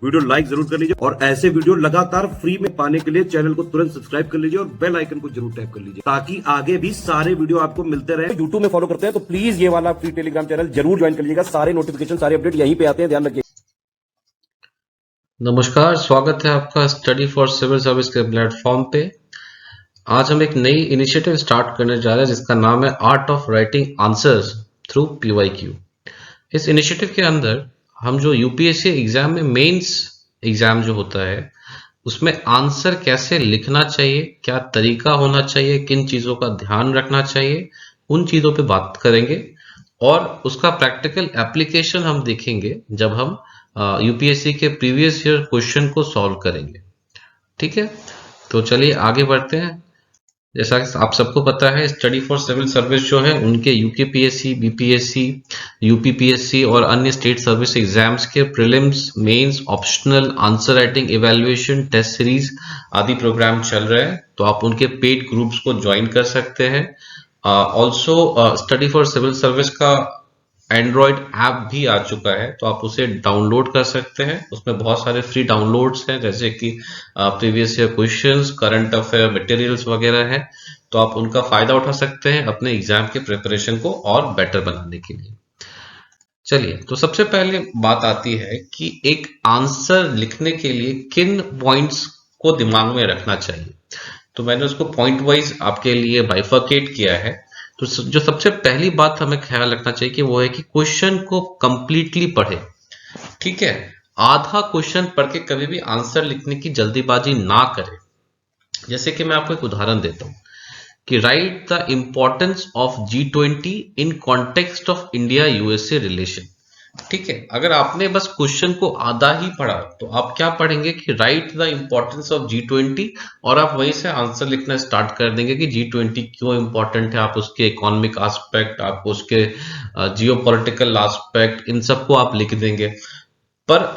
Video like जरूर कर लीजिए और ऐसे वीडियो लगातार फ्री में पाने के लिए चैनल को तुरंत सब्सक्राइब कर लीजिए और बेल आइकन को जरूर टैप कर लीजिए ताकि आगे भी सारे वीडियो आपको मिलते रहे। यूट्यूब में फॉलो करते हैं तो प्लीज ये वाला फ्री टेलीग्राम चैनल जरूर ज्वाइन कर लीजिएगा। सारे नोटिफिकेशन सारे अपडेट यहीं पे आते हैं, ध्यान रखिए। नमस्कार, स्वागत है आपका स्टडी फॉर सिविल सर्विस के प्लेटफॉर्म पे। आज हम एक नई इनिशिएटिव स्टार्ट करने जा रहे हैं जिसका नाम है art of writing answers through PYQ. इस इनिशिएटिव के अंदर हम जो यूपीएससी एग्जाम में मेंस एग्जाम जो होता है उसमें आंसर कैसे लिखना चाहिए, क्या तरीका होना चाहिए, किन चीज़ों का ध्यान रखना चाहिए, उन चीज़ों पे बात करेंगे और उसका प्रैक्टिकल एप्लीकेशन हम देखेंगे जब हम यूपीएससी के प्रीवियस ईयर क्वेश्चन को सॉल्व करेंगे। ठीक है, तो चलिए आगे बढ़ते हैं। जैसा कि आप सबको पता है, स्टडी फॉर सिविल सर्विस जो है उनके यूकेपीएससी, बीपीएससी, यूपीपीएससी और अन्य स्टेट सर्विस एग्जाम्स के prelims, mains, optional, answer writing evaluation, test series आदि प्रोग्राम चल रहे हैं, तो आप उनके पेड ग्रुप्स को ज्वाइन कर सकते हैं। Also study for civil service का एंड्रॉयड ऐप भी आ चुका है, तो आप उसे डाउनलोड कर सकते हैं। उसमें बहुत सारे फ्री डाउनलोड्स हैं, जैसे कि previous year questions, current affair materials वगैरह हैं, तो आप उनका फायदा उठा सकते हैं अपने एग्जाम के प्रिपरेशन को और बेटर बनाने के लिए। चलिए, तो सबसे पहले बात आती है कि एक आंसर लिखने के लिए किन पॉइंट्स को दिमाग में रखना चाहिए। तो मैंने उसको पॉइंट वाइज आपके लिए बाइफर्केट किया है। तो जो सबसे पहली बात हमें ख्याल रखना चाहिए कि वो है कि क्वेश्चन को कंप्लीटली पढ़े। ठीक है, आधा क्वेश्चन पढ़ के कभी भी आंसर लिखने की जल्दीबाजी ना करें। जैसे कि मैं आपको एक उदाहरण देता हूं कि right the importance of G20 in context of India USA relation. ठीक है, अगर आपने बस क्वेश्चन को आधा ही पढ़ा तो आप क्या पढ़ेंगे कि right the importance of G20 और आप वहीं से आंसर लिखना स्टार्ट कर देंगे कि G20 क्यों इंपॉर्टेंट है। आप उसके इकोनॉमिक एस्पेक्ट, आप उसके जियोपॉलिटिकल एस्पेक्ट, इन सबको आप लिख देंगे। पर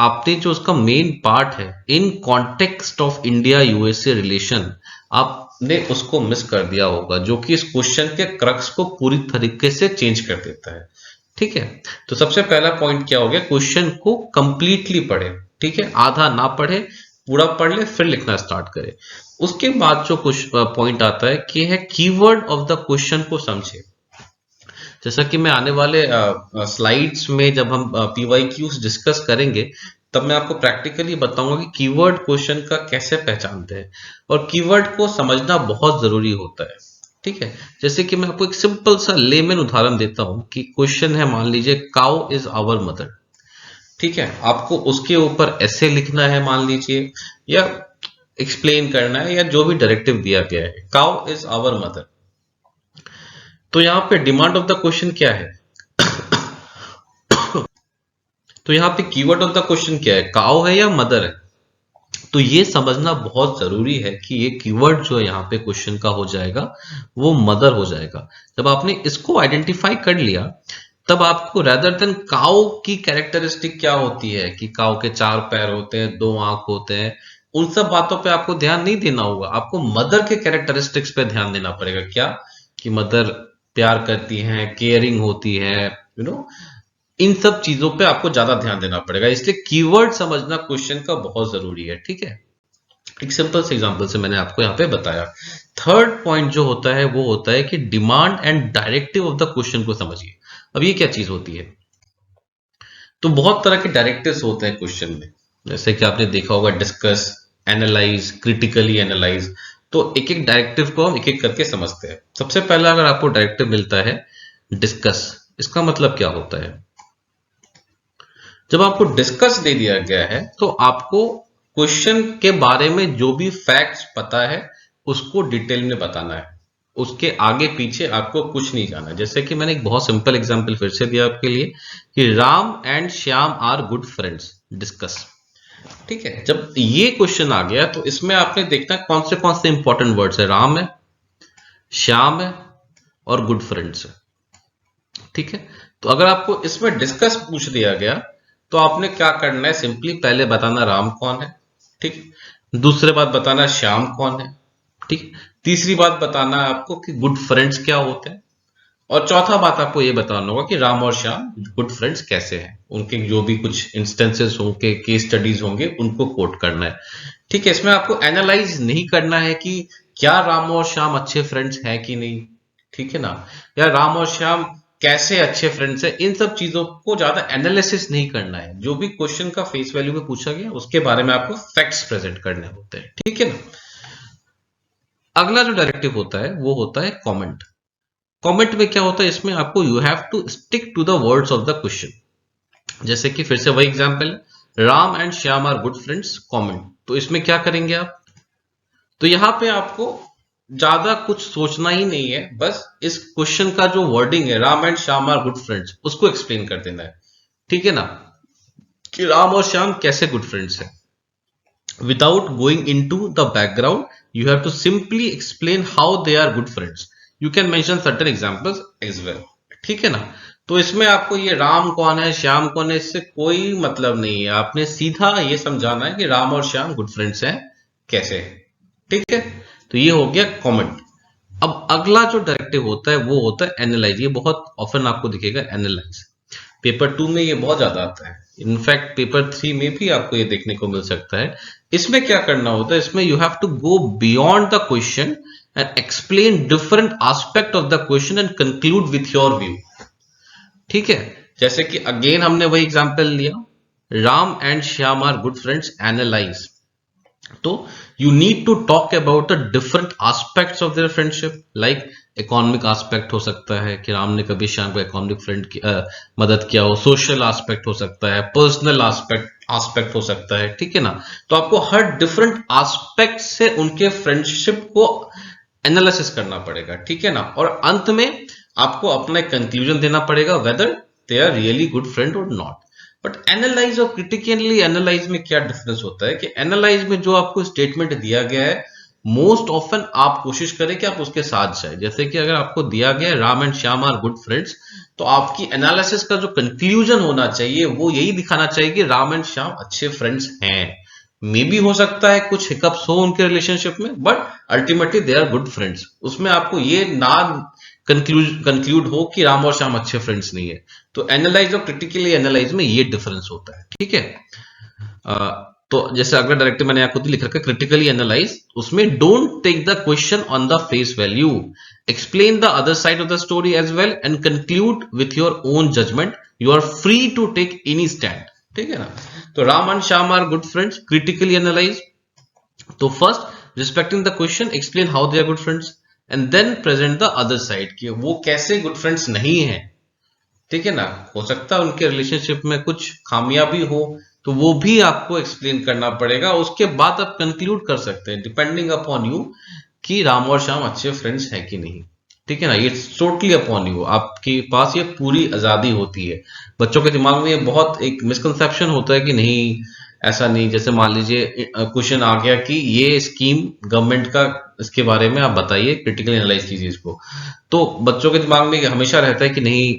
आपने जो उसका मेन पार्ट है in context of India USA relation, आपने उसको मिस कर दिया होगा, जो कि इस क्वेश्चन के क्रक्स को पूरी तरीके से चेंज कर देता है। ठीक है, तो सबसे पहला पॉइंट क्या हो गया, क्वेश्चन को कंप्लीटली पढ़े। ठीक है, आधा ना पढ़े, पूरा पढ़ ले फिर लिखना स्टार्ट करे। उसके बाद जो कुछ पॉइंट आता है कि है कीवर्ड ऑफ द क्वेश्चन को समझे। जैसा कि मैं आने वाले स्लाइड्स में जब हम पीवाईक्यूज डिस्कस करेंगे तब मैं आपको प्रैक्टिकली बताऊंगा कि कीवर्ड क्वेश्चन का कैसे पहचानते हैं, और कीवर्ड को समझना बहुत जरूरी होता है। ठीक है, जैसे कि मैं आपको एक सिंपल सा लेमन उदाहरण देता हूं कि क्वेश्चन है, मान लीजिए काउ इज आवर मदर। ठीक है, आपको उसके ऊपर ऐसे लिखना है मान लीजिए, या एक्सप्लेन करना है, या जो भी डायरेक्टिव दिया गया है, काउ इज आवर मदर। तो यहां पे डिमांड ऑफ द क्वेश्चन क्या है तो यहां पे कीवर्ड ऑफ द क्वेश्चन क्या है, काउ है या मदर है। तो ये समझना बहुत जरूरी है कि ये कीवर्ड जो है यहाँ पे क्वेश्चन का हो जाएगा वो मदर हो जाएगा। जब आपने इसको आइडेंटिफाई कर लिया तब आपको रेदर देन काउ की कैरेक्टरिस्टिक क्या होती है कि काउ के 4 पैर होते हैं, 2 आंख होते हैं, उन सब बातों पे आपको ध्यान नहीं देना होगा। आपको मदर के कैरेक्टरिस्टिक्स पे ध्यान देना पड़ेगा। क्या कि मदर प्यार करती हैं, केयरिंग होती है, इन सब चीजों पे आपको ज्यादा ध्यान देना पड़ेगा। इसलिए कीवर्ड समझना क्वेश्चन का बहुत जरूरी है। ठीक है, एक सिंपल से एग्जांपल से मैंने आपको यहाँ पे बताया। थर्ड पॉइंट जो होता है वो होता है कि demand and directive of the question को समझिए। अब ये क्या चीज होती है, तो बहुत तरह के डायरेक्टिव्स होते हैं क्वेश्चन में, जैसे कि आपने देखा होगा डिस्कस, एनालाइज, क्रिटिकली एनालाइज। तो एक एक डायरेक्टिव को हम एक एक करके समझते हैं। सबसे पहला अगर आपको डायरेक्टिव मिलता है डिस्कस, इसका मतलब क्या होता है। जब आपको डिस्कस दे दिया गया है तो आपको क्वेश्चन के बारे में जो भी फैक्ट्स पता है उसको डिटेल में बताना है, उसके आगे पीछे आपको कुछ नहीं जाना। जैसे कि मैंने एक बहुत सिंपल एग्जांपल फिर से दिया आपके लिए कि Ram and Shyam are good friends, discuss. ठीक है, जब ये क्वेश्चन आ गया तो इसमें आपने देखना कौन से इंपॉर्टेंट वर्ड्स है, राम है, श्याम है और गुड फ्रेंड्स है। ठीक है, तो अगर आपको इसमें डिस्कस पूछ दिया गया तो आपने क्या करना है, सिंपली पहले बताना राम कौन है। ठीक, दूसरे बात बताना श्याम कौन है। ठीक, तीसरी बात बताना है आपको कि गुड फ्रेंड्स क्या होते हैं। और चौथा बात आपको ये बताना होगा कि राम और श्याम गुड फ्रेंड्स कैसे हैं, उनके जो भी कुछ इंस्टेंसेस होंगे, केस स्टडीज होंगे, उनको कोट करना है। ठीक है, इसमें आपको एनालाइज नहीं करना है कि क्या राम और श्याम अच्छे फ्रेंड्स हैं कि नहीं, ठीक है ना, या राम और श्याम कैसे अच्छे फ्रेंड्स हैं, इन सब चीजों को ज्यादा एनालिसिस नहीं करना है। जो भी क्वेश्चन का फेस वैल्यू में पूछा गया उसके बारे में आपको फैक्ट्स प्रेजेंट करने होते हैं, ठीक है ना। अगला जो डायरेक्टिव होता है वो होता है कमेंट। कमेंट में क्या होता है, इसमें आपको you have to stick to the words of the question. जैसे कि फिर से वही एग्जांपल है, Ram and Shyam are good friends comment, तो इसमें क्या करेंगे आप, तो यहां पे आपको ज्यादा कुछ सोचना ही नहीं है, बस इस क्वेश्चन का जो वर्डिंग है Ram and Shyam are good friends उसको एक्सप्लेन कर देना है, ठीक है ना, कि राम और श्याम कैसे गुड फ्रेंड्स हैं। Without going into the background, you have to simply explain how they are good friends. You can mention certain examples as well. ठीक है ना। तो इसमें आपको ये राम कौन है श्याम कौन है इससे कोई मतलब नहीं है, आपने सीधा ये समझाना है कि राम और श्याम गुड फ्रेंड्स हैं कैसे, ठीक है। तो ये हो गया कमेंट। अब अगला जो डायरेक्टिव होता है वो होता है एनालाइज। ये बहुत ऑफन आपको दिखेगा एनालाइज, पेपर 2 में ये बहुत ज्यादा आता है, इनफैक्ट पेपर 3 में भी आपको ये देखने को मिल सकता है। इसमें क्या करना होता है, इसमें you have to go beyond the question and explain different aspect of the question and conclude with your view, ठीक है। जैसे कि अगेन हमने वही एग्जांपल लिया, Ram and Shyam are good friends analyse, तो you need to talk about the different aspects of their friendship, like economic aspect हो सकता है कि राम ने कभी श्याम को इकोनॉमिक फ्रेंड की मदद किया हो, सोशल एस्पेक्ट हो सकता है, पर्सनल एस्पेक्ट हो सकता है, ठीक है ना। तो आपको हर डिफरेंट एस्पेक्ट से उनके फ्रेंडशिप को एनालिसिस करना पड़ेगा, ठीक है ना, और अंत में आपको अपना एक कंक्लूजन देना पड़ेगा whether they are really good friend और नॉट। बट एनालाइज और क्रिटिकली एनालाइज में क्या डिफरेंस होता है कि एनालाइज में जो आपको स्टेटमेंट दिया गया है मोस्ट ऑफन आप कोशिश करें कि आप उसके साथ जाए। जैसे कि अगर आपको दिया गया है Ram and Shyam are good friends, तो आपकी एनालिसिस का जो कंक्लूजन होना चाहिए वो यही दिखाना चाहिए कि राम एंड श्याम अच्छे फ्रेंड्स हैं। मे भी हो सकता है कुछ हिकअप्स हो उनके रिलेशनशिप में, but ultimately they are good friends. उसमें आपको ये ना कंक्लूड हो कि राम और श्याम अच्छे फ्रेंड्स नहीं है। तो एनालाइज और क्रिटिकली एनालाइज में ये डिफरेंस होता है, ठीक है। तो जैसे अगला डायरेक्टिव मैंने आपको लिख रखा है क्रिटिकली एनालाइज, उसमें don't take the question on the face value, explain the other side of the story as well and conclude with your own judgement, you are free to take any stand, ठीक है ना। तो Ram and Shyam are good friends, critically analyse, तो first respecting the question explain how they are good friends and then present the other side कि वो कैसे good friends नहीं है, ठीक है ना। हो सकता है उनके रिलेशनशिप में कुछ खामियां भी हो, तो वो भी आपको एक्सप्लेन करना पड़ेगा। उसके बाद आप कंक्लूड कर सकते हैं डिपेंडिंग अपॉन यू कि राम और श्याम अच्छे फ्रेंड्स हैं कि नहीं, ठीक है ना। ये टोटली अपॉन यू, आपके पास ये पूरी आजादी होती है। बच्चों के दिमाग में ये बहुत एक मिसकंसेप्शन होता है कि नहीं ऐसा नहीं, जैसे मान लीजिए क्वेश्चन आ गया कि ये स्कीम गवर्नमेंट का, इसके बारे में आप बताइए, क्रिटिकल एनालाइज कीजिए इसको, तो बच्चों के दिमाग में हमेशा रहता है कि नहीं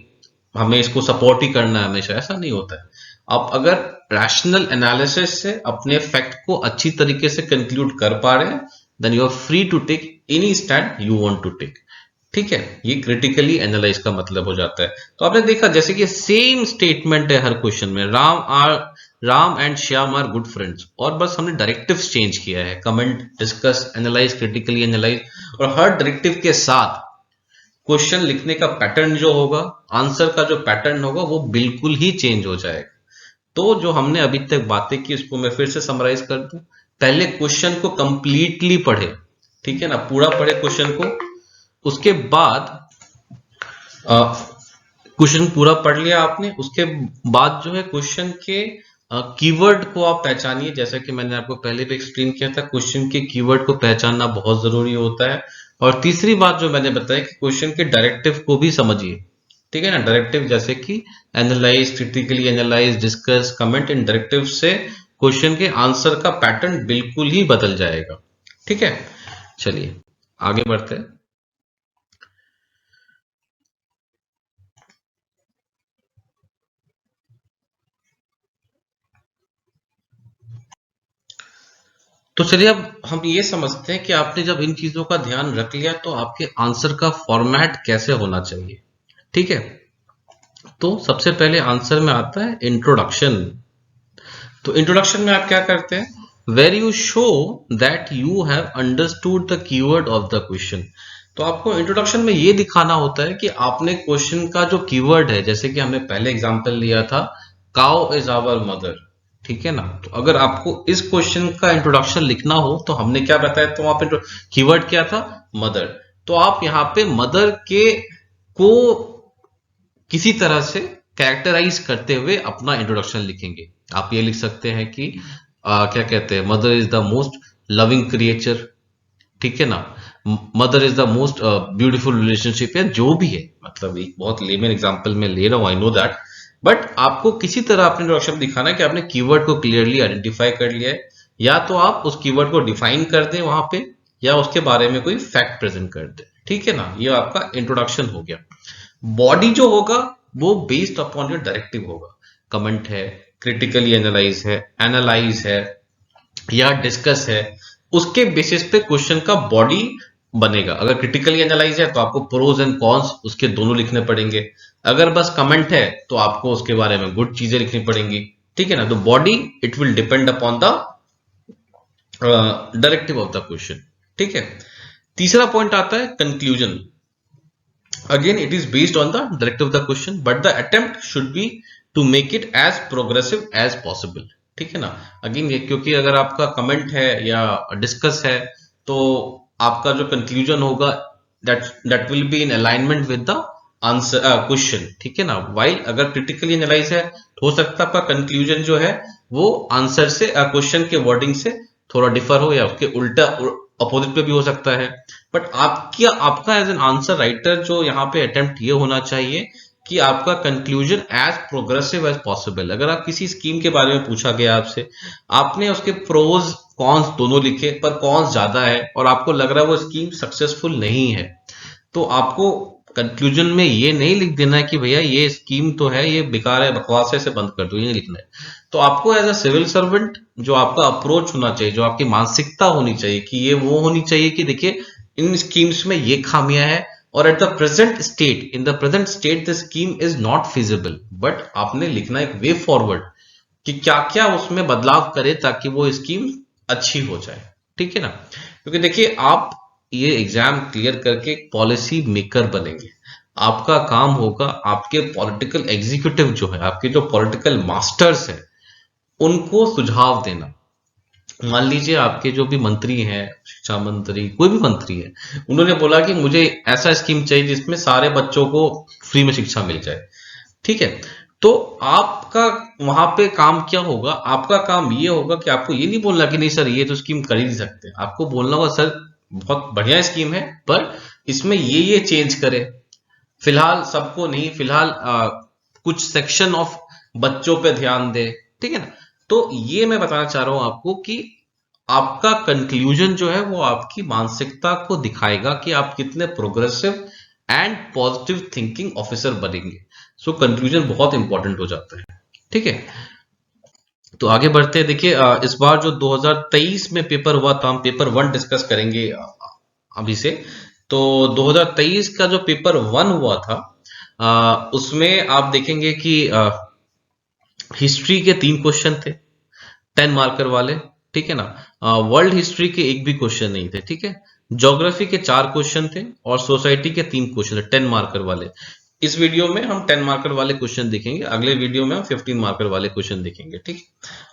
हमें इसको सपोर्ट ही करना है हमेशा, ऐसा नहीं होता है। आप अगर रैशनल एनालिसिस से अपने फैक्ट को अच्छी तरीके से कंक्लूड कर पा रहे हैं then you are free to take any stand you want to take, ठीक है। ये क्रिटिकली एनालाइज का मतलब हो जाता है। तो आपने देखा जैसे कि सेम स्टेटमेंट है हर क्वेश्चन में, Ram and Shyam are good friends, और बस हमने डायरेक्टिव्स चेंज किया है, comment, discuss, analyse, critically analyse, और हर डायरेक्टिव के साथ क्वेश्चन लिखने का पैटर्न जो होगा, आंसर का जो पैटर्न होगा वो बिल्कुल ही चेंज हो जाएगा। तो जो हमने अभी तक बातें की उसको मैं फिर से समराइज कर दूं। पहले क्वेश्चन को कंप्लीटली पढ़े, ठीक है ना, पूरा पढ़े क्वेश्चन को। उसके बाद क्वेश्चन पूरा पढ़ लिया आपने, उसके बाद जो है क्वेश्चन के कीवर्ड को आप पहचानिए। जैसा कि मैंने आपको पहले भी एक्सप्लेन किया था, क्वेश्चन के कीवर्ड को पहचानना बहुत जरूरी होता है। और तीसरी बात जो मैंने बताया कि क्वेश्चन के डायरेक्टिव को भी समझिए, ठीक है ना। डायरेक्टिव जैसे कि analyse, critically analyse, discuss, comment, इन डायरेक्टिव से क्वेश्चन के आंसर का पैटर्न बिल्कुल ही बदल जाएगा, ठीक है। चलिए आगे बढ़ते हैं। तो चलिए अब हम ये समझते हैं कि आपने जब इन चीजों का ध्यान रख लिया तो आपके आंसर का फॉर्मेट कैसे होना चाहिए, ठीक है, तो सबसे पहले आंसर में आता है इंट्रोडक्शन। तो इंट्रोडक्शन में आप क्या करते हैं, where you show that you have understood the keyword of the question. तो आपको इंट्रोडक्शन में ये दिखाना होता है कि आपने क्वेश्चन का जो कीवर्ड है, जैसे कि हमने पहले एग्जांपल लिया था काउ इज आवर मदर, ठीक है ना। तो अगर आपको इस क्वेश्चन का इंट्रोडक्शन लिखना हो तो हमने क्या बताया, तो वहां पे कीवर्ड क्या था, मदर। तो आप यहाँ पे मदर के को किसी तरह से कैरेक्टराइज करते हुए अपना इंट्रोडक्शन लिखेंगे। आप ये लिख सकते हैं कि क्या कहते हैं, mother is the most loving creature, ठीक है ना, mother is the most beautiful relationship, या जो भी है, मतलब एक बहुत लेमन एग्जांपल मैं ले रहा हूं, आई नो दैट, बट आपको किसी तरह अपने इंट्रोडक्शन दिखाना है कि आपने कीवर्ड को क्लियरली आइडेंटिफाई कर लिया है, या तो आप उस कीवर्ड को डिफाइन कर दें वहां पे, या उसके बारे में कोई फैक्ट प्रेजेंट कर दें, ठीक है ना। ये आपका इंट्रोडक्शन हो गया। बॉडी जो होगा वो बेस्ड अपॉन योर डायरेक्टिव होगा, कमेंट है, क्रिटिकली एनालाइज है या डिस्कस है, उसके बेसिस पे क्वेश्चन का बॉडी बनेगा। अगर क्रिटिकली एनालाइज है तो आपको प्रोज एंड कॉन्स उसके दोनों लिखने पड़ेंगे, अगर बस कमेंट है तो आपको उसके बारे में गुड चीजें लिखनी पड़ेंगी, ठीक है ना। तो body it will depend upon the directive of the question, ठीक है। तीसरा पॉइंट आता है conclusion. Again, it is based on the directive of the question, but the attempt should be to make it as progressive as possible, ठीक है ना। Again ये क्योंकि अगर आपका कमेंट है या डिस्कस है तो आपका जो कंक्लूजन होगा that will be in alignment with the answer question, ठीक है ना। वाइल अगर क्रिटिकली एनालाइज है तो हो सकता है आपका कंक्लूजन जो है वो आंसर से क्वेश्चन के वर्डिंग से थोड़ा डिफर हो, या उसके उल्टा अपोजिट पे भी हो सकता है। बट आपका एज एन आंसर राइटर जो यहाँ पे अटेम्प्ट ये होना चाहिए कि आपका conclusion as progressive as possible. अगर आप किसी स्कीम के बारे में पूछा गया आपसे, आपने उसके प्रोज कॉन्स दोनों लिखे, पर कॉन्स ज्यादा है और आपको लग रहा है वो स्कीम सक्सेसफुल नहीं है, तो आपको कंक्लूजन में ये नहीं लिख देना है कि भैया ये स्कीम तो है, ये बेकार है, बकवास है, इसे बंद कर दो, ये नहीं लिखना है। तो आपको एज अ सिविल सर्वेंट जो आपका अप्रोच होना चाहिए, जो आपकी मानसिकता होनी चाहिए कि ये वो होनी चाहिए कि देखिए इन स्कीम्स में ये खामियां है, और at the present state, in the present state the scheme is not feasible. But आपने लिखना एक वे फॉरवर्ड कि क्या क्या उसमें बदलाव करे ताकि वो स्कीम अच्छी हो जाए, ठीक है ना। क्योंकि देखिए आप ये एग्जाम क्लियर करके एक पॉलिसी मेकर बनेंगे, आपका काम होगा आपके पॉलिटिकल एग्जीक्यूटिव जो है, आपके जो पॉलिटिकल मास्टर्स हैं, उनको सुझाव देना। मान लीजिए आपके जो भी मंत्री हैं, शिक्षा मंत्री, कोई भी मंत्री है, उन्होंने बोला कि मुझे ऐसा स्कीम चाहिए जिसमें सारे बच्चों को फ्री में शिक्षा मिल जाए, ठीक है। तो आपका वहां पे काम क्या होगा, आपका काम ये होगा कि आपको ये नहीं बोलना कि नहीं सर ये तो स्कीम कर ही नहीं सकते, आपको बोलना होगा सर बहुत बढ़िया स्कीम है पर इसमें ये चेंज करे, फिलहाल सबको नहीं, फिलहाल कुछ सेक्शन ऑफ बच्चों पे ध्यान दे, ठीक है ना। तो ये मैं बताना चाह रहा हूं आपको कि आपका कंक्लूजन जो है वो आपकी मानसिकता को दिखाएगा कि आप कितने progressive and positive thinking officer बनेंगे। सो कंक्लूजन बहुत इंपॉर्टेंट हो जाता है, ठीक है। तो आगे बढ़ते हैं। देखिए इस बार जो 2023 में पेपर हुआ था, हम पेपर 1 डिस्कस करेंगे अभी से। तो 2023 का जो पेपर 1 हुआ था उसमें आप देखेंगे कि हिस्ट्री के 3 क्वेश्चन थे 10 मार्कर वाले, ठीक है ना। वर्ल्ड हिस्ट्री के एक भी क्वेश्चन नहीं थे, ठीक है। ज्योग्राफी के 4 क्वेश्चन थे और सोसाइटी के 3 क्वेश्चन थे 10 मार्कर वाले। इस वीडियो में हम 10 मार्कर वाले क्वेश्चन देखेंगे, अगले वीडियो में हम 15 मार्कर वाले क्वेश्चन देखेंगे, ठीक।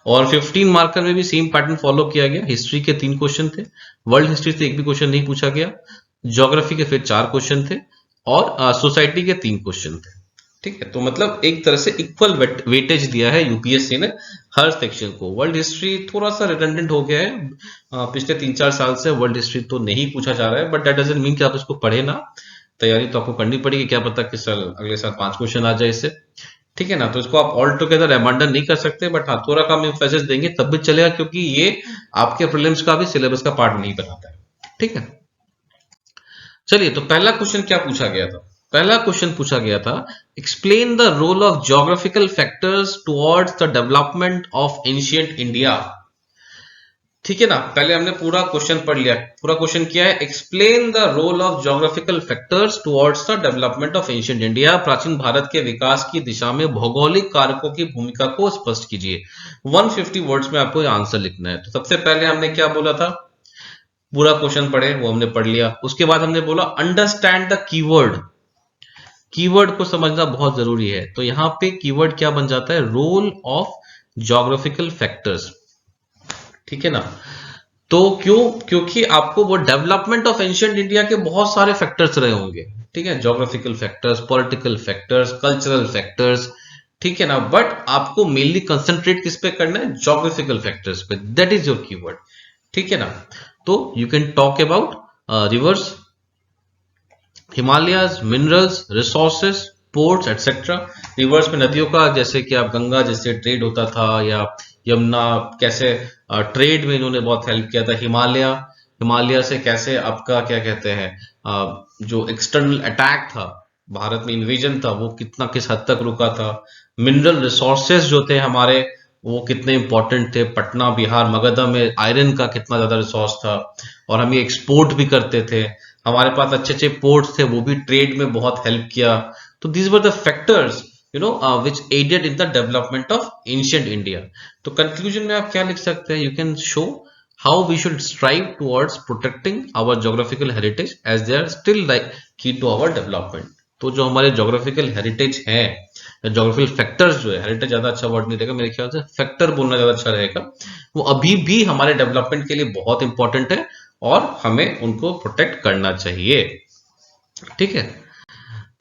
और 15 मार्कर में भी सेम पैटर्न फॉलो किया गया। हिस्ट्री के 3 क्वेश्चन थे, वर्ल्ड हिस्ट्री से एक भी क्वेश्चन नहीं पूछा गया, ज्योग्राफी के फिर 4 क्वेश्चन थे और सोसाइटी के 3 क्वेश्चन थे, ठीक है। तो मतलब एक तरह से इक्वल वेटेज दिया है यूपीएससी ने हर सेक्शन को। वर्ल्ड हिस्ट्री थोड़ा सा रिडंडेंट हो गया है, पिछले 3-4 साल से वर्ल्ड हिस्ट्री तो नहीं पूछा जा रहा है, बट दैट डजंट मीन कि आप इसको पढ़े ना, तैयारी तो आपको करनी पड़ेगी, क्या पता कि साल अगले साल 5 क्वेश्चन आ जाए इससे, ठीक है ना। तो इसको आप ऑल टुगेदर अबैंडन नहीं कर सकते, बट हाँ थोड़ा कम एम्फेसिस देंगे तब भी चलेगा, क्योंकि ये आपके प्रीलिम्स का भी सिलेबस का पार्ट नहीं बनाता है, ठीक है। चलिए, तो पहला क्वेश्चन क्या पूछा गया था? पहला क्वेश्चन पूछा गया था, explain the role of geographical factors towards the development of ancient India. ठीक है ना। पहले हमने पूरा क्वेश्चन पढ़ लिया। पूरा क्वेश्चन क्या है, explain the role of geographical factors towards the development of ancient India, प्राचीन भारत के विकास की दिशा में भौगोलिक कारकों की भूमिका को स्पष्ट कीजिए। 150 वर्ड्स में आपको आंसर लिखना है। तो सबसे पहले हमने क्या बोला था, पूरा क्वेश्चन पढ़े, वो हमने पढ़ लिया। उसके बाद हमने बोला अंडरस्टैंड द कीवर्ड, कीवर्ड को समझना बहुत जरूरी है। तो यहां पे कीवर्ड क्या बन जाता है, रोल ऑफ ज्योग्राफिकल फैक्टर्स, ठीक है ना। तो क्यों, क्योंकि आपको वो डेवलपमेंट ऑफ एंशिएंट इंडिया के बहुत सारे फैक्टर्स रहे होंगे, ठीक है, geographical factors, political factors, cultural factors, ठीक है ना। बट आपको मेनली कंसंट्रेट किस पे करना है, ज्योग्राफिकल फैक्टर्स पे, दैट इज योर कीवर्ड, ठीक है ना। तो you can talk about reverse, Himalayas, minerals, resources, ports etcetera. Reverse में नदियों का, जैसे कि आप गंगा जैसे ट्रेड होता था, या यमुना, कैसे ट्रेड में इन्होंने बहुत हेल्प किया था। हिमालय से कैसे आपका क्या कहते हैं, जो एक्सटर्नल अटैक था, भारत में इन्वेजन था, वो कितना किस हद तक रुका था। मिनरल रिसोर्सेस जो थे हमारे, वो कितने इंपॉर्टेंट थे। पटना, बिहार, मगधा में आयरन का कितना ज्यादा रिसोर्स था, और हम ये एक्सपोर्ट भी करते थे। हमारे पास अच्छे अच्छे पोर्ट्स थे, वो भी ट्रेड में बहुत हेल्प किया। तो these were the factors which aided in the development of ancient India. तो कंक्लूजन में आप क्या लिख सकते हैं, you can show how we should strive towards protecting our geographical heritage as they are still like key to our development. तो जो हमारे geographical heritage है, geographical factors जो है, heritage ज्यादा अच्छा वर्ड नहीं रहेगा मेरे ख्याल से, factor बोलना ज्यादा अच्छा रहेगा, वो अभी भी हमारे डेवलपमेंट के लिए बहुत इंपॉर्टेंट है और हमें उनको प्रोटेक्ट करना चाहिए, ठीक है।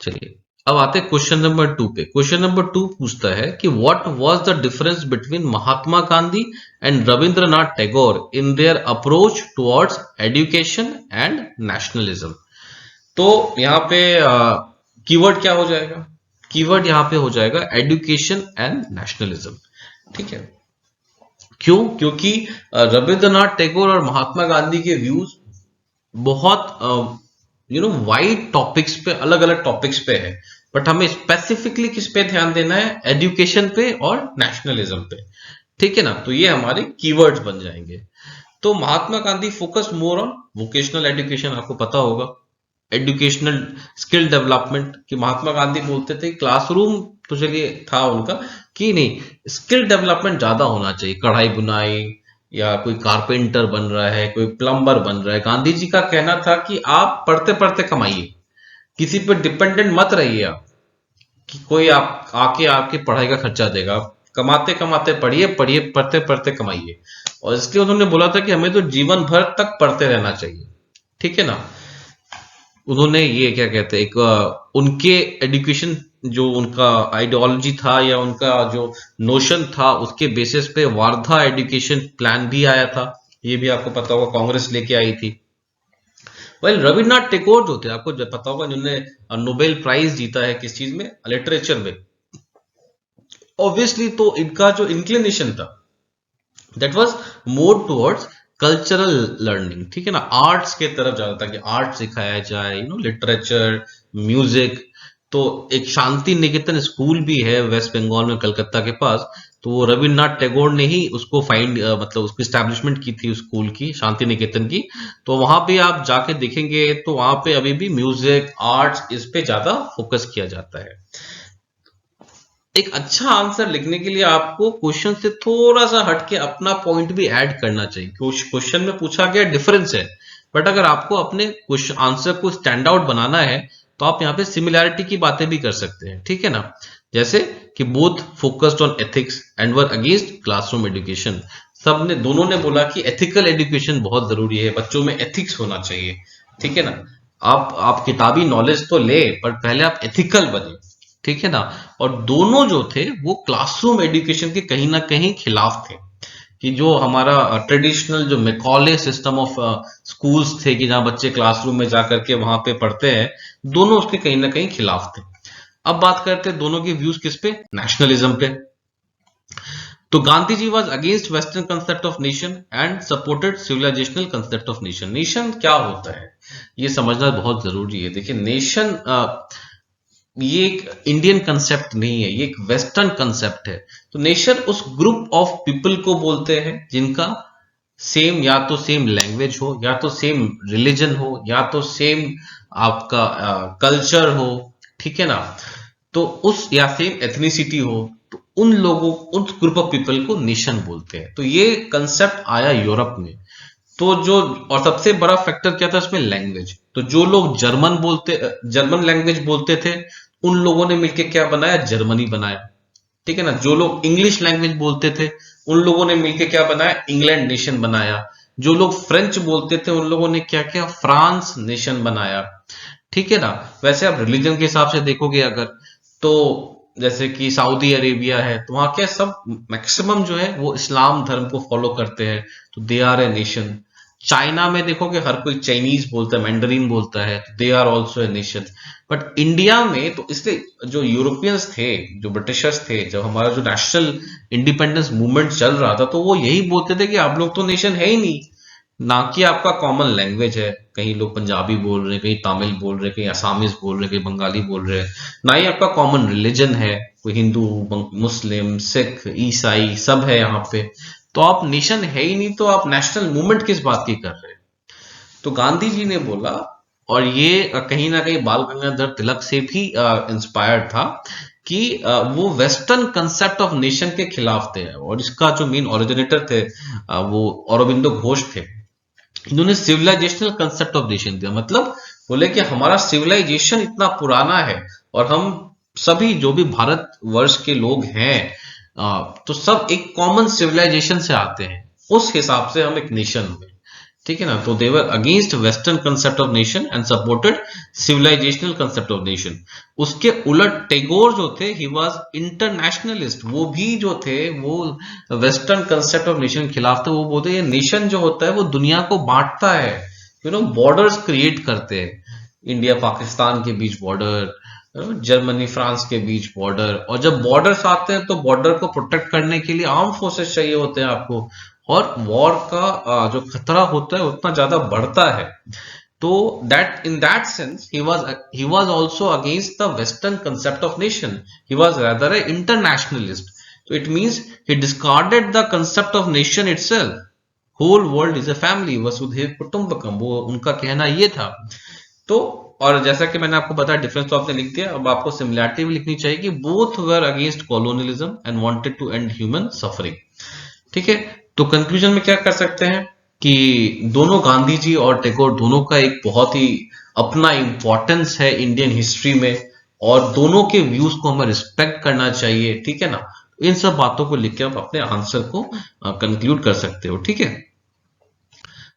चलिए अब आते हैं क्वेश्चन नंबर 2 पे। क्वेश्चन नंबर 2 पूछता है कि what was the difference between Mahatma Gandhi and Rabindranath Tagore in their approach towards education and nationalism. तो यहाँ पे कीवर्ड क्या हो जाएगा, कीवर्ड यहाँ पे हो जाएगा एजुकेशन एंड नेशनलिज्म, ठीक है। क्यों, क्योंकि रविंद्रनाथ टैगोर और महात्मा गांधी के व्यूज बहुत वाइड टॉपिक्स पे, अलग अलग टॉपिक्स पे है, बट हमें स्पेसिफिकली किस पे ध्यान देना है, एजुकेशन पे और नेशनलिज्म पे, ठीक है ना। तो ये हमारे कीवर्ड्स बन जाएंगे। तो Mahatma Gandhi focus more on vocational education, आपको पता होगा, एजुकेशनल स्किल डेवलपमेंट, कि महात्मा गांधी बोलते थे क्लासरूम तो चलिए था उनका, कि नहीं, स्किल डेवलपमेंट ज्यादा होना चाहिए। कढ़ाई बुनाई, या कोई कारपेंटर बन रहा है, कोई प्लम्बर बन रहा है, गांधी जी का कहना था कि आप पढ़ते पढ़ते कमाइए, किसी पर डिपेंडेंट मत रहिए आप, कि कोई आप आके आपकी पढ़ाई का खर्चा देगा। कमाते कमाते पढ़िए, पढ़िए, पढ़ते पढ़ते कमाइए। और इसलिए उन्होंने बोला था कि हमें तो जीवन भर तक पढ़ते रहना चाहिए, ठीक है ना। उन्होंने ये क्या कहते हैं, एक उनके एजुकेशन, जो उनका आइडियोलॉजी था या उनका जो नोशन था, उसके बेसिस पे वार्धा एजुकेशन प्लान भी आया था, ये भी आपको पता होगा, कांग्रेस लेके आई थी। वेल रविन्द्रनाथ टैगोर जो थे, आपको पता होगा, जिन्होंने नोबेल प्राइज जीता है किस चीज में, लिटरेचर में। ऑब्वियसली तो इनका जो इंक्लिनेशन था that was more towards cultural learning, ठीक है ना, आर्ट्स के तरफ ज्यादा था, कि आर्ट सिखाया जाए, लिटरेचर, म्यूजिक। तो एक शांति निकेतन स्कूल भी है वेस्ट बंगाल में, कलकत्ता के पास। तो वो रविन्द्रनाथ टैगोर ने ही उसको मतलब उसकी स्टैब्लिशमेंट की थी, उस स्कूल की, शांति निकेतन की। तो वहां पे आप जाके देखेंगे तो वहां पे अभी भी म्यूजिक, आर्ट्स, इस पे ज्यादा फोकस किया जाता है। एक अच्छा आंसर लिखने के लिए आपको क्वेश्चन से थोड़ा सा हटके अपना पॉइंट भी ऐड करना चाहिए। क्वेश्चन में पूछा गया डिफरेंस है, बट अगर आपको अपने क्वेश्चन आंसर को स्टैंड आउट बनाना है तो आप यहाँ पे सिमिलैरिटी की बातें भी कर सकते हैं, ठीक है ना। जैसे कि both focused on ethics and were against classroom education. सबने, दोनों ने बोला कि एथिकल एजुकेशन बहुत जरूरी है, बच्चों में एथिक्स होना चाहिए, ठीक है ना। आप किताबी नॉलेज तो ले, पर पहले आप एथिकल बने, ठीक है ना। और दोनों जो थे वो क्लासरूम एजुकेशन के कहीं ना कहीं खिलाफ थे, कि जो हमारा ट्रेडिशनल जो मैकॉले सिस्टम ऑफ स्कूल्स थे, कि जहां बच्चे क्लासरूम में जाकर के वहां पे पढ़ते हैं, दोनों उसके कहीं ना कहीं खिलाफ थे। अब बात करते हैं दोनों के व्यूज किस पे, नेशनलिज्म पे। तो Gandhi ji was against western concept of nation and supported civilisational concept of nation. Nation क्या होता है ये समझना बहुत जरूरी है। देखिए, नेशन ये एक इंडियन कंसेप्ट नहीं है, ये एक वेस्टर्न कंसेप्ट है। तो नेशन उस ग्रुप ऑफ पीपल को बोलते हैं जिनका सेम, या तो सेम लैंग्वेज हो, या तो सेम रिलीजन हो, या तो सेम आपका कल्चर हो, ठीक है ना, तो उस या सेम एथनिसिटी हो, तो उन लोगों, उस ग्रुप ऑफ पीपल को नेशन बोलते हैं। तो ये कंसेप्ट आया यूरोप में। तो जो, और सबसे बड़ा फैक्टर क्या था इसमें, लैंग्वेज। तो जो लोग जर्मन लैंग्वेज बोलते थे, उन लोगों ने मिलकर क्या बनाया, जर्मनी बनाया, ठीक है ना। जो लोग इंग्लिश लैंग्वेज बोलते थे, उन लोगों ने मिलकर क्या बनाया, इंग्लैंड नेशन बनाया। जो लोग फ्रेंच बोलते थे, उन लोगों ने क्या किया, फ्रांस नेशन बनाया, ठीक है ना। वैसे आप रिलीजन के हिसाब से देखोगे अगर, तो जैसे कि सऊदी अरेबिया है, तो वहां क्या सब मैक्सिमम जो है वो इस्लाम धर्म को फॉलो करते हैं, तो they are a nation. China में देखोगे हर कोई चाइनीज बोलता है, मैंडरीन बोलता है, they are also a nation. But India में तो इसलिए जो यूरोपियंस थे, जो ब्रिटिशर्स थे, जब हमारा जो नेशनल इंडिपेंडेंस मूवमेंट चल रहा था, तो वो यही बोलते थे कि आप लोग तो नेशन है ही नहीं, ना कि आपका कॉमन लैंग्वेज है, कहीं लोग पंजाबी बोल रहे हैं, कहीं तमिल बोल रहे हैं, कहीं असामीज बोल रहे हैं, कहीं बंगाली बोल रहे हैं, ना ही आपका कॉमन रिलीजन है, कोई हिंदू, मुस्लिम, सिख, ईसाई सब है यहाँ पे। तो आप नेशन है ही नहीं, तो आप नेशनल मूवमेंट किस बात की कर रहे हैं। तो गांधी जी ने बोला, और ये कहीं ना कहीं बाल गंगाधर तिलक से भी इंस्पायर्ड था, कि वो वेस्टर्न कंसेप्ट ऑफ नेशन के खिलाफ थे। और इसका जो मेन ओरिजिनेटर थे वो अरबिंदो घोष थे। इन्होंने सिविलाइजेशनल कंसेप्ट ऑफ नेशन दिया, मतलब बोले कि हमारा सिविलाइजेशन इतना पुराना है, और हम सभी जो भी भारत वर्ष के लोग हैं, तो सब एक कॉमन सिविलाइजेशन से आते हैं, उस हिसाब से हम एक नेशन हुए, ठीक है ना। तो they were against western concept of nation and supported civilisational concept of nation. उसके उलट टैगोर जो थे, ही वाज इंटरनेशनलिस्ट, वो भी जो थे वो वेस्टर्न कंसेप्ट ऑफ नेशन के खिलाफ थे। वो बोलते ये नेशन जो होता है वो दुनिया को बांटता है, बॉर्डर्स क्रिएट करते हैं, इंडिया पाकिस्तान के बीच बॉर्डर, जर्मनी फ्रांस के बीच बॉर्डर, और जब बॉर्डर्स आते हैं तो बॉर्डर को प्रोटेक्ट करने के लिए आर्म फोर्सेस चाहिए होते हैं आपको, और वॉर का जो खतरा होता है उतना ज्यादा बढ़ता है। तो that in that sense he was also against the western concept of nation, he was rather a internationalist. तो it means he discarded the concept of nation itself, whole world is a family, वसुधैव कुटुंबकम, वो उनका कहना ये था। तो और जैसा कि मैंने आपको बताया, डिफरेंस तो आपने लिख दिया, अब आपको सिमिलैरिटी भी लिखनी चाहिए कि both were against colonialism and wanted to end human suffering, ठीक है। तो कंक्लूजन में क्या कर सकते हैं कि दोनों, गांधी जी और टैगोर, दोनों का एक बहुत ही अपना इंपॉर्टेंस है इंडियन हिस्ट्री में, और दोनों के व्यूज को हमें रिस्पेक्ट करना चाहिए, ठीक है ना। इन सब बातों को लिख के आप अपने आंसर को कंक्लूड कर सकते हो, ठीक है।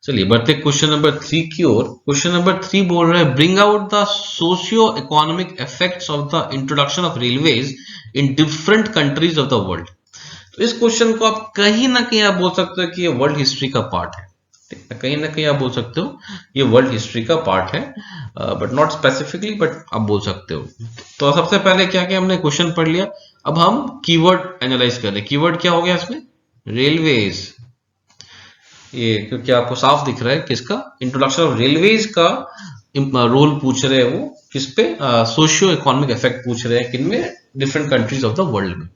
चलिए बढ़ते क्वेश्चन नंबर 3 की ओर। क्वेश्चन नंबर 3 बोल रहे हैं, bring out the socio economic effects of the introduction of railways in different countries of the world. तो इस क्वेश्चन को आप कहीं ना कहीं आप बोल सकते हो कि ये वर्ल्ड हिस्ट्री का पार्ट है, ठीक है, कहीं ना कहीं आप बोल सकते हो ये वर्ल्ड हिस्ट्री का पार्ट है, बट नॉट स्पेसिफिकली, बट आप बोल सकते हो। तो सबसे पहले क्या किया हमने, क्वेश्चन पढ़ लिया, अब हम कीवर्ड एनालाइज कर रहे हैं। कीवर्ड क्या हो गया इसमें, रेलवेज, ये क्योंकि आपको साफ दिख रहा है किसका, इंट्रोडक्शन ऑफ रेलवेज का रोल पूछ रहे हैं, वो किस पे, सोशियो इकोनॉमिक इफेक्ट पूछ रहे हैं, किनमें, different countries of the world में।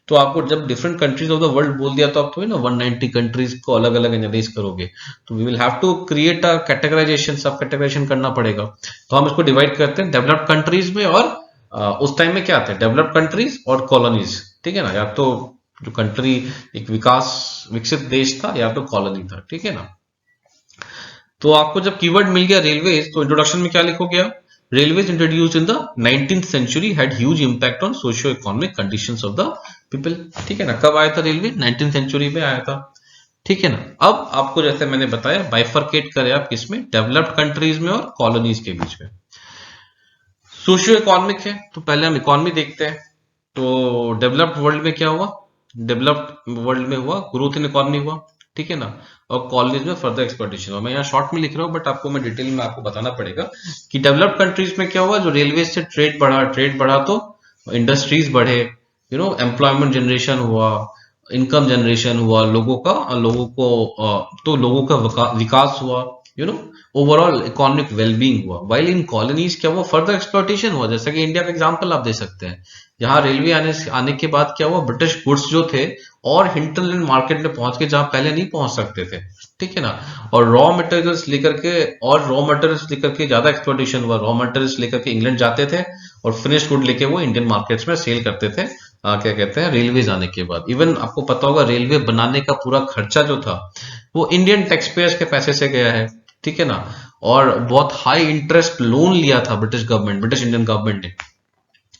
तो आपको जब different countries of the world बोल दिया, तो आप तो ना 190 कंट्रीज को अलग अलग एनालाइज करोगे, तो we will have to create a categorisation, sub categorisation करना पड़ेगा। तो हम इसको डिवाइड करते हैं डेवलप्ड कंट्रीज में, और उस टाइम में क्या था, डेवलप्ड कंट्रीज और कॉलोनीज, ठीक है ना, या तो जो कंट्री एक विकसित देश था, या तो कॉलोनी था, ठीक है ना। तो आपको जब कीवर्ड मिल गया रेलवेज, तो इंट्रोडक्शन में क्या लिखोगे आप, railways introduced in the 19th century had huge impact on socio economic conditions of the people, ठीक है ना। कब आया था रेलवे, 19th century में आया था, ठीक है ना। अब आपको जैसे मैंने बताया, बाइफरकेट करें आप किसमें, डेवलप्ड कंट्रीज में और कॉलोनीज के बीच में। सोशियो इकोनॉमिक है, तो पहले हम इकोनॉमी देखते हैं। तो डेवलप्ड वर्ल्ड में क्या हुआ, डेवलप्ड वर्ल्ड में हुआ ग्रोथ इन इकोनॉमी हुआ, ठीक है ना, और कॉलोनीज में फर्दर एक्सप्लॉयटेशन हुआ। मैं यहाँ शॉर्ट में लिख रहा हूँ, बट आपको मैं डिटेल में आपको बताना पड़ेगा कि डेवलप्ड कंट्रीज में क्या हुआ, जो रेलवे से ट्रेड बढ़ा तो इंडस्ट्रीज बढ़े, एम्प्लॉयमेंट जनरेशन हुआ, इनकम जनरेशन हुआ, लोगों को तो लोगों का विकास हुआ, ओवरऑल इकोनॉमिक वेलबींग हुआ। वाइल इन कॉलोनीज क्या हुआ, फर्दर एक्सप्लॉयटेशन हुआ। जैसे कि इंडिया का एग्जांपल आप दे सकते हैं, यहाँ रेलवे आने के बाद क्या हुआ, ब्रिटिश गुड्स जो थे और हिंटरलैंड मार्केट में पहुंच के जहां पहले नहीं पहुंच सकते थे, ठीक है ना। और रॉ मटेरियल्स लेकर के ज्यादा एक्सप्लॉयटेशन हुआ। रॉ मटेरियल्स लेकर के इंग्लैंड जाते थे और फिनिश गुड लेके वो इंडियन मार्केट्स में सेल करते थे, क्या कहते हैं, रेलवेज आने के बाद। इवन आपको पता होगा रेलवे बनाने का पूरा खर्चा जो था वो इंडियन टैक्स पेयर्स के पैसे से गया है, ठीक है ना। और बहुत हाई इंटरेस्ट लोन लिया था ब्रिटिश इंडियन गवर्नमेंट ने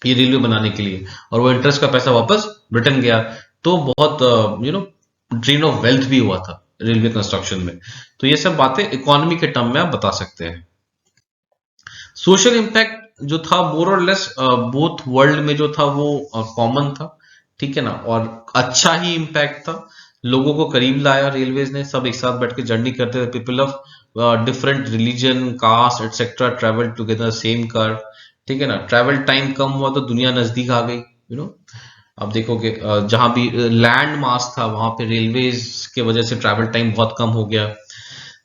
ये रेलवे बनाने के लिए, और वो इंटरेस्ट का पैसा वापस ब्रिटेन गया। तो बहुत ड्रेन ऑफ वेल्थ भी हुआ था रेलवे कंस्ट्रक्शन में। तो ये सब बातें इकोनॉमी के टर्म में आप बता सकते हैं। सोशल इम्पैक्ट जो था मोर और लेस बोथ वर्ल्ड में जो था वो कॉमन था, ठीक है ना, और अच्छा ही इम्पैक्ट था। लोगों को करीब लाया रेलवेज ने, सब एक साथ बैठ के जर्नी करते थे। People of different religion, caste etcetera travel together same car, ठीक है ना। ट्रैवल टाइम कम हुआ तो दुनिया नजदीक आ गई, आप देखोगे जहां भी लैंड मास था वहां पे रेलवेज के वजह से ट्रैवल टाइम बहुत कम हो गया।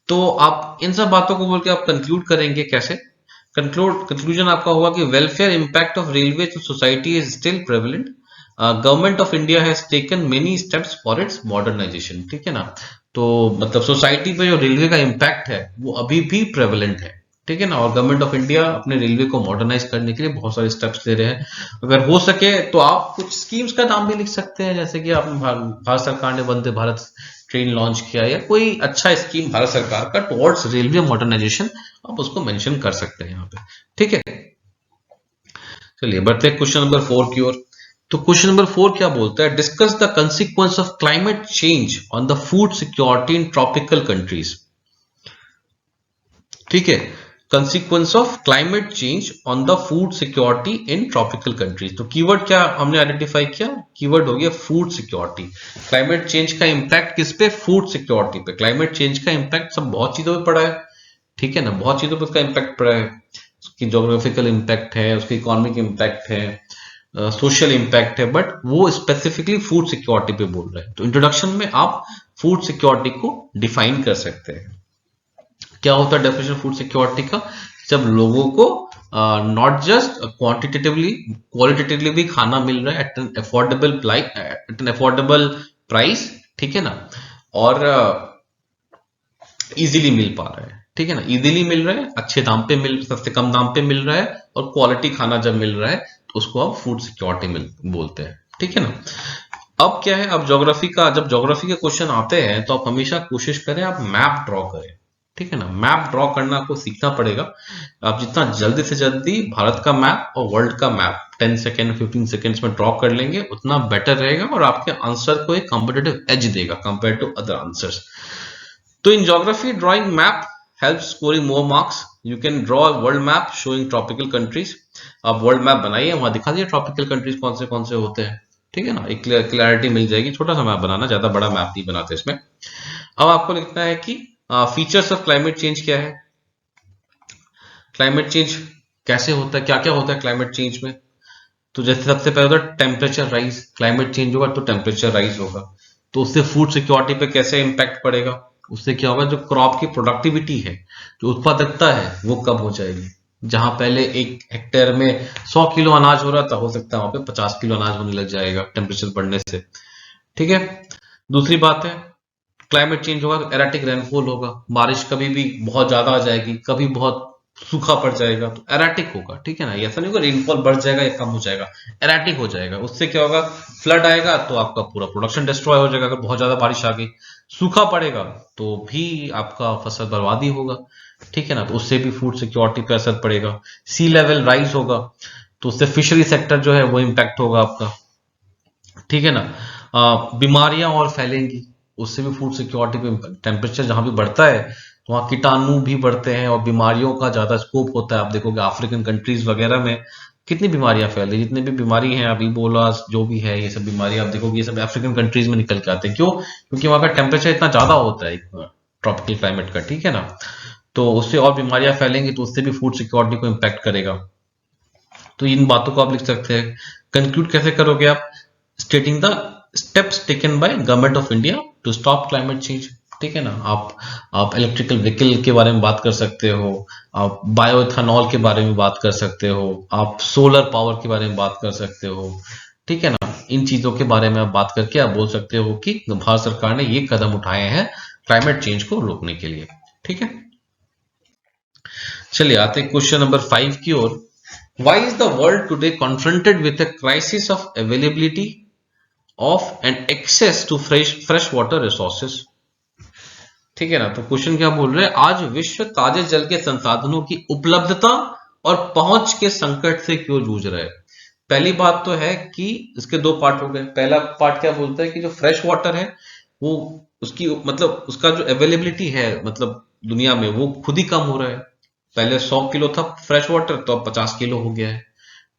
तो आप इन सब बातों को बोल के आप कंक्लूड करेंगे कैसे? कंक्लूजन आपका होगा कि welfare impact of railway to society is still prevalent. Government of India has taken many steps for its modernisation, ठीक है ना। तो मतलब सोसाइटी पे जो रेलवे का इम्पैक्ट है वो अभी भी प्रेवलेंट है, ठीक है ना। और गवर्नमेंट ऑफ इंडिया अपने रेलवे को मॉडर्नाइज करने के लिए बहुत सारे स्टेप्स ले रहे हैं। अगर हो सके तो आप कुछ स्कीम्स का नाम भी लिख सकते हैं, जैसे कि आपने भारत सरकार ने वंदे भारत ट्रेन लॉन्च किया, या कोई अच्छा स्कीम भारत सरकार का टुवर्ड्स रेलवे मॉडर्नाइजेशन, आप उसको मेंशन कर सकते हैं यहाँ पे, ठीक है। चलिए बढ़ते हैं क्वेश्चन नंबर 4 की ओर। तो क्वेश्चन नंबर 4 क्या बोलता है, discuss the consequence of climate change on the food security in tropical countries, ठीक है। Consequence of climate change on the food security in tropical countries. तो कीवर्ड क्या हमने आइडेंटिफाई किया, कीवर्ड हो गया फूड सिक्योरिटी। क्लाइमेट चेंज का impact किस पे, फूड सिक्योरिटी पे। क्लाइमेट चेंज का इंपैक्ट सब बहुत चीजों पे पड़ा है, ठीक है ना, बहुत चीजों पे उसका इंपैक्ट पड़ा है। उसकी जोग्राफिकल इंपैक्ट है, उसकी इकोनॉमिक इंपैक्ट है, सोशल इंपैक्ट है, बट वो स्पेसिफिकली फूड सिक्योरिटी पे बोल रहे हैं। तो इंट्रोडक्शन में आप फूड सिक्योरिटी को डिफाइन कर सकते हैं। क्या होता है डेफिनेशन फूड सिक्योरिटी का, जब लोगों को नॉट जस्ट क्वांटिटेटिवली क्वालिटेटिवली भी खाना मिल रहा है एट एन अफोर्डेबल प्राइस, ठीक है ना, और इजीली मिल पा रहा है, ठीक है ना। इजीली मिल रहा है, अच्छे दाम पे सबसे कम दाम पे मिल रहा है, और क्वालिटी खाना जब मिल रहा है तो उसको आप फूड सिक्योरिटी बोलते हैं, ठीक है ना। अब क्या है, अब जब ज्योग्राफी के क्वेश्चन आते हैं तो आप हमेशा कोशिश करें आप मैप ड्रॉ करें, ठीक है ना। मैप ड्रॉ करना आपको सीखना पड़ेगा। आप जितना जल्दी से जल्दी भारत का मैप और वर्ल्ड का मैप 10 सेकेंड 15 सेकेंड्स में ड्रॉ कर लेंगे उतना बेटर रहेगा, और आपके आंसर को एक कॉम्पिटिटिव एज देगा कंपेयर टू अदर आंसर्स। तो in geography drawing map help scoring more marks. You can draw a world map showing tropical countries. आप वर्ल्ड मैप बनाइए, वहां दिखा दिए ट्रॉपिकल कंट्रीज कौन से होते हैं, ठीक है ना। एक क्लैरिटी मिल जाएगी। छोटा सा मैप बनाना, ज्यादा बड़ा मैप नहीं बनाते इसमें। अब आपको लिखना है कि फीचर्स ऑफ क्लाइमेट चेंज क्या है, क्लाइमेट चेंज कैसे होता है, क्या क्या होता है क्लाइमेट चेंज में। तो जैसे सबसे पहले होता है टेम्परेचर राइज। क्लाइमेट चेंज होगा तो टेम्परेचर राइज होगा, तो उससे फूड सिक्योरिटी पे कैसे इंपैक्ट पड़ेगा, उससे क्या होगा, जो क्रॉप की प्रोडक्टिविटी है, जो उत्पादकता है, वो कम हो जाएगी। जहां पहले एक हेक्टेयर में 100 किलो अनाज हो रहा था, हो सकता है वहां पे 50 किलो अनाज होने लग जाएगा टेम्परेचर बढ़ने से, ठीक है। दूसरी बात है, क्लाइमेट चेंज होगा तो एराटिक रेनफॉल होगा। बारिश कभी भी बहुत ज्यादा आ जाएगी, कभी बहुत सूखा पड़ जाएगा, तो एराटिक होगा, ठीक है ना। ऐसा नहीं होगा रेनफॉल बढ़ जाएगा या कम हो जाएगा, एराटिक हो जाएगा। उससे क्या होगा, फ्लड आएगा तो आपका पूरा प्रोडक्शन डिस्ट्रॉय हो जाएगा। अगर बहुत ज्यादा बारिश आ गई, सूखा पड़ेगा तो भी आपका फसल बर्बादी होगा, ठीक है ना। तो उससे भी फूड सिक्योरिटी पे असर पड़ेगा। सी लेवल राइज होगा तो उससे फिशरी सेक्टर जो है वो इम्पैक्ट होगा आपका, ठीक है ना। बीमारियां और फैलेंगी, उससे भी फूड सिक्योरिटी पे। टेम्परेचर जहां भी बढ़ता है तो वहां कीटाणु भी बढ़ते हैं और बीमारियों का ज्यादा स्कोप होता है। आप देखोगे अफ्रीकन कंट्रीज वगैरह में कितनी बीमारियां फैल रही, जितनी भी बीमारी हैं, अभी इबोला जो भी है, ये सब बीमारी आप देखोगे ये सब अफ्रीकन कंट्रीज में निकल के आते हैं। क्यों? क्योंकि वहां का टेम्परेचर इतना ज्यादा होता है ट्रॉपिकल क्लाइमेट का, ठीक है ना। तो उससे और बीमारियां फैलेंगी तो उससे भी फूड सिक्योरिटी को इम्पैक्ट करेगा। तो इन बातों को आप लिख सकते हैं। कंक्लूड कैसे करोगे आप, stating the steps taken by government of India to stop climate change. ठीक है ना, आप इलेक्ट्रिकल व्हीकल के बारे में बात कर सकते हो, आप बायोइथेनॉल के बारे में बात कर सकते हो, आप सोलर पावर के बारे में बात कर सकते हो। ठीक है ना, इन चीजों के बारे में आप बात करके आप बोल सकते हो कि भारत सरकार ने ये कदम उठाए हैं क्लाइमेट चेंज को रोकने के लिए। ठीक है, चलिए आते हैं क्वेश्चन नंबर 5 की ओर। Why is the world today confronted with a crisis of availability of and access to fresh water resources. ठीक है ना, तो क्वेश्चन क्या बोल रहे हैं, आज विश्व ताजे जल के संसाधनों की उपलब्धता और पहुंच के संकट से क्यों जूझ रहा है। पहली बात तो है कि इसके दो पार्ट हो गए। पहला पार्ट क्या बोलता है कि जो फ्रेश वाटर है वो उसकी मतलब उसका जो अवेलेबिलिटी है मतलब दुनिया में वो खुद ही कम हो रहा है। पहले 100 किलो था फ्रेश वाटर, तो अब 50 किलो हो गया है।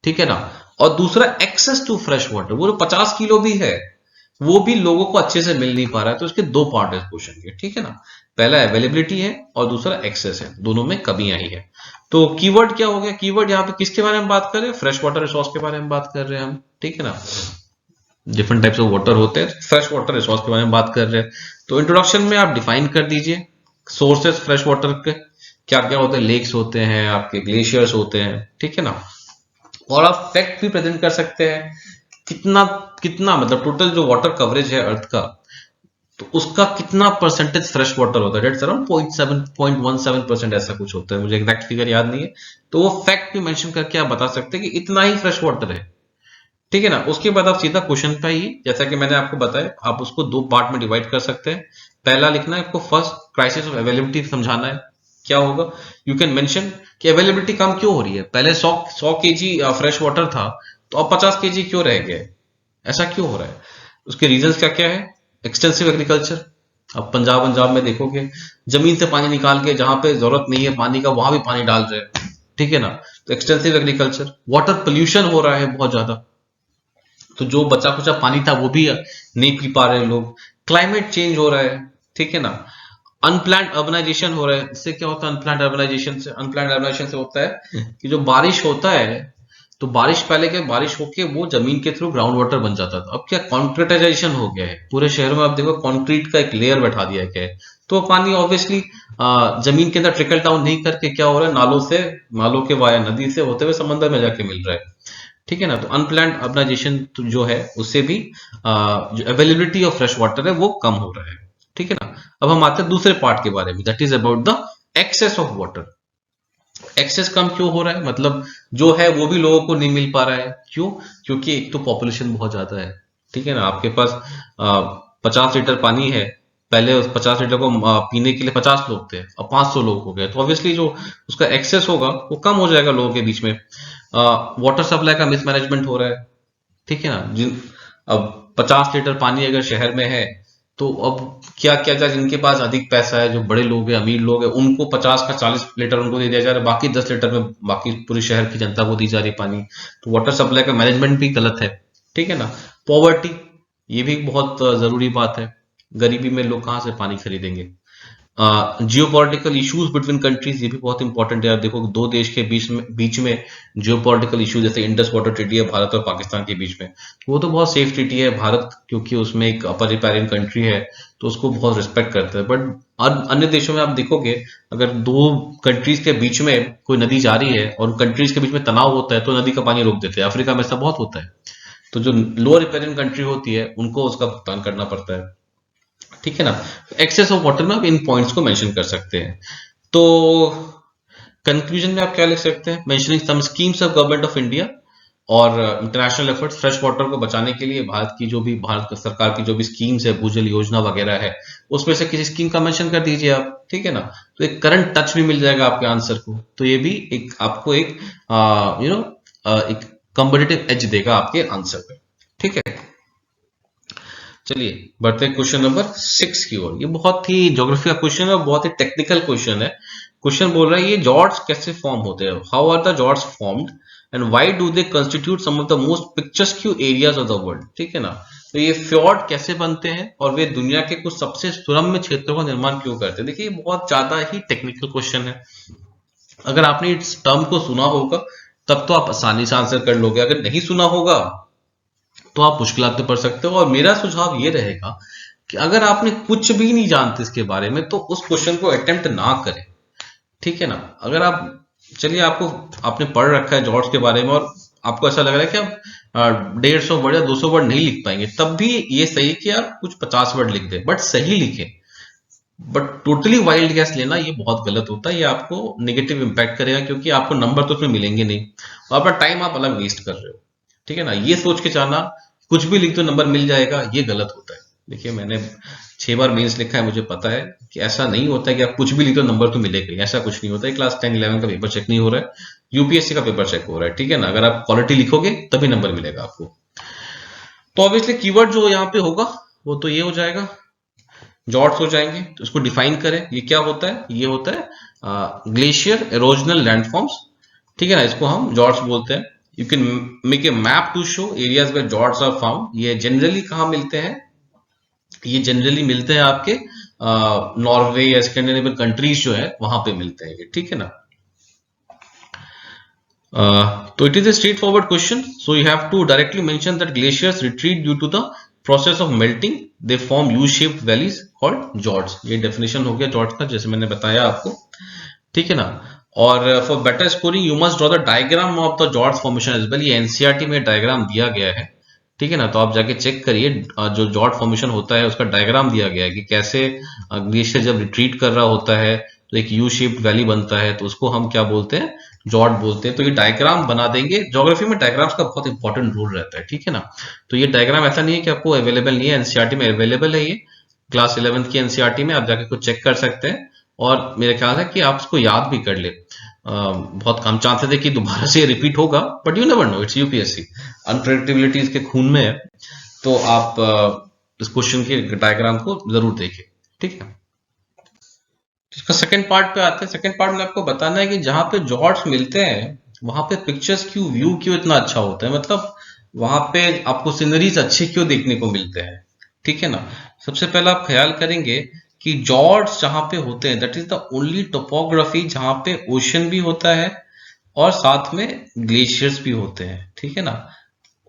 ठीक है ना, और दूसरा एक्सेस टू फ्रेश वाटर, वो जो 50 किलो भी है वो भी लोगों को अच्छे से मिल नहीं पा रहा है। तो इसके दो पार्ट है क्वेश्चन के। ठीक है ना, पहला अवेलेबिलिटी है और दूसरा एक्सेस है, दोनों में कमियां ही है। तो कीवर्ड क्या हो गया, कीवर्ड यहाँ पे किसके बारे में बात कर रहे हैं, फ्रेश वाटर रिसोर्स के बारे में बात कर रहे हैं हम। ठीक है ना, डिफरेंट टाइप्स ऑफ वाटर होते हैं, फ्रेश वाटर रिसोर्स के बारे में बात कर रहे हैं। तो इंट्रोडक्शन में आप डिफाइन कर दीजिए सोर्सेस फ्रेश वाटर के क्या क्या होते हैं। लेक्स होते हैं, आपके ग्लेशियर्स होते हैं। ठीक है ना, और आप फैक्ट भी प्रेजेंट कर सकते हैं कितना कितना मतलब टोटल जो वाटर कवरेज है अर्थ का, तो उसका कितना परसेंटेज फ्रेश वाटर होता है। डेट्स अराउंड 0.17% ऐसा कुछ होता है, मुझे एग्जैक्ट फिगर याद नहीं है। तो वो फैक्ट भी मेंशन करके आप बता सकते हैं कि इतना ही फ्रेश वाटर है। ठीक है ना, उसके बाद आप सीधा क्वेश्चन पे ही, जैसा कि मैंने आपको बताया, आप उसको दो पार्ट में डिवाइड कर सकते हैं। पहला लिखना है आपको, फर्स्ट क्राइसिस ऑफ अवेलेबिलिटी समझाना है क्या होगा। यू कैन मेंशन कि अवेलेबिलिटी कम क्यों हो रही है, पहले 100 केजी फ्रेश वाटर था तो अब 50 केजी क्यों रह गए, ऐसा क्यों हो रहा है। उसके रीजंस क्या क्या है। एक्सटेंसिव एग्रीकल्चर, अब पंजाब में देखोगे जमीन से पानी निकाल के जहां पे जरूरत नहीं है पानी का वहां भी पानी डाल रहे हैं। ठीक है ना, तो एक्सटेंसिव एग्रीकल्चर। वाटर पोल्यूशन हो रहा है बहुत ज्यादा, तो जो बचा कुचा पानी था वो भी नहीं पी पा रहे लोग। क्लाइमेट चेंज हो रहा है। ठीक है ना, अनप्लान्ड अर्बनाइजेशन हो रहा है। इससे क्या होता है अनप्लान्ड अर्बनाइजेशन से, अनप्लान्ड अर्बनाइजेशन से होता है कि जो बारिश होता है तो बारिश पहले क्या, बारिश होके वो जमीन के थ्रू ग्राउंड वाटर बन जाता था। अब क्या कॉन्क्रीटाइजेशन हो गया है पूरे शहरों में, आप देखो कंक्रीट का एक लेयर बैठा दिया गया है, तो पानी ऑब्वियसली जमीन के अंदर ट्रिकल डाउन नहीं करके क्या हो रहा है, नालों से, नालों के वाया नदी से होते हुए समंदर में जाके मिल रहा है। ठीक है ना, तो अनप्लान्ड अर्बनाइजेशन जो है उससे भी जो अवेलेबिलिटी ऑफ फ्रेश वाटर है वो कम हो रहा है। ठीक है ना, अब हम आते हैं दूसरे पार्ट के बारे में, that is about the access of water. Access कम क्यों हो रहा है, मतलब जो है वो भी लोगों को नहीं मिल पा रहा है। क्यों, क्योंकि एक तो पॉपुलेशन बहुत ज्यादा है। ठीक है ना, आपके पास 50 लीटर पानी है, पहले उस 50 लीटर को पीने के लिए 50 लोग थे, अब 500 लोग हो गए, तो ऑब्वियसली जो उसका एक्सेस होगा वो कम हो जाएगा लोगों के बीच में। वाटर सप्लाई का मिसमैनेजमेंट हो रहा है। ठीक है ना, जिन अब 50 लीटर पानी अगर शहर में है तो अब क्या किया जाए, जिनके पास अधिक पैसा है, जो बड़े लोग हैं, अमीर लोग हैं, उनको 50 का 40 लीटर उनको दे दिया जा रहा है, बाकी 10 लीटर में बाकी पूरी शहर की जनता को दी जा रही पानी। तो वाटर सप्लाई का मैनेजमेंट भी गलत है। ठीक है ना, पॉवर्टी, ये भी एक बहुत जरूरी बात है। गरीबी में लोग कहाँ से पानी खरीदेंगे। जियोपॉलिटिकल इश्यूज बिटवीन कंट्रीज, ये भी बहुत इंपॉर्टेंट है। देखो दो देश के बीच में जियोपॉलिटिकल इश्यूज, जैसे इंडस वाटर ट्रीटी है भारत और पाकिस्तान के बीच में, वो तो बहुत सेफ ट्रीटी है। भारत क्योंकि उसमें एक अपर रिपेरियन कंट्री है तो उसको बहुत रिस्पेक्ट करता है। बट अन्य देशों में आप देखोगे अगर दो कंट्रीज के बीच में कोई नदी जा रही है और कंट्रीज के बीच में तनाव होता है तो नदी का पानी रोक देते हैं। अफ्रीका में ऐसा बहुत होता है। तो जो लोअर रिपेरियन कंट्री होती है उनको उसका भुगतान करना पड़ता है। ठीक है ना, एक्सेस ऑफ वाटर में आप इन पॉइंट्स को मेंशन कर सकते हैं। तो कंक्लूजन में आप क्या लिख सकते हैं, mentioning some schemes of government of India और इंटरनेशनल एफर्ट्स फ्रेश वाटर को बचाने के लिए। भारत की जो भी, भारत सरकार की जो भी स्कीम्स है, भूजल योजना वगैरह है, उसमें से किसी स्कीम का मेंशन कर दीजिए आप। ठीक है ना, तो एक करंट टच भी मिल जाएगा आपके आंसर को, तो ये भी एक आपको एक एक कॉम्पिटिटिव एज देगा आपके आंसर पे। ठीक है, चलिए बढ़ते हैं क्वेश्चन नंबर 6 की ओर। ये बहुत ही ज्योग्राफी का क्वेश्चन है, बहुत ही टेक्निकल क्वेश्चन है। क्वेश्चन बोल रहा है ये जॉर्ड्स कैसे फॉर्म होते हैं, how are the gorges formed and why do they constitute some of the most picturesque areas of the world. ठीक है ना, तो ये फ्योर्ड कैसे बनते हैं और वे दुनिया के कुछ सबसे सुरम्य क्षेत्रों का निर्माण क्यों करते हैं। देखिए ये बहुत ज्यादा ही टेक्निकल क्वेश्चन है। अगर आपने इस टर्म को सुना होगा तब तो आप आसानी से आंसर कर लोगे, अगर नहीं सुना होगा तो आप मुश्किलात में पड़ सकते हो। और मेरा सुझाव ये रहेगा कि अगर आपने कुछ भी नहीं जानते इसके बारे में तो उस क्वेश्चन को अटेम्प्ट ना करें, ठीक है ना। अगर आप, चलिए आपको, आपने पढ़ रखा है जॉर्ज के बारे में और आपको ऐसा लग रहा है कि आप 150 वर्ड या 200 वर्ड नहीं लिख पाएंगे, तब भी ये सही है कि आप कुछ 50 वर्ड लिख दें, बट सही लिखें। बट टोटली वाइल्ड गैस लेना ये बहुत गलत होता है, ये आपको नेगेटिव इम्पैक्ट करेगा, क्योंकि आपको नंबर तो उसमें मिलेंगे नहीं और अपना टाइम आप अलग वेस्ट कर रहे हो, ठीक है ना। ये सोच के जाना कुछ भी लिख दो नंबर मिल जाएगा, ये गलत होता है। देखिए मैंने 6 बार मेंस लिखा है, मुझे पता है कि ऐसा नहीं होता है कि आप कुछ भी लिख दो नंबर तो मिलेगा ही, ऐसा कुछ नहीं होता है। क्लास 10 11 का पेपर चेक नहीं हो रहा है, यूपीएससी का पेपर चेक हो रहा है, ठीक है ना। अगर आप क्वालिटी लिखोगे तभी नंबर मिलेगा आपको। तो ऑब्वियसली कीवर्ड जो यहाँ पे होगा वो तो ये हो जाएगा, जॉर्ड्स हो जाएंगे। तो इसको डिफाइन करें, ये क्या होता है, ये होता है ग्लेशियर एरोजनल लैंडफॉर्म्स, ठीक है ना, इसको हम जॉर्ड्स बोलते हैं। You can make a map to show areas where gorges are found. ये जनरली कहाँ मिलते हैं, ये जनरली मिलते हैं आपके नॉर्वे या स्कैंडिनेवियन कंट्रीज जो है वहां पे मिलते हैं ये, ठीक है ना। तो it is a straightforward question, so you have to directly mention that glaciers retreat due to the process of melting, they form U-shaped valleys called fjords। ये डेफिनेशन हो गया जॉर्ड्स का, जैसे मैंने बताया आपको, ठीक है ना। और for better scoring you must draw the diagram of the gorges formation as well. ये एनसीईआरटी में डायग्राम दिया गया है, ठीक है ना। तो आप जाके चेक करिए, जो जॉर्ड फॉर्मेशन होता है उसका डायग्राम दिया गया है कि कैसे ग्लेशियर जब रिट्रीट कर रहा होता है तो एक यू शेप्ड वैली बनता है, तो उसको हम क्या बोलते हैं, जॉर्ड बोलते हैं। तो ये डायग्राम बना देंगे, ज्योग्राफी में डायग्राम्स का बहुत इंपॉर्टेंट रोल रहता है, ठीक है ना। तो ये डायग्राम ऐसा नहीं है कि आपको अवेलेबल नहीं है, एनसीईआरटी में अवेलेबल है, ये क्लास 11 की एनसीईआरटी में आप जाके कुछ चेक कर सकते हैं। और मेरा ख्याल है कि आप इसको याद भी कर ले, बहुत कम चांसेस है कि दोबारा से रिपीट होगा, but you never know, it's UPSC, unpredictability इसके खून में है। तो आप इस क्वेश्चन के डायग्राम को जरूर देखें, ठीक है। इसका सेकंड पार्ट पे आते हैं। सेकंड पार्ट में आपको बताना है कि जहां पे जॉर्ड्स मिलते हैं वहां पे पिक्चर्स क्यों, व्यू क्यों इतना अच्छा होता है, मतलब वहां पे आपको सीनरीज अच्छे क्यों देखने को मिलते हैं, ठीक है ना। सबसे पहला आप ख्याल करेंगे कि जॉर्ड्स जहां पे होते हैं that is the only topography जहां पे ओशन भी होता है और साथ में ग्लेशियर्स भी होते हैं, ठीक है ना।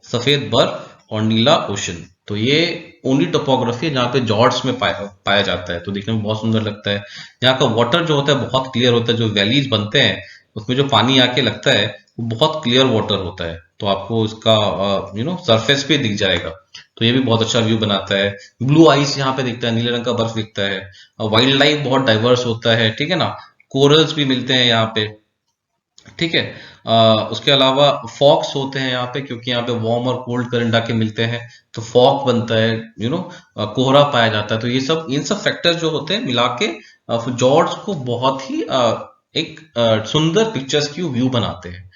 सफेद बर्फ और नीला ओशन, तो ये ओनली टोपोग्राफी है जहाँ पे जॉर्ड्स में पाया जाता है। तो देखने में बहुत सुंदर लगता है। यहाँ का वाटर जो होता है बहुत क्लियर होता है, जो वैलीज बनते हैं उसमें जो पानी आके लगता है वो बहुत क्लियर वाटर होता है, तो आपको इसका सरफेस पे दिख जाएगा। तो ये भी बहुत अच्छा व्यू बनाता है। ब्लू आइस यहाँ पे दिखता है, नीले रंग का बर्फ दिखता है। वाइल्ड लाइफ बहुत डाइवर्स होता है, ठीक है ना। कोरल्स भी मिलते हैं यहाँ पे, ठीक है। उसके अलावा फॉक्स होते हैं यहाँ पे, क्योंकि यहाँ पे वार्म और कोल्ड करंट आके मिलते हैं तो फॉग बनता है, कोहरा पाया जाता है। तो ये सब, इन सब फैक्टर्स जो होते हैं मिला के जॉर्ड्स को बहुत ही एक सुंदर पिक्चर्स की व्यू बनाते हैं।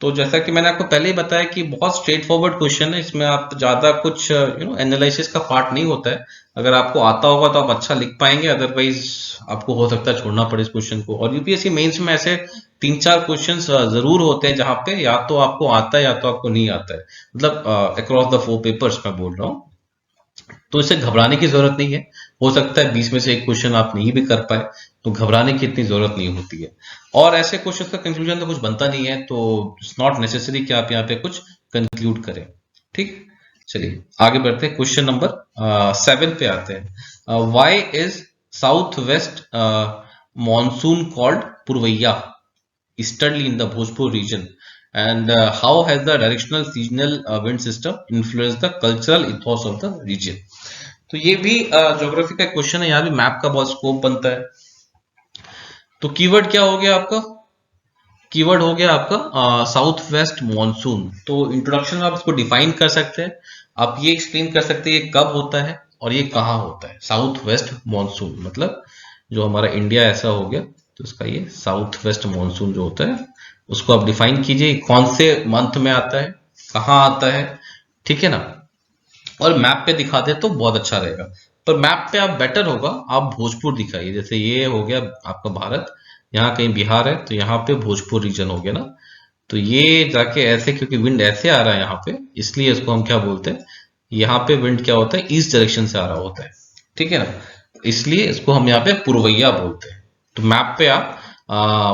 तो जैसा कि मैंने आपको पहले ही बताया कि बहुत स्ट्रेट फॉरवर्ड क्वेश्चन है, इसमें आप ज्यादा कुछ एनालिसिस का पार्ट नहीं होता है। अगर आपको आता होगा तो आप अच्छा लिख पाएंगे, अदरवाइज आपको हो सकता है छोड़ना पड़े इस क्वेश्चन को। और यूपीएससी मेंस में ऐसे 3-4 क्वेश्चंस जरूर होते हैं जहां पे या तो आपको आता है या तो आपको नहीं आता है, मतलब अक्रॉस द 4 पेपर्स मैं बोल रहा हूँ। तो इससे घबराने की जरूरत नहीं है, हो सकता है 20 में से एक क्वेश्चन आप नहीं भी कर पाए, तो घबराने की इतनी जरूरत नहीं होती है। और ऐसे क्वेश्चन का कंक्लूजन तो कुछ बनता नहीं है, तो इट्स नॉट नेसेसरी कि आप यहाँ पे कुछ कंक्लूड करें, ठीक। चलिए आगे बढ़ते हैं, क्वेश्चन नंबर 7 पे आते हैं। Why is south west monsoon called Purvaiya easterly in the Bhojpur region, and how has the directional seasonal wind system influenced the cultural ethos of the region। तो ये भी ज्योग्राफी का क्वेश्चन है, यहाँ भी मैप का बहुत स्कोप बनता है। तो कीवर्ड क्या हो गया आपका, कीवर्ड हो गया आपका साउथ वेस्ट मॉनसून। तो इंट्रोडक्शन में आप इसको डिफाइन कर सकते हैं, आप ये एक्सप्लेन कर सकते हैं ये कब होता है और ये कहाँ होता है। साउथ वेस्ट मॉनसून मतलब जो हमारा इंडिया ऐसा हो गया, तो इसका ये साउथ वेस्ट मॉनसून जो होता है उसको आप डिफाइन कीजिए, कौन से मंथ में आता है, कहाँ आता है, ठीक है ना। और मैप पे दिखा दे तो बहुत अच्छा रहेगा, पर मैप पे आप बेटर होगा आप भोजपुर दिखाइए। जैसे ये हो गया आपका भारत, यहाँ कहीं बिहार है तो यहाँ पे भोजपुर रीजन हो गया ना। तो ये जाके ऐसे, क्योंकि विंड ऐसे आ रहा है यहाँ पे, इसलिए इसको हम क्या बोलते हैं, यहाँ पे विंड क्या होता है, ईस्ट डायरेक्शन से आ रहा होता है, ठीक है ना। इसलिए इसको हम यहाँ पे पुरवैया बोलते हैं। तो मैप पे आप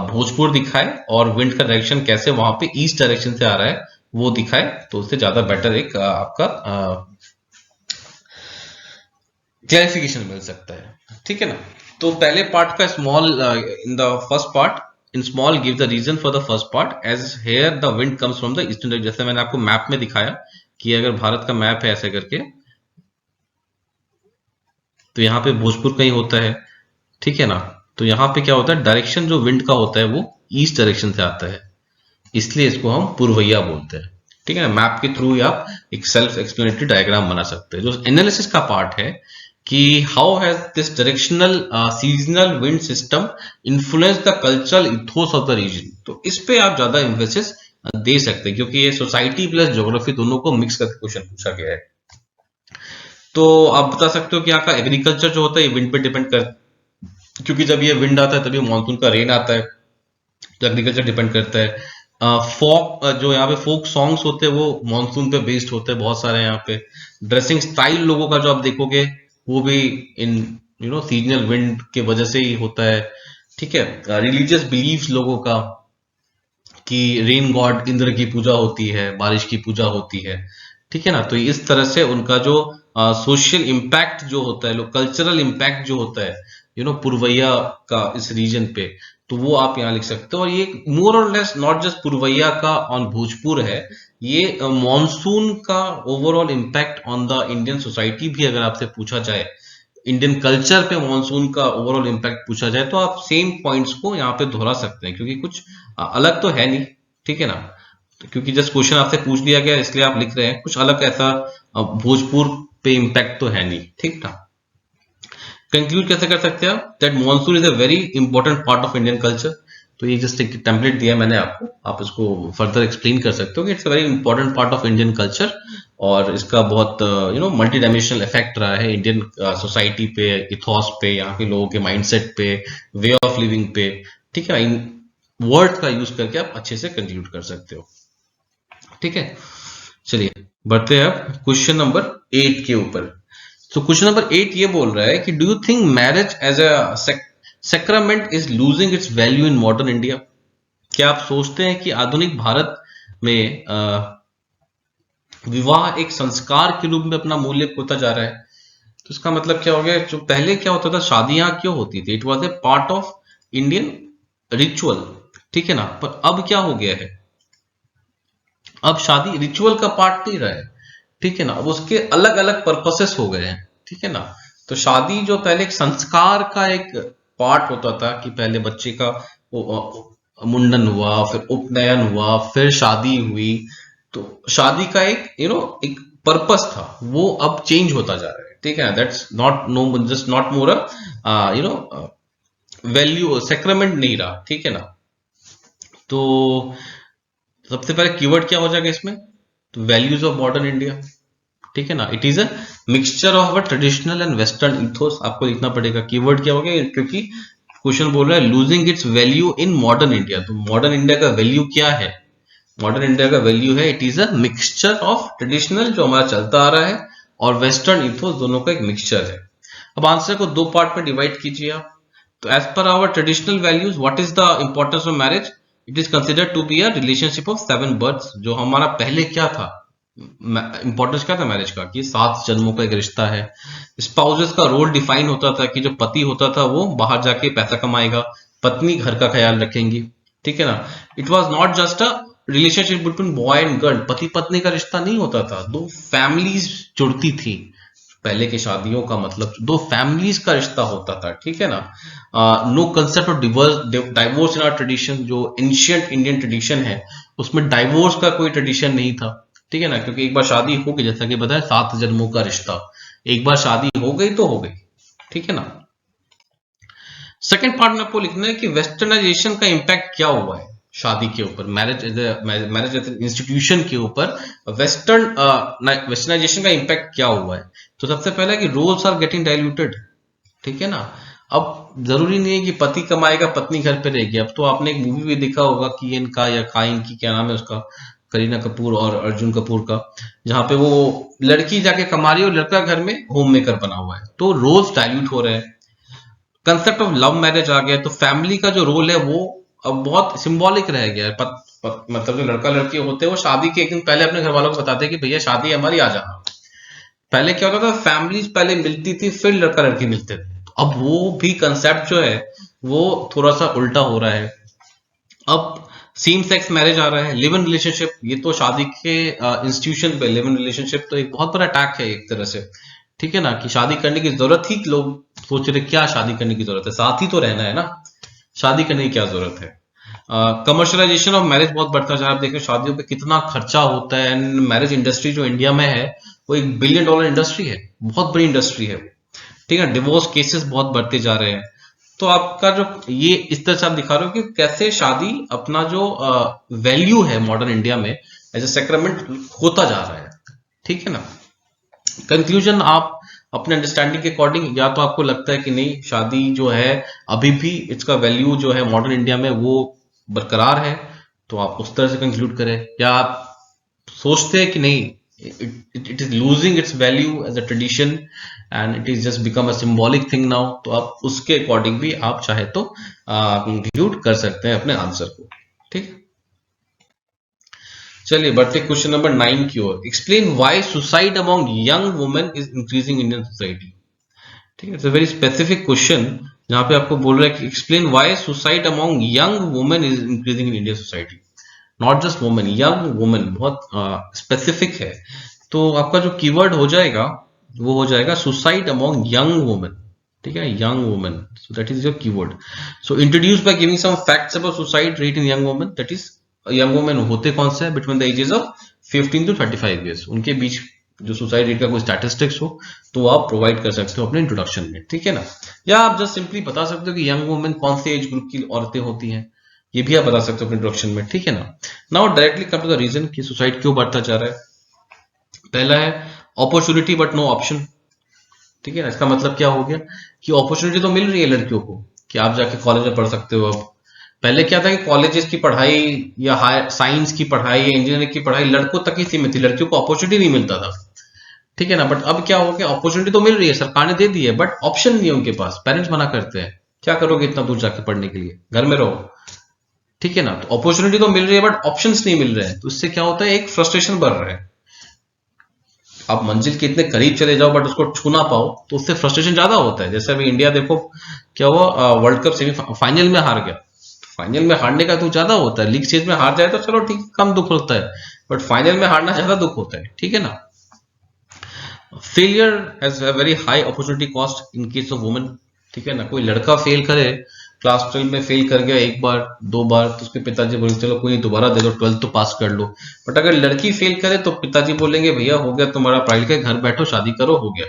भोजपुर दिखाए और विंड का डायरेक्शन कैसे वहां पे ईस्ट डायरेक्शन से आ रहा है वो दिखाए तो उससे ज्यादा बेटर एक आपका क्लैरिफिकेशन मिल सकता है, ठीक है ना। तो पहले पार्ट का small, in the first part in small give the reason for the first part as here the wind comes from the eastern, जैसे मैंने आपको मैप में दिखाया कि अगर भारत का मैप है ऐसे करके, तो यहाँ पे भोजपुर कहीं होता है, ठीक है ना। तो यहाँ पे क्या होता है, डायरेक्शन जो विंड का होता है वो ईस्ट डायरेक्शन से आता है, इसलिए इसको हम पूर्वैया बोलते हैं, ठीक है ना। मैप के थ्रू आप एक सेल्फ एक्सप्लेनेटरी डायग्राम बना सकते हैं। जो एनालिसिस का पार्ट है कि how has this directional seasonal wind system influence the cultural ethos of the region, तो इस पे आप ज्यादा एम्फेसिस दे सकते हैं, क्योंकि ये सोसाइटी प्लस ज्योग्राफी दोनों को मिक्स करके क्वेश्चन पूछा गया है। तो आप बता सकते हो कि यहाँ का एग्रीकल्चर जो होता है ये विंड पे डिपेंड कर, क्योंकि जब ये विंड आता है तभी मानसून का रेन आता है, तो एग्रीकल्चर डिपेंड करता है। फोक जो यहाँ पे फोक सॉन्ग्स होते हैं वो मानसून पे बेस्ड होते हैं, बहुत सारे यहाँ पे। ड्रेसिंग स्टाइल लोगों का जो आप देखोगे वो भी इन सीजनल विंड के वजह से ही होता है, ठीक है। रिलीजियस बिलीव्स लोगों का कि रेन गॉड इंद्र की पूजा होती है, बारिश की पूजा होती है, ठीक है ना। तो इस तरह से उनका जो सोशल इम्पैक्ट जो होता है, कल्चरल इम्पैक्ट जो होता है पुरवैया का इस रीजन पे, तो वो आप यहाँ लिख सकते हो। और ये मोर और लेस नॉट जस्ट पुरवैया का ऑन भोजपुर है, ये मॉनसून का overall impact on the Indian society भी अगर आपसे पूछा जाए, इंडियन कल्चर पे मॉनसून का ओवरऑल इम्पैक्ट पूछा जाए, तो आप सेम पॉइंट्स को यहाँ पे दोहरा सकते हैं, क्योंकि कुछ अलग तो है नहीं, ठीक है ना। क्योंकि जस्ट क्वेश्चन आपसे पूछ लिया गया इसलिए आप लिख रहे हैं, कुछ अलग ऐसा भोजपुर पे इम्पैक्ट तो है नहीं, ठीक ना। कंक्लूड कैसे कर सकते हैं आप, that monsoon is a very important part of Indian culture. तो ये जस्ट एक टेम्पलेट दिया मैंने आपको, आप इसको फर्दर एक्सप्लेन कर सकते हो कि it's a very important part of Indian culture, और इसका बहुत मल्टी डायमेंशनल इफेक्ट रहा है इंडियन सोसाइटी पे, इथॉस पे, यहाँ के लोगों के माइंडसेट पे, वे ऑफ लिविंग पे, ठीक है। इन वर्ड का यूज करके आप अच्छे से कंक्लूड कर सकते हो, ठीक है। चलिए बढ़ते हैं अब क्वेश्चन नंबर 8 के ऊपर। तो क्वेश्चन नंबर 8 ये बोल रहा है कि do you think marriage as a sacrament is losing its value in modern India? क्या आप सोचते हैं कि आधुनिक भारत में विवाह एक संस्कार के रूप में अपना मूल्य खोता जा रहा है? तो इसका मतलब क्या हो गया, जो पहले क्या होता था, शादियां क्यों होती थी, it was a part of Indian ritual, ठीक है ना। पर अब क्या हो गया है, अब शादी रिचुअल का पार्ट नहीं रहा है, ठीक है ना। अब उसके अलग अलग पर्पसेस हो गए हैं, ठीक है ना। तो शादी जो पहले एक संस्कार का एक पार्ट होता था कि पहले बच्चे का मुंडन हुआ, फिर उपनयन हुआ, फिर शादी हुई, तो शादी का एक एक पर्पस था, वो अब चेंज होता जा रहा है, ठीक है। That's not know just not more value, sacrament नहीं रहा, ठीक है ना। तो सबसे पहले कीवर्ड क्या हो जाएगा इसमें, तो वैल्यूज ऑफ मॉडर्न इंडिया, ठीक है ना। It is a mixture of a traditional and western ethos, आपको लिखना पड़ेगा कीवर्ड क्या हो गया, क्योंकि क्वेश्चन बोल रहा है losing its value in modern India. तो मॉडर्न इंडिया का वैल्यू क्या है, मॉडर्न इंडिया का वैल्यू है, it is a mixture of traditional जो हमारा चलता आ रहा है और वेस्टर्न इथोस, दोनों का एक मिक्सचर है। अब आंसर को दो पार्ट में डिवाइड कीजिए आप। तो as per our traditional values, what is the importance of marriage, it is considered to be a relationship of 7 births. जो हमारा पहले क्या था, इंपॉर्टेंस क्या था मैरिज का, कि 7 जन्मों का एक रिश्ता है। स्पाउसेस का रोल डिफाइन होता था कि जो पति होता था वो बाहर जाके पैसा कमाएगा, पत्नी घर का ख्याल रखेंगी, ठीक है ना। It was not just a relationship between boy and girl, पति पत्नी का रिश्ता नहीं होता था, दो फैमिलीज जुड़ती थी। पहले की शादियों का मतलब दो फैमिलीज का रिश्ता होता था, ठीक है ना। No concept of divorce in our tradition, जो एंशिएंट इंडियन ट्रेडिशन है उसमें डाइवोर्स का कोई ट्रेडिशन नहीं था, ठीक है ना। क्योंकि एक बार शादी हो गई, जैसा कि बताया 7 जन्मों का रिश्ता, एक बार शादी हो गई तो हो गई, ठीक है ना। सेकेंड पार्ट में आपको लिखना है कि वेस्टर्नाइजेशन का इंपैक्ट क्या हुआ है शादी के ऊपर, मैरिज एज इंस्टीट्यूशन के ऊपर वेस्टर्नाइजेशन का इंपैक्ट क्या हुआ है। तो सबसे पहला कि रोल्स आर गेटिंग डाइल्यूटेड, ठीक है ना। अब जरूरी नहीं है कि पति कमाएगा पत्नी घर पे रहेगी। अब तो आपने एक मूवी भी देखा होगा कि इनका या काइन की, क्या नाम है उसका, करीना कपूर और अर्जुन कपूर का, जहां पे वो लड़की जाके कमा रही है और लड़का घर में होम मेकर बना हुआ है। तो रोल्स डाइल्यूट हो रहे हैं। कंसेप्ट ऑफ लव मैरिज आ गया, तो फैमिली का जो रोल है वो अब बहुत सिंबॉलिक रह गया है। मतलब जो लड़का लड़की होते हैं वो शादी के एक दिन पहले अपने घर वालों को बताते हैं कि भैया शादी है हमारी, आ जाना। पहले क्या होता था, फैमिलीज पहले मिलती थी फिर लड़का लड़की मिलते थे। अब वो भी कंसेप्ट जो है वो थोड़ा सा उल्टा हो रहा है। अब सेम सेक्स मैरिज आ रहा है, लिव इन रिलेशनशिप, ये तो शादी के इंस्टीट्यूशन पे लिव इन रिलेशनशिप तो एक बहुत बड़ा अटैक है एक तरह से, ठीक है ना, कि शादी करने की जरूरत ही, लोग सोच रहे क्या शादी करने की जरूरत है, साथ ही तो रहना है ना, शादी करने की क्या जरूरत है। कमर्शलाइजेशन ऑफ मैरिज बहुत बढ़ता जा रहा है। आप देखें शादियों पे कितना खर्चा होता है, एंड मैरिज इंडस्ट्री जो इंडिया में है वो $1 बिलियन इंडस्ट्री है, बहुत बड़ी इंडस्ट्री है, ठीक है। डिवोर्स केसेस बहुत बढ़ते जा रहे हैं। तो आपका जो ये इस तरह से आप दिखा रहे हो कि कैसे शादी अपना जो वैल्यू है मॉडर्न इंडिया में एज ए सेक्रेमेंट होता जा रहा है, ठीक है ना। कंक्लूजन, आप अपने अंडरस्टैंडिंग के अकॉर्डिंग, या तो आपको लगता है कि नहीं शादी जो है अभी भी इसका वैल्यू जो है मॉडर्न इंडिया में वो बरकरार है, तो आप उस तरह से कंक्लूड करें, या आप सोचते हैं कि नहीं it is losing its value as a tradition and it is just become a symbolic thing now, तो आप उसके अकॉर्डिंग भी आप चाहे तो कंक्लूड कर सकते हैं अपने आंसर को, ठीक। चलिए बढ़ते क्वेश्चन नंबर 9 की ओर। Explain why suicide among young women is increasing Indian society, ठीक है। It's a very specific question जहां पे आपको बोल रहा है कि explain why suicide among young women is increasing in Indian society, not just women, young women, बहुत स्पेसिफिक है। तो आपका जो कीवर्ड हो जाएगा वो हो जाएगा सुसाइड अमंग यंग वुमेन, ठीक है, young women, so that is your keyword. So introduce by giving some facts about suicide rate in young women, that is young women होते कौन से हैं between the ages of 15 to 35 years, उनके बीच जो suicide rate का कोई statistics हो तो आप प्रोवाइड कर सकते हो अपने इंट्रोडक्शन में, ठीक है ना। या आप जस्ट सिंपली बता सकते हो कि यंग वुमेन कौन से एज ग्रुप की औरतें होती हैं, ये भी आप बता सकते हो अपने इंट्रोडक्शन में, ठीक है ना। Now directly come to the reason कि सुसाइड क्यों बढ़ता जा रहा है। पहला है अपॉर्चुनिटी बट नो ऑप्शन, ठीक है। इसका मतलब क्या हो गया कि अपॉर्चुनिटी तो मिल रही है लड़कियों को कि आप जाके कॉलेज में पढ़ सकते हो। अब पहले क्या था कि कॉलेजेस की पढ़ाई या साइंस की पढ़ाई या इंजीनियरिंग की पढ़ाई लड़कों तक ही सीमित थी, लड़कियों को अपॉर्चुनिटी नहीं मिलता था, ठीक है ना। बट अब क्या हो गया, अपॉर्चुनिटी तो मिल रही है, सरकार ने दे दी है, बट ऑप्शन नहीं है उनके पास, पेरेंट्स मना करते हैं, क्या करोगे इतना दूर जाके पढ़ने के लिए, घर में रहो, ठीक है ना। तो अपॉर्चुनिटी तो मिल रही है बट ऑप्शंस नहीं मिल रहे हैं, तो इससे क्या होता है, एक फ्रस्ट्रेशन बढ़ रहा है। आप मंजिल के इतने करीब चले जाओ बट उसको छू ना पाओ तो उससे फ्रस्ट्रेशन ज्यादा होता है। जैसे अभी इंडिया देखो क्या हुआ, वर्ल्ड कप सेमीफाइनल में हार गया, फाइनल में हारने का तो ज्यादा होता है, लीग स्टेज में हार जाए तो चलो ठीक, कम दुख होता है, बट फाइनल में हारना ज्यादा दुख होता है, ठीक है ना। Failure has a very high opportunity cost in case of women, ठीक है ना। कोई लड़का फेल करे, क्लास 12 में फेल कर गया एक बार दो बार, तो उसके पिताजी बोलेंगे चलो कोई नहीं दोबारा दे दो, 12th तो पास कर लो। बट अगर लड़की फेल करे तो पिताजी बोलेंगे भैया हो गया तुम्हारा पढ़ाई लिखाई, घर बैठो शादी करो, हो गया।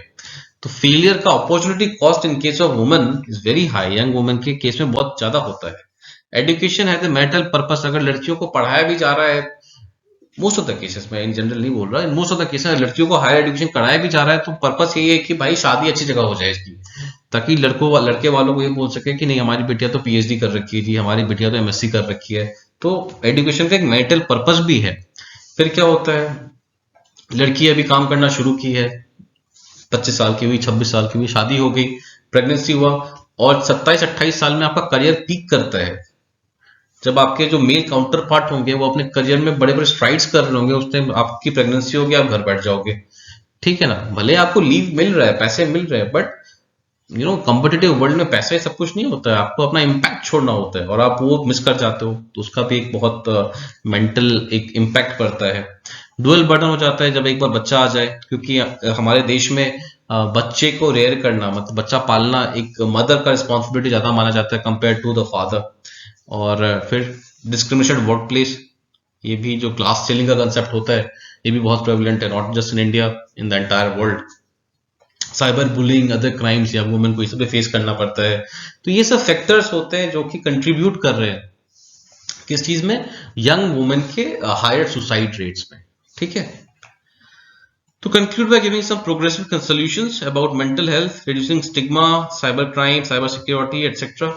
तो फेलियर का opportunity cost in case of women is very high, young women के केस में बहुत ज्यादा होता है। Education has a mental purpose, अगर लड़कियों को पढ़ाया भी जा रहा है, मोस्ट ऑफ द केसेस में, इन जनरल नहीं बोल रहा, in most of the cases लड़कियों को हायर एजुकेशन कराया भी जा रहा है तो पर्पस यही है कि भाई शादी अच्छी जगह हो जाए इसकी, ताकि लड़के वालों को ये बोल सके कि नहीं हमारी बेटिया तो पीएचडी कर रखी है जी, हमारी बेटिया तो एमएससी कर रखी है। तो एजुकेशन का एक मेंटल पर्पस भी है। फिर क्या होता है, लड़की अभी काम करना शुरू की है, 25 साल की हुई, 26 साल की हुई, शादी हो गई, प्रेगनेंसी हुआ, और 27-28 साल में आपका करियर पीक करता है, जब आपके जो मेल काउंटर पार्ट होंगे वो अपने करियर में बड़े बड़े स्ट्राइड्स कर रहे होंगे, उस टाइम आपकी प्रेगनेंसी होगी, आप घर बैठ जाओगे, ठीक है ना। भले आपको लीव मिल रहा है, पैसे मिल रहे हैं, बट कॉम्पिटिटिव वर्ल्ड में पैसे सब कुछ नहीं होता है, आपको अपना इम्पैक्ट छोड़ना होता है और आप वो मिस कर जाते हो, तो उसका भी एक बहुत मेंटल एक इम्पैक्ट पड़ता है। डुअल बर्डन हो जाता है जब एक बार बच्चा आ जाए, क्योंकि हमारे देश में बच्चे को रेयर करना, मतलब बच्चा पालना एक मदर का रिस्पॉन्सिबिलिटी ज्यादा माना जाता है कंपेयर टू द फादर। और फिर डिस्क्रिमिनेशन वर्क प्लेस, ये भी जो क्लास सेलिंग का कंसेप्ट होता है ये भी बहुत प्रेवलेंट है, not just in India, in the entire world. Cyber bullying, other crimes, या वुमेन को इसे फेस करना पड़ता है। तो ये सब फैक्टर्स होते हैं जो कि कंट्रीब्यूट कर रहे हैं किस चीज में, यंग वुमेन के हायर सुसाइड रेट्स में, ठीक है। To conclude by giving some progressive solutions about mental health, reducing stigma, cyber crime, cyber security, etc.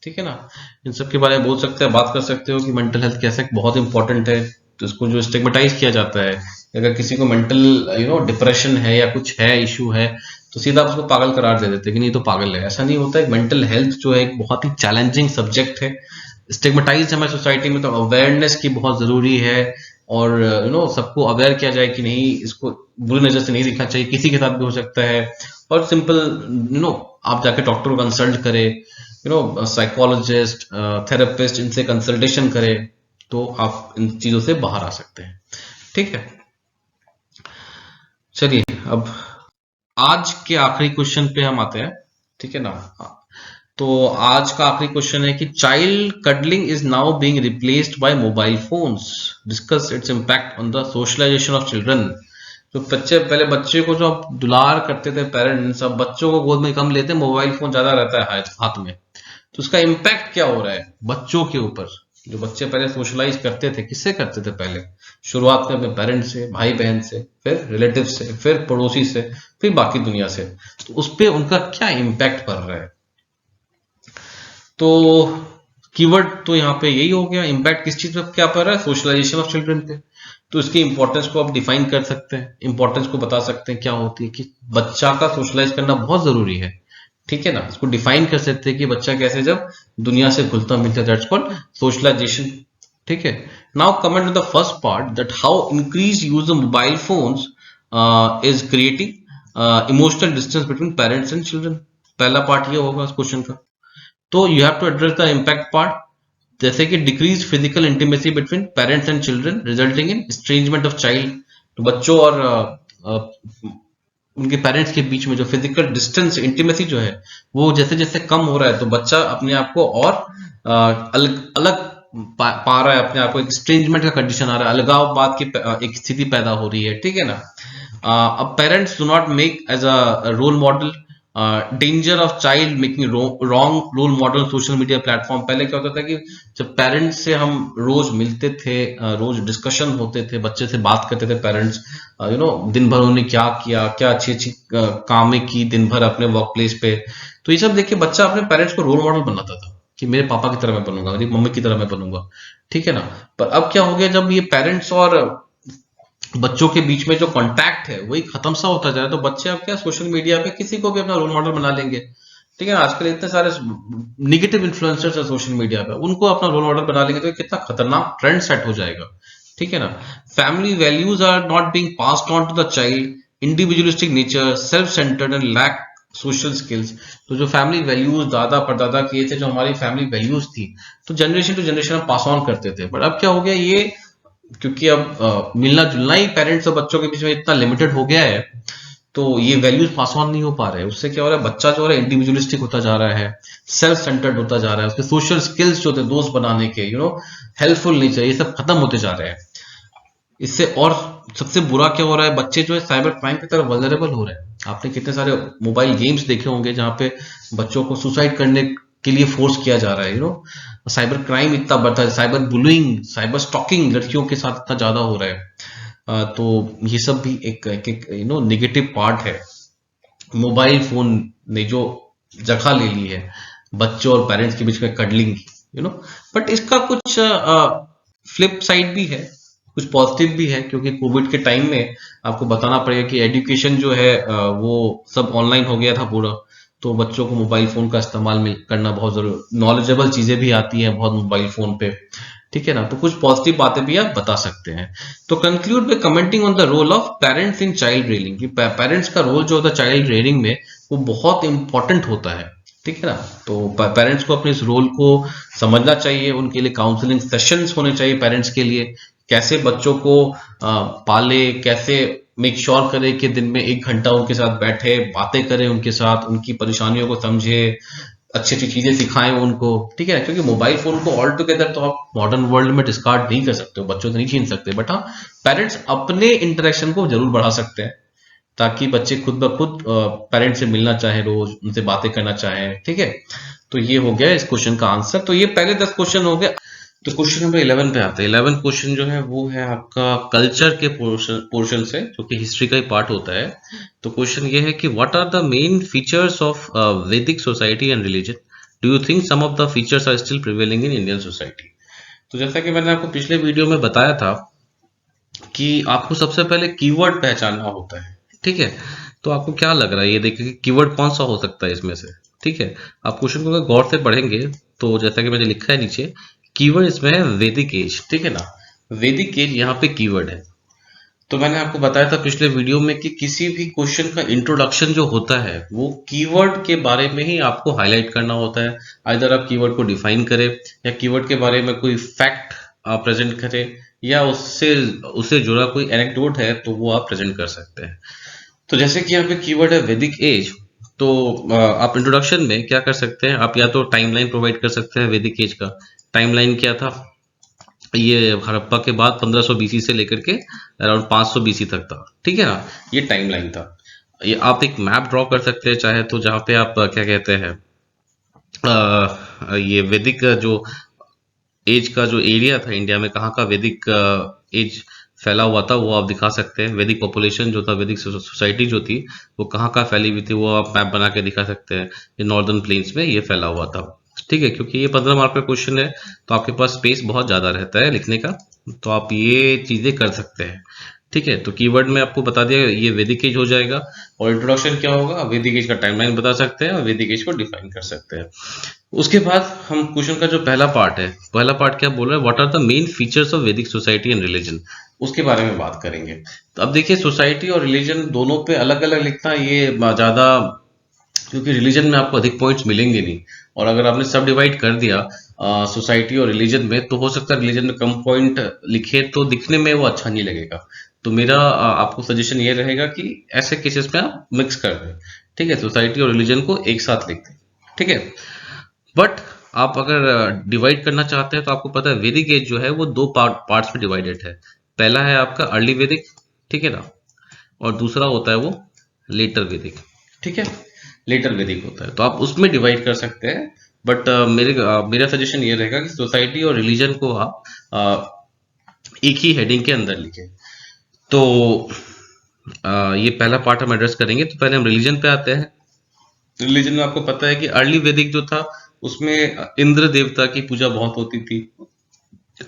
ठीक है ना, इन सब के बारे में बोल सकते हैं, बात कर सकते हो कि मेंटल हेल्थ कैसे बहुत इंपॉर्टेंट है। तो इसको जो स्टिग्मेटाइज किया जाता है, अगर किसी को मेंटल डिप्रेशन है या कुछ है, इशू है, तो सीधा उसको पागल करार दे देते हैं कि नहीं तो पागल है। ऐसा नहीं होता है। मेंटल हेल्थ जो है एक बहुत ही चैलेंजिंग सब्जेक्ट है, स्टिग्मेटाइज हमारी सोसाइटी में, तो अवेयरनेस की बहुत जरूरी है। और सबको अवेयर किया जाए कि नहीं, इसको बुरी नजर से नहीं देखना चाहिए, किसी के साथ भी हो सकता है। और सिंपल आप जाके डॉक्टर को कंसल्ट करें, साइकोलॉजिस्ट, थेरेपिस्ट, इनसे कंसल्टेशन करें, तो आप इन चीजों से बाहर आ सकते हैं। ठीक है, चलिए अब आज के आखिरी क्वेश्चन पे हम आते हैं। ठीक है ना। तो आज का आखिरी क्वेश्चन है कि child cuddling is now being replaced by mobile phones, discuss its impact on the socialisation of children. तो पहले बच्चे को जो आप दुलार करते थे पेरेंट्स, अब बच्चों को गोद में कम लेते, मोबाइल फोन ज्यादा रहता है हाथ में। तो उसका इम्पैक्ट क्या हो रहा है बच्चों के ऊपर? जो बच्चे पहले सोशलाइज करते थे, किससे करते थे पहले? शुरुआत में अपने पेरेंट्स से, भाई बहन से, फिर रिलेटिव से, फिर पड़ोसी से, फिर बाकी दुनिया से। तो उस पर उनका क्या इम्पैक्ट पड़ रहा है? तो कीवर्ड तो यहाँ पे यही हो गया, इम्पैक्ट किस चीज पे क्या पड़ रहा है? सोशलाइजेशन ऑफ चिल्ड्रन पे। तो इसकी इंपॉर्टेंस को आप डिफाइन कर सकते हैं, इंपॉर्टेंस को बता सकते हैं क्या होती है, कि बच्चा का सोशलाइज करना बहुत जरूरी है। ठीक है ना, इसको डिफाइन कर सकते हैं कि बच्चा कैसे जब दुनिया से घुलता मिलता है, दैट्स कॉल्ड सोशलाइजेशन। ठीक है, now comment to the first part, that how increase use of mobile phones is creating emotional distance between parents and children. पहला पार्ट ये होगा इस क्वेश्चन का। तो you have to address the impact part, जैसे कि decrease physical intimacy between parents and children resulting in estrangement of child. तो बच्चों और उनके पेरेंट्स के बीच में जो फिजिकल डिस्टेंस, इंटीमेसी जो है, वो जैसे जैसे कम हो रहा है, तो बच्चा अपने आप को और अलग अलग पा रहा है, अपने आप को एक स्ट्रेंजमेंट का कंडीशन आ रहा है, अलगाव बात की एक स्थिति पैदा हो रही है। ठीक है ना। अब parents do not make as a role model, danger of child making wrong role model social media platform. पहले क्या होता था कि जब पेरेंट्स से हम रोज मिलते थे, रोज डिस्कशन होते थे, बच्चे से बात करते थे पेरेंट्स, दिन भर उन्होंने क्या किया, क्या अच्छी अच्छी कामें की दिन भर अपने वर्क प्लेस पे। तो ये सब देख के बच्चा अपने पेरेंट्स को रोल मॉडल बनाता था कि मेरे पापा की तरह मैं बनूंगा, मेरी मम्मी की तरह मैं बनूंगा। ठीक है ना। पर अब क्या हो गया, जब ये पेरेंट्स और बच्चों के बीच में जो कांटेक्ट है वही खत्म सा होता जा रहा है, तो बच्चे अब क्या सोशल मीडिया पे किसी को भी अपना रोल मॉडल बना लेंगे। ठीक है ना। आजकल इतने सारे निगेटिव इन्फ्लुएंसर्स है सोशल मीडिया पे, उनको अपना रोल मॉडल बना लेंगे, तो कितना खतरनाक ट्रेंड सेट हो जाएगा। ठीक है ना। Family values are not being passed on to the child, individualistic nature, self centred and lack social skills. तो जो फैमिली वैल्यूज दादा परदादा किए थे, जो हमारी फैमिली वैल्यूज थी, तो जनरेशन टू जनरेशन हम पास ऑन करते थे। बट अब क्या हो गया, ये क्योंकि अब मिलना जुलना ही पेरेंट्स और बच्चों के बीच में इतना लिमिटेड हो गया है, तो ये वैल्यूज पास ऑन नहीं हो पा रहे हैं। उससे क्या हो रहा है, बच्चा जो है इंडिविजुअलिस्टिक होता जा रहा है, सेल्फ सेंटर्ड होता जा रहा है, उसके सोशल स्किल्स जो थे दोस्त बनाने के, हेल्पफुल नेचर, ये सब खत्म होते जा रहे हैं। इससे और सबसे बुरा क्या हो रहा है, बच्चे जो है साइबर क्राइम की तरफ वल्नरेबल हो रहे हैं। आपने कितने सारे मोबाइल गेम्स देखे होंगे जहां पे बच्चों को सुसाइड करने के लिए फोर्स किया जा रहा है। साइबर क्राइम इतना बढ़ता है, साइबर बुलिंग, साइबर स्टॉकिंग लड़कियों के साथ इतना ज्यादा हो रहा है। तो ये सब भी एक नेगेटिव पार्ट है। मोबाइल फोन ने जो जगह ले ली है बच्चों और पेरेंट्स के बीच में कडलिंग की, बट इसका कुछ फ्लिप साइड भी है, कुछ पॉजिटिव भी है। क्योंकि कोविड के टाइम में आपको बताना पड़ेगा कि एजुकेशन जो है वो सब ऑनलाइन हो गया था पूरा, तो बच्चों को मोबाइल फोन का इस्तेमाल करना बहुत जरूरी, नॉलेजेबल चीजें भी आती हैं बहुत मोबाइल फोन पे। ठीक है ना। तो कुछ पॉजिटिव बातें भी आप बता सकते हैं। तो conclude by commenting on the role of parents in child rearing, कि पेरेंट्स का रोल जो होता है चाइल्ड रेयरिंग में, वो बहुत इंपॉर्टेंट होता है। ठीक है ना। तो पेरेंट्स को अपने इस रोल को समझना चाहिए, उनके लिए काउंसलिंग सेशंस होने चाहिए पेरेंट्स के लिए, कैसे बच्चों को पाले, कैसे मेक श्योर करे कि दिन में 1 घंटा उनके साथ बैठे, बातें करें उनके साथ, उनकी परेशानियों को समझे, अच्छी अच्छी चीजें सिखाएं उनको। ठीक है। क्योंकि मोबाइल फोन को ऑल टुगेदर तो आप मॉडर्न वर्ल्ड में डिस्कार्ड नहीं कर सकते हो, बच्चों से नहीं छीन सकते, बट हाँ पेरेंट्स अपने इंटरेक्शन को जरूर बढ़ा सकते हैं, ताकि बच्चे खुद ब खुद पेरेंट्स से मिलना चाहे, रोज उनसे बातें करना चाहें। ठीक है। तो ये हो गया इस क्वेश्चन का आंसर। तो ये पहले 10 क्वेश्चन हो गए। तो क्वेश्चन नंबर 11 पे आते हैं। 11 क्वेश्चन जो है वो है आपका कल्चर के पोर्शन से, जो कि हिस्ट्री का ही पार्ट होता है। तो क्वेश्चन ये है कि what are the main features of Vedic society and religion, do you think some of the features are still prevailing in Indian society. तो जैसा कि मैंने आपको पिछले वीडियो में बताया था कि आपको सबसे पहले कीवर्ड पहचानना होता है। ठीक है। तो आपको क्या लग रहा है, ये देखिए कीवर्ड कौन सा हो सकता है इसमें से। ठीक है। आप क्वेश्चन को अगर गौर से पढ़ेंगे तो जैसा कि मैंने लिखा है नीचे कीवर्ड इसमें है वैदिक एज, ठीक है ना। वैदिक एज यहाँ पे कीवर्ड है। तो मैंने आपको बताया था पिछले वीडियो में कि किसी भी क्वेश्चन का इंट्रोडक्शन जो होता है वो कीवर्ड के बारे में ही आपको हाईलाइट करना होता है। आइदर आप कीवर्ड को डिफाइन करें या कीवर्ड के बारे में कोई फैक्ट प्रेजेंट करें या उससे उससे जुड़ा कोई एनेक्डोट है तो वो आप प्रेजेंट कर सकते हैं। तो जैसे कि यहाँ पे कीवर्ड है वैदिक एज, तो आप इंट्रोडक्शन में क्या कर सकते हैं, आप या तो टाइमलाइन प्रोवाइड कर सकते हैं वैदिक एज का। टाइमलाइन क्या था, ये हड़प्पा के बाद 1500 बीसी से लेकर के अराउंड 500 बीसी तक था, ठीक है ना। ये टाइमलाइन था। ये आप एक मैप ड्रॉ कर सकते हैं चाहे तो, जहाँ पे आप क्या कहते हैं ये वैदिक जो एज का जो एरिया था इंडिया में, कहाँ का वैदिक एज फैला हुआ था वो आप दिखा सकते हैं। वैदिक पॉपुलेशन जो था, वैदिक सोसाइटी जो थी वो कहाँ कहाँ फैली हुई थी वो आप मैप बना के दिखा सकते हैं। ये नॉर्दर्न प्लेन्स में ये फैला हुआ था, ठीक है। क्योंकि ये 15 मार्क का क्वेश्चन है तो आपके पास स्पेस बहुत ज्यादा रहता है लिखने का, तो आप ये चीजें कर सकते हैं, ठीक है। तो कीवर्ड में आपको बता दिया ये वैदिक एज हो जाएगा, और इंट्रोडक्शन क्या होगा, वैदिक एज का टाइमलाइन बता सकते हैं और वैदिक एज को डिफाइन कर सकते हैं। उसके बाद हम क्वेश्चन का जो पहला पार्ट है, पहला पार्ट क्या बोल रहा है, what are the main features of Vedic society and religion, उसके बारे में बात करेंगे। तो अब देखिए, सोसाइटी और रिलीजन दोनों पे अलग अलग लिखना ये ज्यादा, क्योंकि रिलीजन में आपको अधिक पॉइंट्स मिलेंगे नहीं, और अगर आपने सब डिवाइड कर दिया सोसाइटी और रिलीजन में तो हो सकता है रिलीजन में कम पॉइंट लिखे तो दिखने में वो अच्छा नहीं लगेगा। तो मेरा आपको सजेशन ये रहेगा कि ऐसे केसेस में आप मिक्स कर दें, ठीक है, सोसाइटी और रिलीजन को एक साथ लिख दें, ठीक है। बट आप अगर डिवाइड करना चाहते हैं तो आपको पता है वैदिक एज जो है वो दो पार्ट्स में डिवाइडेड है। पहला है आपका अर्ली वैदिक, ठीक है ना, और दूसरा होता है वो लेटर वैदिक, ठीक है। लेटर वैदिक होता है तो आप उसमें डिवाइड कर सकते हैं, बट मेरा सजेशन ये रहेगा कि सोसाइटी और रिलीजन को आप एक ही हेडिंग के अंदर लिखें। तो ये पहला पार्ट हम एड्रेस करेंगे। तो पहले हम रिलीजन पे आते हैं। रिलीजन में आपको पता है कि अर्ली वैदिक जो था उसमें इंद्र देवता की पूजा बहुत होती थी,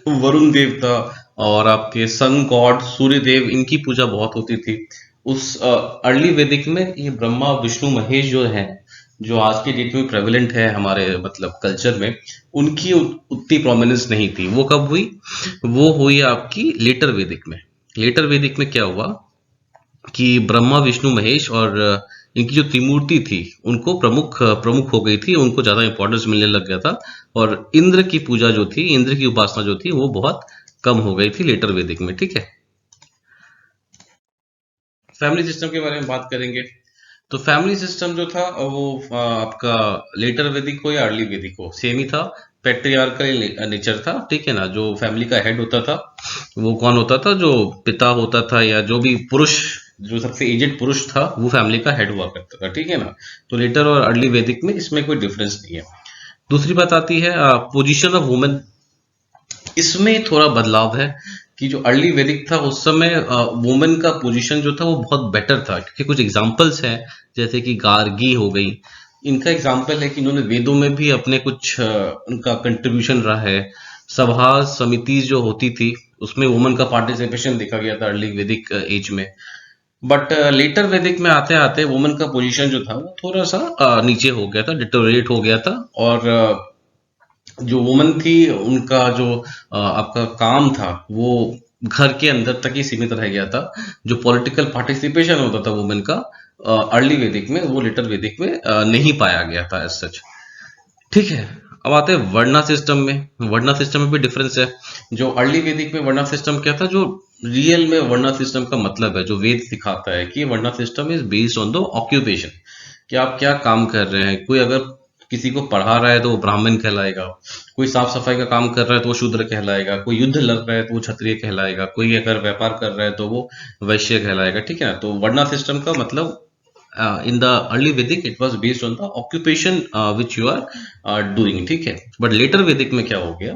वरुण देवता और आपके सन गॉड सूर्य देव, इनकी पूजा बहुत होती थी। उस अर्ली वैदिक में ये ब्रह्मा विष्णु महेश जो है, जो आज के डेट में प्रेवलेंट है हमारे मतलब कल्चर में, उनकी उतनी प्रोमिनेंस नहीं थी। वो कब हुई, वो हुई आपकी लेटर वैदिक में। लेटर वैदिक में क्या हुआ कि ब्रह्मा विष्णु महेश और इनकी जो त्रिमूर्ति थी उनको प्रमुख हो गई थी, उनको ज्यादा इंपॉर्टेंस मिलने लग गया था, और इंद्र की पूजा जो थी, इंद्र की उपासना जो थी वो बहुत कम हो गई थी लेटर वैदिक में, ठीक है। फैमिली सिस्टम के बारे में बात करेंगे। तो फैमिली सिस्टम जो था वो आपका लेटर वैदिक हो या अर्ली वैदिक हो सेम ही था, पैट्रियार्कल नेचर था, ठीक है ना। जो फैमिली का हेड होता था वो कौन होता था, जो पिता होता था या जो भी पुरुष, जो सबसे एजेड पुरुष था वो फैमिली का हेड हुआ करता था, ठीक है ना। तो लेटर और अर्ली वैदिक में इसमें कोई डिफरेंस नहीं है। दूसरी बात आती है पोजीशन ऑफ वुमेन। इसमें थोड़ा बदलाव है कि जो अर्ली वैदिक था उस समय वुमेन का पोजीशन जो था वो बहुत बेटर था, क्योंकि कुछ एग्जांपल्स हैं जैसे कि गार्गी हो गई, इनका एग्जांपल है कि इन्होंने वेदों में भी अपने कुछ उनका कंट्रीब्यूशन रहा है। सभा समिति जो होती थी उसमें वुमेन का पार्टिसिपेशन देखा गया था अर्ली वैदिक एज में। बट लेटर वैदिक में आते आते वुमेन का पोजीशन जो था वो थोड़ा सा नीचे हो गया था, डिटोरेट हो गया था, और जो वुमन थी उनका जो आपका काम था वो घर के अंदर तक ही सीमित रह गया था। जो पॉलिटिकल पार्टिसिपेशन होता था वुमेन का अर्ली वैदिक में, वो लेटर वैदिक में नहीं पाया गया था एज सच, ठीक है। अब आते हैं वर्णा सिस्टम में। वर्णा सिस्टम में भी डिफरेंस है। जो अर्ली वैदिक में वर्णा सिस्टम क्या था, जो रियल में वर्णा सिस्टम का मतलब है, जो वेद सिखाता है कि varna system is based on the occupation, कि आप क्या काम कर रहे हैं। कोई अगर किसी को पढ़ा रहा है तो वो ब्राह्मण कहलाएगा, कोई साफ सफाई का काम कर रहा है तो वो शूद्र कहलाएगा, कोई युद्ध लड़ रहा है तो वो क्षत्रिय कहलाएगा, कोई अगर व्यापार कर रहा है तो वो वैश्य कहलाएगा, ठीक है ना। तो वर्णा सिस्टम का मतलब in the early Vedic it was based on the occupation which you are doing, ठीक है। बट लेटर वैदिक में क्या हो गया,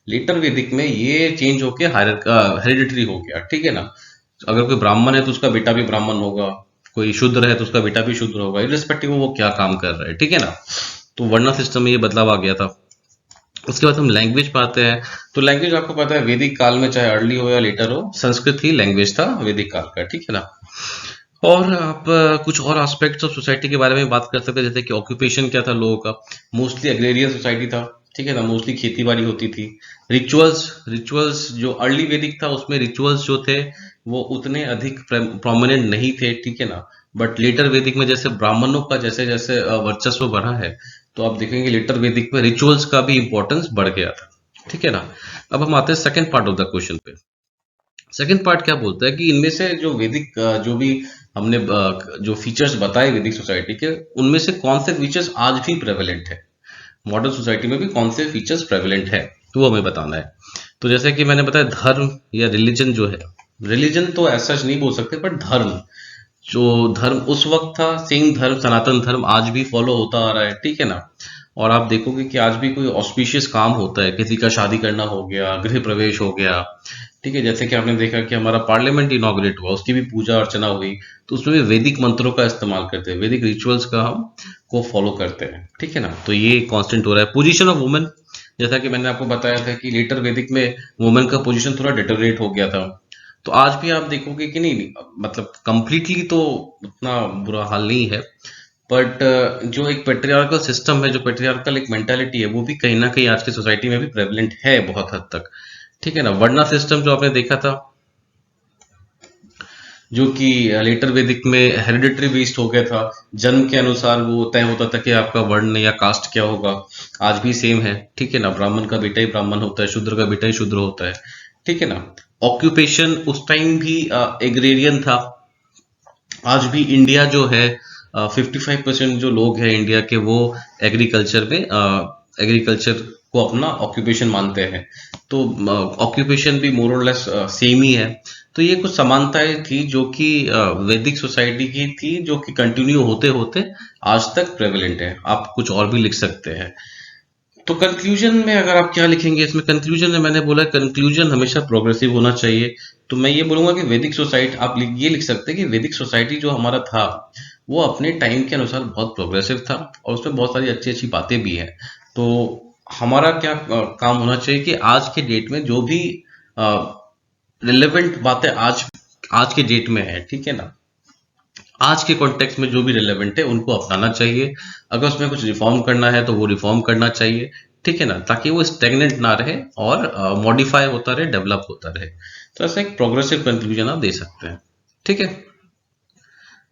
लेटर वैदिक में ये चेंज होके हेरिडिटरी हो गया, ठीक है ना। अगर कोई ब्राह्मण है तो उसका बेटा भी ब्राह्मण होगा, कोई शूद्र है तो उसका बेटा भी शूद्र होगा, इररिस्पेक्टिव वो क्या काम कर रहा है, ठीक है ना। तो वर्णा सिस्टम में ये बदलाव आ गया था। उसके बाद हम लैंग्वेज पाते हैं। तो लैंग्वेज आपको पता है वैदिक काल में चाहे अर्ली हो या लेटर हो, संस्कृत ही लैंग्वेज था वैदिक काल का, ठीक है ना। और आप कुछ और एस्पेक्ट्स ऑफ सोसाइटी के बारे में बात कर सकते हैं, जैसे कि ऑक्यूपेशन क्या था लोगों का। मोस्टली एग्रेरियन सोसाइटी था, ठीक है ना, मोस्टली खेती बाड़ी होती थी। रिचुअल्स रिचुअल्स जो अर्ली वैदिक था उसमें रिचुअल्स जो थे वो उतने अधिक प्रोमिनेंट नहीं थे, ठीक है ना। बट लेटर वैदिक में जैसे ब्राह्मणों का जैसे जैसे वर्चस्व बढ़ा है, तो आप देखेंगे लेटर वैदिक में रिचुअल्स का भी इंपॉर्टेंस बढ़ गया था, ठीक है ना। अब हम आते हैं second part of the question पे। सेकंड पार्ट क्या बोलता है कि इनमें से जो वैदिक जो भी हमने जो फीचर्स बताए वैदिक सोसाइटी के, उनमें से कौन से फीचर्स आज भी प्रेवलेंट है, मॉडर्न सोसाइटी में भी कौन से फीचर्स प्रेवलेंट है, तो वो हमें बताना है। तो जैसे कि मैंने बताया धर्म या रिलीजन जो है, रिलीजन तो ऐसा नहीं बोल सकते, बट धर्म, जो धर्म उस वक्त था, सेम धर्म सनातन धर्म आज भी फॉलो होता आ रहा है, ठीक है ना। और आप देखोगे कि आज भी कोई ऑस्पिशियस काम होता है, किसी का शादी करना हो गया, गृह प्रवेश हो गया, ठीक है, जैसे कि आपने देखा कि हमारा पार्लियामेंट इनॉग्रेट हुआ, उसकी भी पूजा अर्चना हुई, तो उसमें भी वैदिक मंत्रों का इस्तेमाल करते हैं, वैदिक रिचुअल्स का हम को फॉलो करते हैं, ठीक है ना। तो ये कांस्टेंट हो रहा है। पोजीशन ऑफ वुमेन, जैसा कि मैंने आपको बताया था कि लेटर वैदिक में वुमेन का पोजीशन थोड़ा डिटोरेट हो गया था, तो आज भी आप देखोगे कि नहीं, मतलब कंप्लीटली तो उतना बुरा हाल नहीं है, बट जो एक पेट्रियार्कल सिस्टम है, जो पेट्रियार्कल एक मेंटालिटी है, वो भी कहीं ना कहीं आज की सोसाइटी में भी प्रेवलेंट है बहुत हद तक, ठीक है ना। वर्णा सिस्टम जो आपने देखा था, जो कि लेटर वैदिक में हेरिडिटरी बेस्ड हो गया था, जन्म के अनुसार वो तय होता था कि आपका वर्ण या कास्ट क्या होगा, आज भी सेम है, ठीक है ना। ब्राह्मण का बेटा ही ब्राह्मण होता है, शूद्र का बेटा ही शूद्र होता है, ठीक है ना। ऑक्यूपेशन उस टाइम भी एग्रेरियन था, आज भी इंडिया जो है 55% जो लोग हैं इंडिया के, वो एग्रीकल्चर में एग्रीकल्चर को अपना ऑक्यूपेशन मानते हैं, तो ऑक्यूपेशन भी मोर और लेस सेम ही है। तो ये कुछ समानताएं थी जो कि वैदिक सोसाइटी की थी, जो कि कंटिन्यू होते होते आज तक प्रेवलेंट है। आप कुछ और भी लिख सकते हैं। तो कंक्लूजन में अगर आप क्या लिखेंगे इसमें, कंक्लूजन में मैंने बोला कंक्लूजन हमेशा प्रोग्रेसिव होना चाहिए, तो मैं ये बोलूंगा कि वैदिक सोसाइटी, आप ये लिख सकते हैं कि वैदिक सोसाइटी जो हमारा था वो अपने टाइम के अनुसार बहुत प्रोग्रेसिव था, और उसमें बहुत सारी अच्छी अच्छी बातें भी हैं। तो हमारा क्या काम होना चाहिए कि आज के डेट में जो भी रिलेवेंट बातें आज के डेट में है, ठीक है ना, आज के कॉन्टेक्स्ट में जो भी रिलेवेंट है उनको अपनाना चाहिए। अगर उसमें कुछ रिफॉर्म करना है तो वो रिफॉर्म करना चाहिए, ठीक है ना, ताकि वो स्टेगनेंट ना रहे और मॉडिफाई होता रहे, डेवलप होता रहे। तो ऐसा एक प्रोग्रेसिव कंक्लूजन आप दे सकते हैं, ठीक है।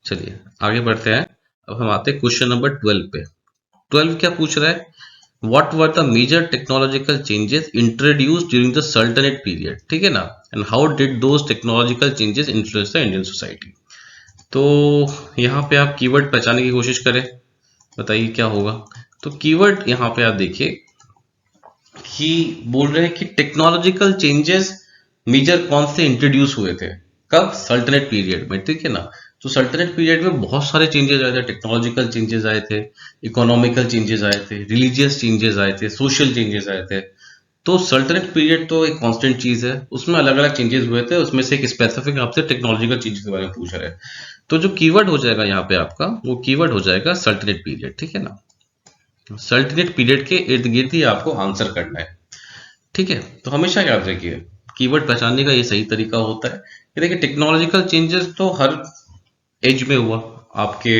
चलिए आगे बढ़ते हैं। अब हम आते हैं क्वेश्चन नंबर 12 पे। 12 क्या पूछ रहा है, what were the major technological changes introduced during the Sultanate period, ठीक है ना, and how did those technological changes influence the Indian society। तो यहाँ पे आप कीवर्ड पहचानने की कोशिश करें, बताइए क्या होगा। तो कीवर्ड यहाँ पे आप देखिए कि बोल रहे हैं कि टेक्नोलॉजिकल चेंजेस मेजर कौन से इंट्रोड्यूस हुए थे, कब, सल्टनेट पीरियड में, ठीक है ना। तो सल्टनेट पीरियड में बहुत सारे चेंजेस आए थे, टेक्नोलॉजिकल चेंजेस आए थे, इकोनॉमिकल चेंजेस आए थे, रिलीजियस चेंजेस आए थे, सोशल चेंजेस आए थे। तो सल्टनेट पीरियड तो एक कांस्टेंट चीज है, उसमें अलग अलग चेंजेस हुए थे, उसमें से एक स्पेसिफिक आपसे टेक्नोलॉजिकल चेंजेस के बारे में पूछ रहे हैं। तो जो कीवर्ड हो जाएगा यहाँ पे आपका, वो कीवर्ड हो जाएगा सल्टनेट पीरियड, ठीक है ना। सल्टनेट पीरियड के इर्द गिर्द ही आपको आंसर करना है, ठीक है। तो हमेशा याद रखिए कीवर्ड पहचानने का ये सही तरीका होता है कि देखिए टेक्नोलॉजिकल चेंजेस तो हर एज में हुआ, आपके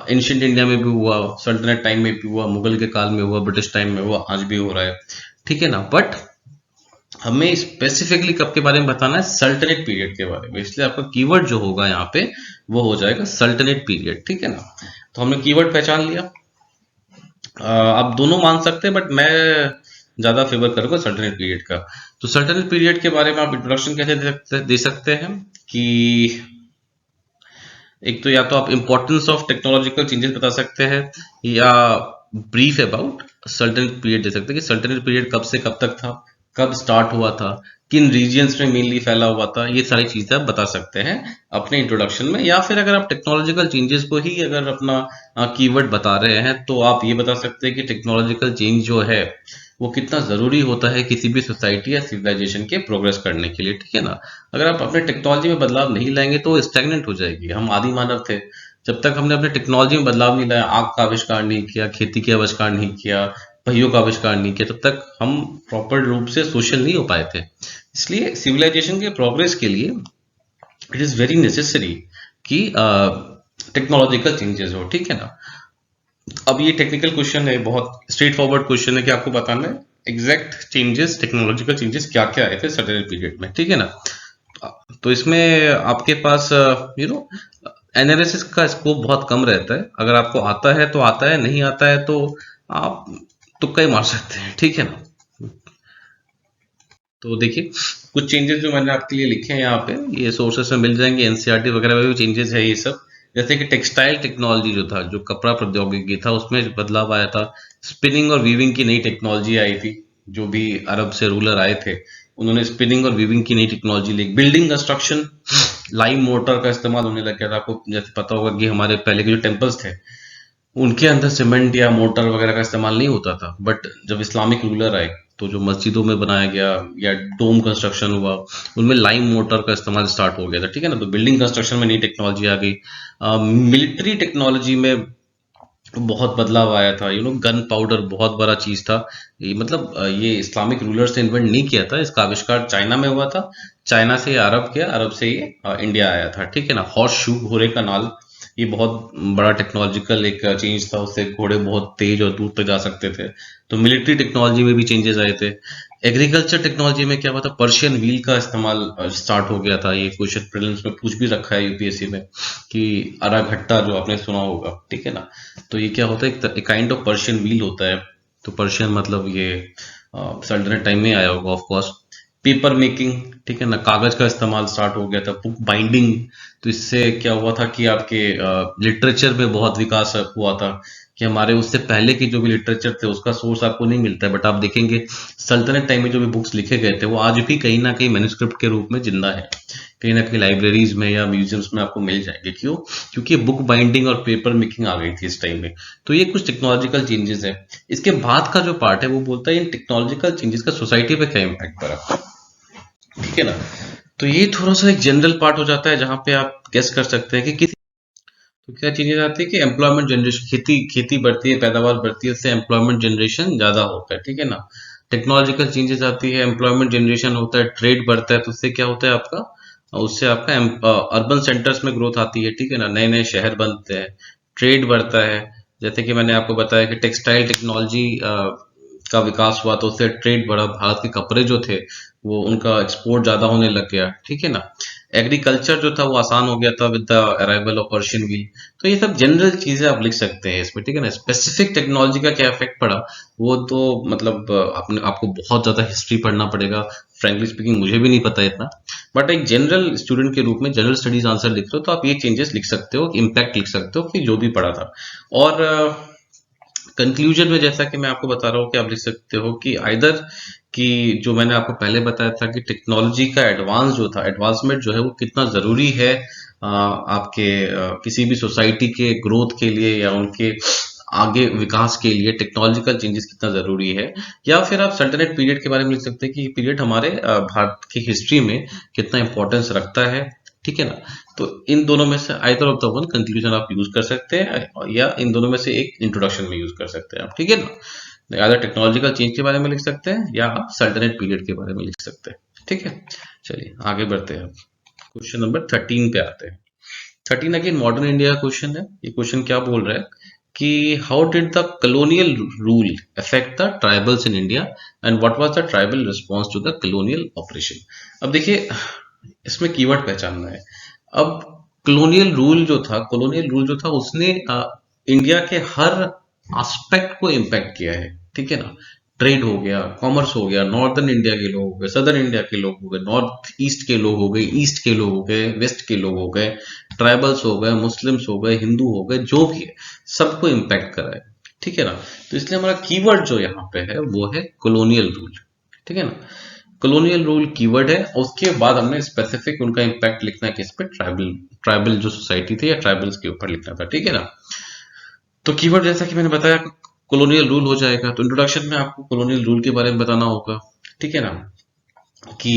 एंशिएंट इंडिया में भी हुआ, सल्टनेट टाइम में भी हुआ, मुगल के काल में हुआ, ब्रिटिश टाइम में हुआ, आज भी हो रहा है, ठीक है ना। बट हमें स्पेसिफिकली कब के बारे में बताना है, सल्टनेट पीरियड के बारे में, इसलिए आपका कीवर्ड जो होगा यहाँ पे वो हो जाएगा सल्टनेट पीरियड, ठीक है ना। तो हमने कीवर्ड पहचान लिया। आप दोनों मान सकते हैं, बट मैं ज्यादा फेवर करूंगा सल्टनेट पीरियड का। तो सल्टनेट पीरियड के बारे में आप इंट्रोडक्शन कैसे दे सकते हैं कि एक तो या तो आप इंपॉर्टेंस ऑफ टेक्नोलॉजिकल चेंजेस बता सकते हैं, या ब्रीफ अबाउट सल्टनेट पीरियड दे सकते हैं कि सल्टनेट पीरियड कब से कब तक था, कब स्टार्ट हुआ था, किन रीजियंस में मेनली फैला हुआ था, ये सारी चीजें आप बता सकते हैं अपने इंट्रोडक्शन में। या फिर अगर आप टेक्नोलॉजिकल चेंजेस को ही अगर अपना कीवर्ड बता रहे हैं, तो आप ये बता सकते हैं कि टेक्नोलॉजिकल चेंज जो है वो कितना जरूरी होता है किसी भी सोसाइटी या सिविलाइजेशन के प्रोग्रेस करने के लिए, ठीक है ना। अगर आप अपने टेक्नोलॉजी में बदलाव नहीं लाएंगे तो स्टैग्नेंट हो जाएगी। हम आदि मानव थे, जब तक हमने अपने टेक्नोलॉजी में बदलाव नहीं लाया, आग का आविष्कार नहीं किया, खेती के आविष्कार नहीं किया, पहियों का आविष्कार नहीं किया, तब तक हम प्रॉपर रूप से सोशल नहीं हो पाए थे। इसलिए सिविलाइजेशन के प्रोग्रेस के लिए इट इज वेरी नेसेसरी कि टेक्नोलॉजिकल चेंजेस हो, ठीक है ना। अब ये टेक्निकल क्वेश्चन है, बहुत स्ट्रेट फॉरवर्ड क्वेश्चन है कि आपको बताना है एग्जैक्ट चेंजेस, टेक्नोलॉजिकल चेंजेस क्या क्या आए थे सर्टेन पीरियड में, ठीक है ना। तो इसमें आपके पास एनालिसिस का स्कोप बहुत कम रहता है। अगर आपको आता है तो आता है, नहीं आता है तो आप तुक्का ही मार सकते हैं, ठीक है ना। तो देखिए कुछ चेंजेस जो मैंने आपके लिए लिखे हैं यहाँ पे, ये सोर्सेस में मिल जाएंगे, एनसीईआरटी वगैरह में भी चेंजेस है ये सब। जैसे कि टेक्सटाइल टेक्नोलॉजी जो था, जो कपड़ा प्रौद्योगिकी था, उसमें बदलाव आया था। स्पिनिंग और वीविंग की नई टेक्नोलॉजी आई थी। जो भी अरब से रूलर आए थे, उन्होंने स्पिनिंग और वीविंग की नई टेक्नोलॉजी ली। बिल्डिंग कंस्ट्रक्शन, लाइम मोटर का इस्तेमाल होने लग गया था। आपको जैसे पता होगा कि हमारे पहले के जो टेम्पल्स थे, उनके अंदर सीमेंट या मोटर वगैरह का इस्तेमाल नहीं होता था, बट जब इस्लामिक रूलर आए तो जो मस्जिदों में बनाया गया या डोम कंस्ट्रक्शन हुआ, उनमें लाइम मोटर का इस्तेमाल स्टार्ट हो गया था, ठीक है ना। तो बिल्डिंग कंस्ट्रक्शन में नई टेक्नोलॉजी आ गई। मिलिट्री टेक्नोलॉजी में बहुत बदलाव आया था। गन पाउडर बहुत बड़ा चीज था। ये मतलब ये इस्लामिक रूलर्स ने इन्वेंट नहीं किया था, इसका आविष्कार चाइना में हुआ था। चाइना से ये अरब गया, अरब से ये इंडिया आया था, ठीक है ना। हॉर्स शू, घोड़े का नाल, ये बहुत बड़ा टेक्नोलॉजिकल एक चेंज था। उससे घोड़े बहुत तेज और दूर तक जा सकते थे। तो मिलिट्री टेक्नोलॉजी में भी चेंजेस आए थे। एग्रीकल्चर टेक्नोलॉजी में क्या हुआ था, पर्शियन व्हील का इस्तेमाल स्टार्ट हो गया था। ये क्वेश्चन प्रीलिम्स में पूछ भी रखा है यूपीएससी में, कि अरा घट्टा जो आपने सुना होगा, ठीक है ना। तो ये क्या होता है, एक काइंड ऑफ पर्शियन व्हील होता है। तो पर्शियन मतलब ये सल्टनत टाइम में आया होगा ऑफ कोर्स। पेपर मेकिंग, ठीक है ना, कागज का इस्तेमाल स्टार्ट हो गया था। बुक बाइंडिंग, तो इससे क्या हुआ था कि आपके लिटरेचर में बहुत विकास हुआ था। कि हमारे उससे पहले की जो भी लिटरेचर थे उसका सोर्स आपको नहीं मिलता है, बट आप देखेंगे सल्तनत टाइम में जो भी बुक्स लिखे गए थे वो आज भी कहीं ना कहीं मैन्युस्क्रिप्ट के रूप में जिंदा है। कहीं ना कहीं लाइब्रेरीज में या म्यूजियम्स में आपको मिल जाएंगे। क्यों? क्योंकि बुक बाइंडिंग और पेपर मेकिंग आ गई थी इस टाइम में। तो ये कुछ टेक्नोलॉजिकल चेंजेस है। इसके बाद का जो पार्ट है वो बोलता है इन टेक्नोलॉजिकल चेंजेस का सोसाइटी पे क्या इम्पैक्ट पड़ा, ठीक है ना। तो ये थोड़ा सा एक जनरल पार्ट हो जाता है जहां पे आप गेस कर सकते हैं कि किसी, तो क्या चीजें आती है कि एम्प्लॉयमेंट जनरेशन, खेती खेती बढ़ती है, पैदावार बढ़ती है, उससे एम्प्लॉयमेंट जनरेशन ज्यादा होता है, ठीक है ना। टेक्नोलॉजिकल चेंजेस आती है, एम्प्लॉयमेंट जनरेशन होता है, ट्रेड बढ़ता है, तो उससे क्या होता है आपका, उससे आपका अर्बन सेंटर्स में ग्रोथ आती है, ठीक है ना। नए नए शहर बनते हैं, ट्रेड बढ़ता है। जैसे कि मैंने आपको बताया कि टेक्सटाइल टेक्नोलॉजी का विकास हुआ तो उससे ट्रेड बढ़ा। भारत के कपड़े जो थे वो उनका एक्सपोर्ट ज्यादा होने लग गया, ठीक है ना। एग्रीकल्चर जो था वो आसान हो गया था with the arrival of Persian wheel. तो ये सब जनरल चीजें आप लिख सकते हैं इसमें, ठीक है ना। स्पेसिफिक टेक्नोलॉजी का क्या इफेक्ट पड़ा वो तो मतलब आपको बहुत ज्यादा हिस्ट्री पढ़ना पड़ेगा। फ्रेंकली स्पीकिंग मुझे भी नहीं पता इतना, बट एक जनरल स्टूडेंट के रूप में जनरल स्टडीज आंसर लिख रहे हो तो आप ये चेंजेस लिख सकते हो, इम्पैक्ट लिख सकते हो कि जो भी पड़ा था। और कंक्लूजन में जैसा कि मैं आपको बता रहा हूँ कि आप लिख सकते हो कि आइदर कि जो मैंने आपको पहले बताया था कि टेक्नोलॉजी का एडवांस जो था, एडवांसमेंट जो है वो कितना जरूरी है आपके किसी भी सोसाइटी के ग्रोथ के लिए या उनके आगे विकास के लिए टेक्नोलॉजिकल चेंजेस कितना जरूरी है। या फिर आप सल्टनेट पीरियड के बारे में लिख सकते हैं कि पीरियड हमारे भारत की हिस्ट्री में कितना इंपॉर्टेंस रखता है, ठीक है ना। तो इन दोनों में से either of the one conclusion आप यूज कर सकते हैं, या इन दोनों में से एक इंट्रोडक्शन में यूज कर सकते हैं आप, ठीक है ना। या टेक्नोलॉजिकल चेंज के बारे में लिख सकते हैं या आप सल्टनेट पीरियड के बारे में लिख सकते हैं, ठीक है। चलिए आगे बढ़ते हैं। क्वेश्चन नंबर 13 पे आते हैं। 13 अगेन मॉडर्न इंडिया क्वेश्चन है। ये क्वेश्चन क्या बोल रहा है कि how did the colonial rule affect the tribals in India and what was the tribal response to the colonial operation. अब देखिए इसमें कीवर्ड पहचानना है। अब कलोनियल रूल जो था उसने इंडिया के हर एस्पेक्ट को इम्पैक्ट किया है, ठीक है ना। ट्रेड हो गया, कॉमर्स हो गया, नॉर्दर्न इंडिया के लोग हो गए, सदर्न इंडिया के लोग हो गए, नॉर्थ ईस्ट के लोग हो गए, ईस्ट के लोग हो गए, वेस्ट के लोग हो गए, ट्राइबल्स हो गए, मुस्लिम्स हो गए, हिंदू हो गए, जो भी है सबको इम्पैक्ट करा है, ठीक है ना। तो इसलिए हमारा कीवर्ड जो यहाँ पे है वो है कॉलोनियल रूल, ठीक है ना। कॉलोनियल रूल कीवर्ड है। उसके बाद हमने स्पेसिफिक उनका इम्पैक्ट लिखना है किस पे, ट्राइबल ट्राइबल जो सोसाइटी थी या ट्राइबल्स के ऊपर लिखना था, ठीक है ना। तो कीवर्ड जैसा कि मैंने बताया कॉलोनियल रूल हो जाएगा। तो इंट्रोडक्शन में आपको कॉलोनियल रूल के बारे में बताना होगा, ठीक है ना, कि